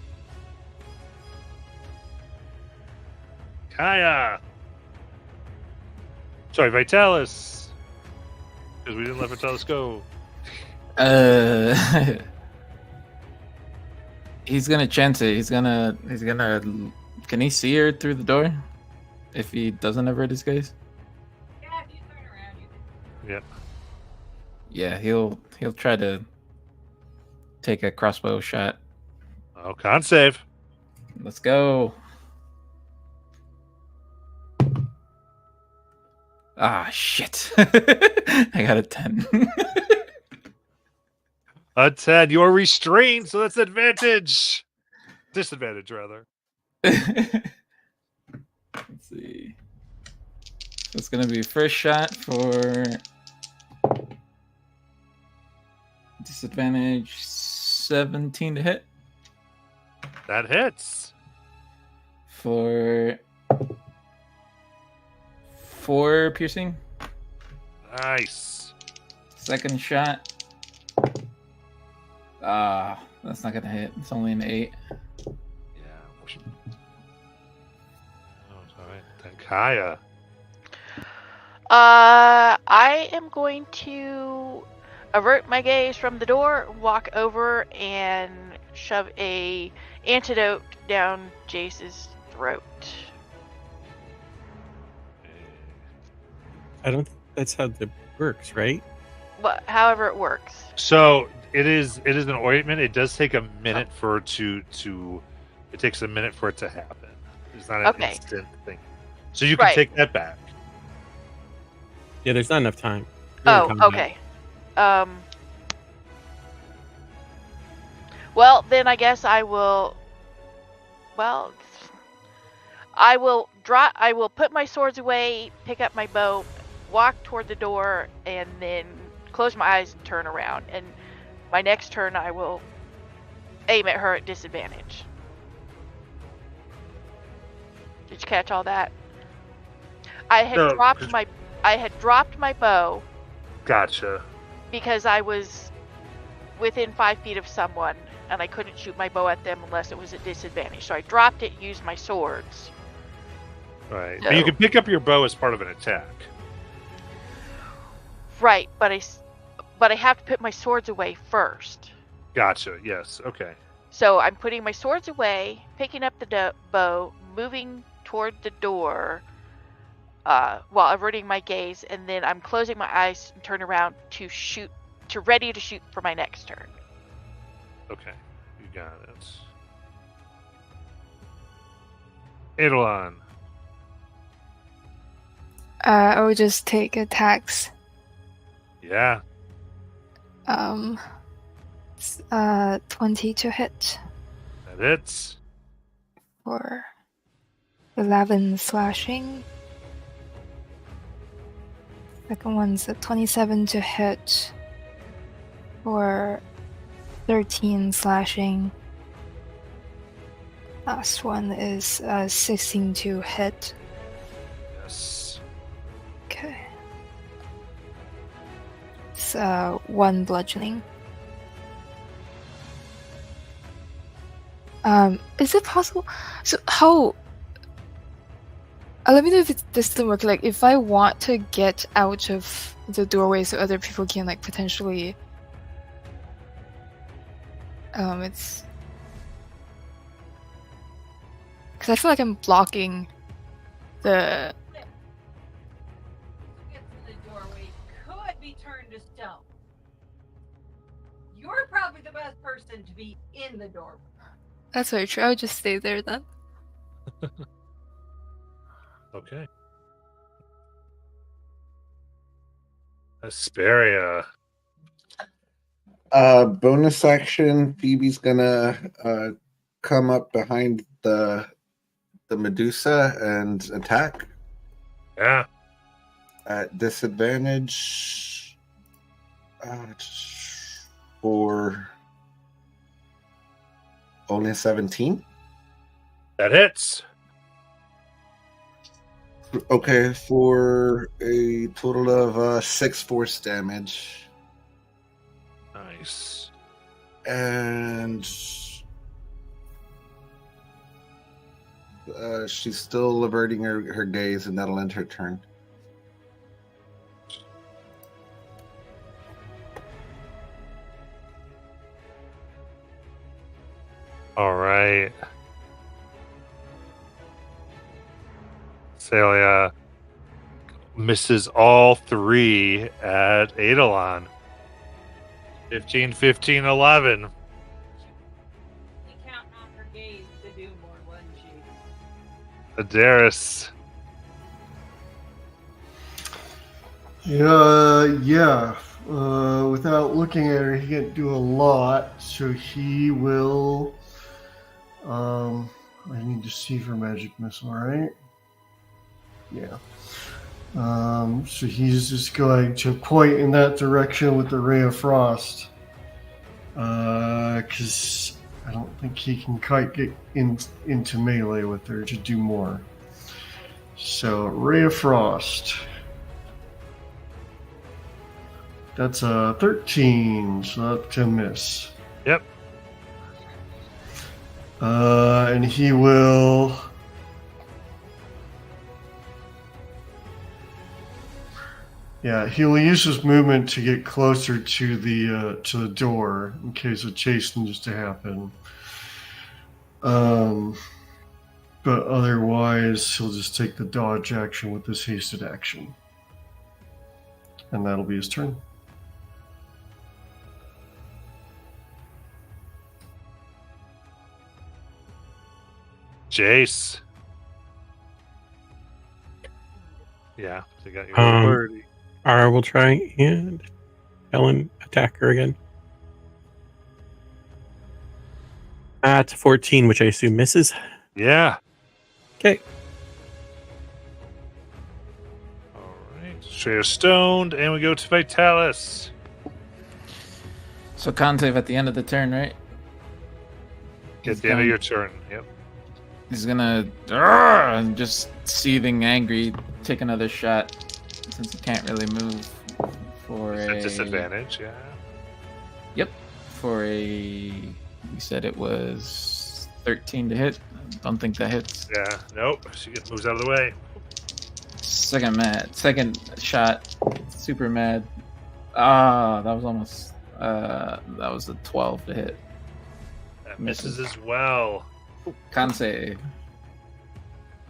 Kaya. Sorry, Vitalis. Because we didn't let Vitalis go. He's gonna chance it. He's gonna. Can he see her through the door? If he doesn't avert his gaze? Yeah, if you turn around, you can. Yep. Yeah, he'll try to take a crossbow shot. Oh, con save. Let's go. Ah, shit. I got a 10. A 10. You're restrained, so that's advantage. Disadvantage, rather. Let's see. It's going to be first shot for disadvantage 17 to hit. That hits. For 4 piercing. Nice. Second shot. That's not gonna hit. It's only an 8. Yeah. Oh, all right. Then Kaya. I am going to avert my gaze from the door, walk over, and shove a antidote down Jace's throat. I don't think that's how that works, right? But however it works. So it is an ointment. It does take a minute for it to it takes a minute for it to happen. It's not an Okay. instant thing. So you can Right. take that back. Yeah, there's not enough time. You're in Oh, combat. okay. Well, then I guess I will. Well, I will put my swords away, pick up my bow, walk toward the door, and then close my eyes and turn around. And my next turn, I will aim at her at disadvantage. Did you catch all that? I had No, dropped my bow Gotcha. because I was within 5 feet of someone, and I couldn't shoot my bow at them unless it was at disadvantage. So I dropped it, used my swords. Right. No. But you can pick up your bow as part of an attack. Right, but I have to put my swords away first. Gotcha. Yes. Okay. So I'm putting my swords away, picking up the bow, moving toward the door, while averting my gaze, and then I'm closing my eyes and turn around to ready to shoot for my next turn. Okay. You got it. Eidolon. I would just take attacks. Yeah. 20 to hit That hits. for 11 slashing. Second one's a 27 to hit for 13 slashing. Last one is 16 to hit. Yes. Okay. It's 1 bludgeoning. Is it possible? So how? Let me know if this doesn't work. Like, if I want to get out of the doorway so other people can like potentially, it's because I feel like I'm blocking the be turned to stone. You're probably the best person to be in the doorway. That's very true. I would just stay there then. Okay. Asperia. Bonus action. Phoebe's gonna come up behind the Medusa and attack Yeah. at disadvantage for only 17. That hits. Okay, for a total of 6 force damage. Nice. And she's still averting her gaze, and that'll end her turn. All right. Celia misses all 3 at Eidolon. 15, 15, 11. She counting on her gaze to do more, wasn't she? Adaris. Yeah. Without looking at her, he can't do a lot, so he will. I need to see for magic missile, right? Yeah. So he's just going to point in that direction with the ray of frost, because I don't think he can quite get into melee with her to do more. So ray of frost. That's a 13, so that's a miss. Yep. And he will. Yeah, he will use his movement to get closer to the door in case a chase needs to happen. But otherwise, he'll just take the dodge action with this hasted action, and that'll be his turn. Jace. Yeah, they got your birdie. Ara will try and Ellen attack her again. At 14, which I assume misses. Yeah. Okay. All right. Shreya stoned, and we go to Vitalis. So Conte at the end of the turn, right? At the end of your turn. Yep. He's gonna and just seething, angry, take another shot since he can't really move for It's a a disadvantage. Yeah. Yep, for a. You said it was 13 to hit. Don't think that hits. Yeah. Nope. She moves out of the way. Second shot. Super mad. Ah, that was almost. That was a 12 to hit. That misses as well. Kansei.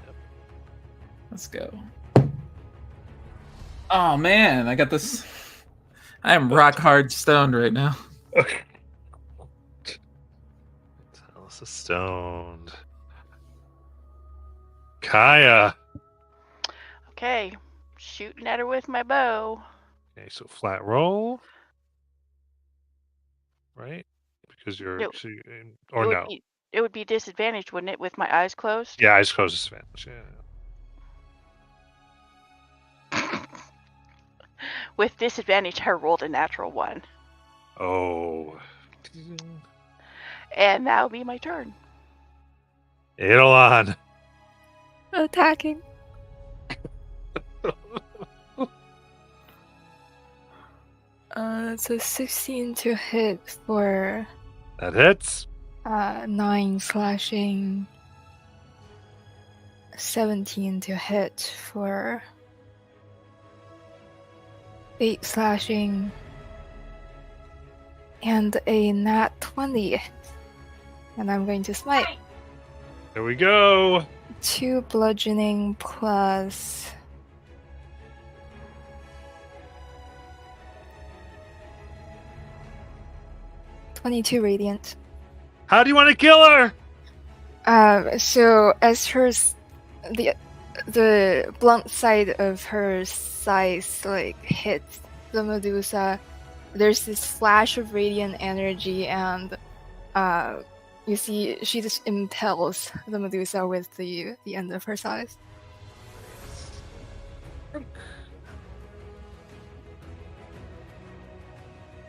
Yep. Let's go. Oh man, I got this. I am rock hard stoned right now. Vitalis is stoned. Kaya. Okay, shooting at her with my bow. Okay, so flat roll. Right? Because you're. No. Or no. It would be disadvantaged, wouldn't it, with my eyes closed? Yeah, eyes closed disadvantage. Yeah. With disadvantage, I rolled a natural 1. Oh. And that'll be my turn. Eidolon. Attacking. It's a 16 to hit for That hits. 9 slashing, 17 to hit for 8 slashing, and a nat 20. And I'm going to smite. There we go. 2 bludgeoning plus 22 radiant. How do you want to kill her? So as the blunt side of her scythe hits the Medusa, there's this flash of radiant energy, and you see she just impels the Medusa with the end of her scythe.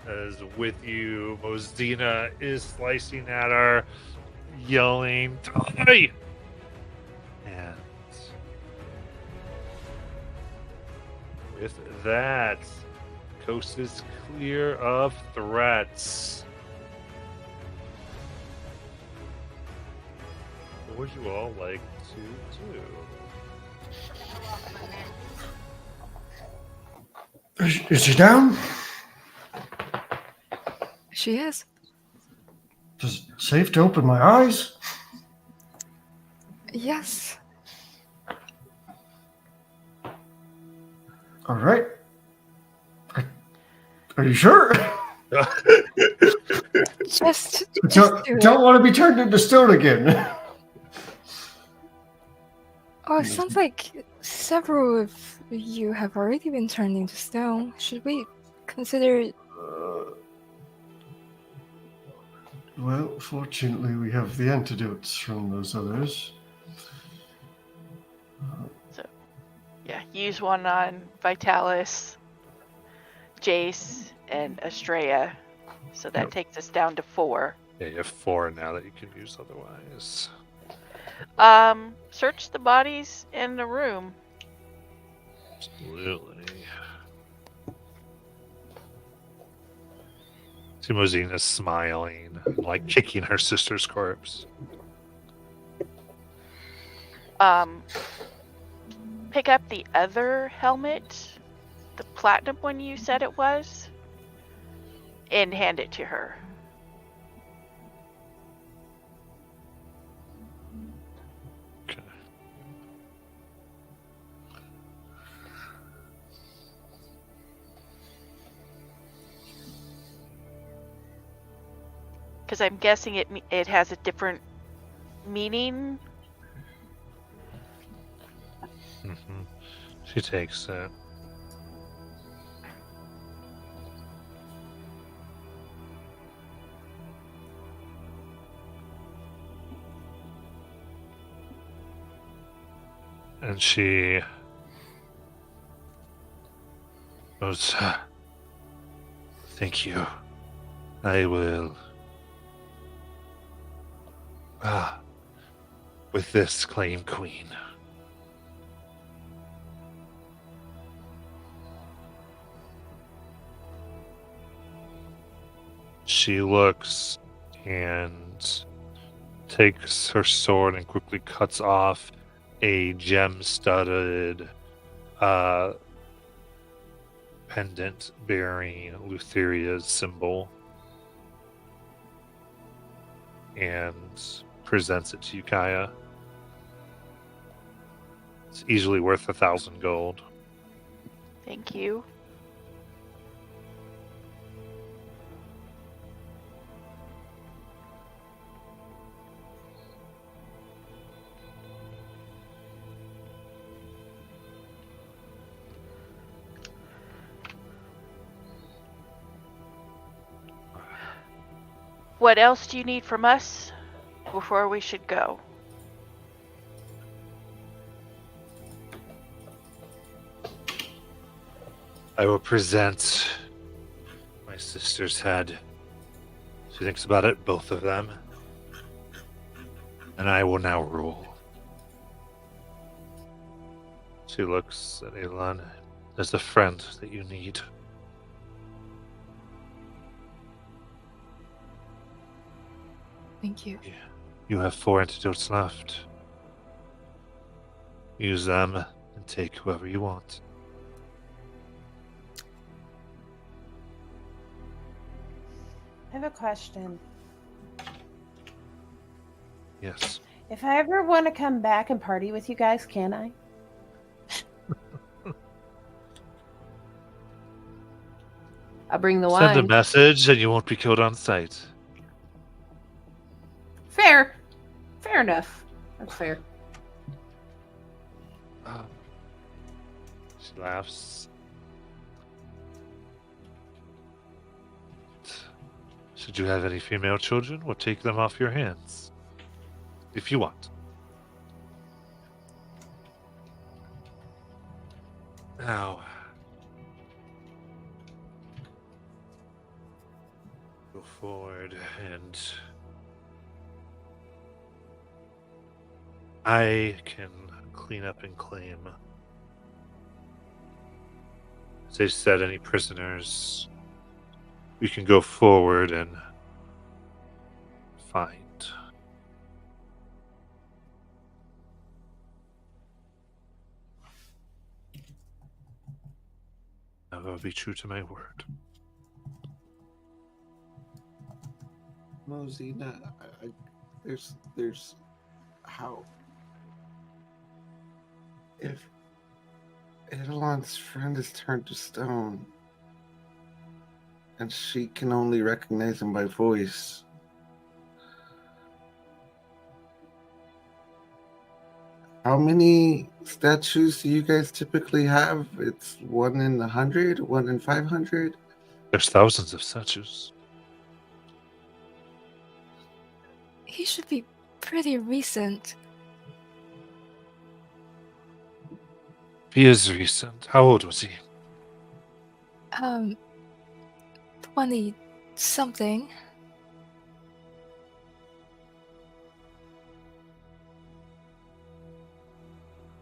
As with you, Mosdina is slicing at her, yelling, "Die!" And with that, coast is clear of threats. What would you all like to do? Is she down? She is. Is it safe to open my eyes? Yes. All right. Are you sure? Just don't do it. want to be turned into stone again. Oh, it sounds like several of you have already been turned into stone. Should we consider... Well, fortunately, we have the antidotes from those others. Yeah, use one on Vitalis, Jace, and Estrella. So that takes us down to 4. Yeah, you have 4 now that you can use otherwise. Search the bodies in the room. Absolutely. Timosina's smiling, like kicking her sister's corpse. Pick up the other helmet, the platinum one you said it was, and hand it to her. Okay. Because I'm guessing it has a different meaning. Mm-hmm. She takes it. And she goes, "Thank you. I will. With this claim queen." She looks and takes her sword and quickly cuts off a gem-studded pendant bearing Lutheria's symbol and presents it to you, Kaya. It's easily worth 1,000 gold. Thank you. What else do you need from us before we should go? I will present my sister's head. She thinks about it, both of them. And I will now rule. She looks at Elon. There's a friend that you need. Thank you. Yeah. You have 4 antidotes left. Use them and take whoever you want. I have a question. Yes. If I ever want to come back and party with you guys, can I? I'll bring the Send a wine. message and you won't be killed on sight. enough. That's fair. She laughs. Should you have any female children, we'll take them off your hands. If you want. Now, go forward, and I can clean up and claim. As they said, any prisoners we can go forward and find. I will be true to my word. Mosina, there's how if Edelon's friend is turned to stone and she can only recognize him by voice, how many statues do you guys typically have? It's 1 in 100, 1 in 500? There's thousands of statues. He should be pretty recent. He is recent. How old was he? 20 something.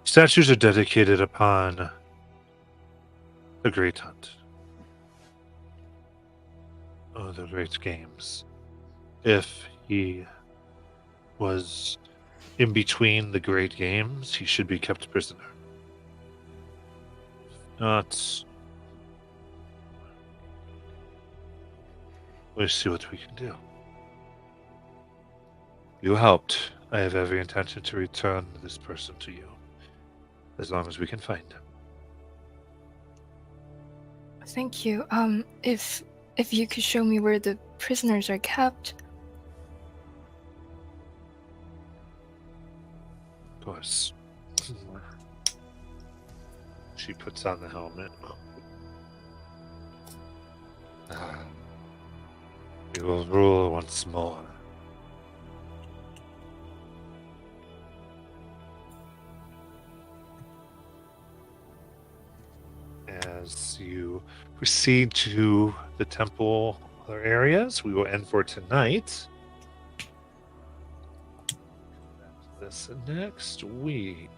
Statues are dedicated upon the Great Hunt. Oh, the Great Games. If he was in between the Great Games, he should be kept prisoner. Not. We'll see what we can do. You helped. I have every intention to return this person to you, as long as we can find him. Thank you. If you could show me where the prisoners are kept. Of course. She puts on the helmet. We will rule once more. As you proceed to the temple other areas, we will end for tonight. This next week.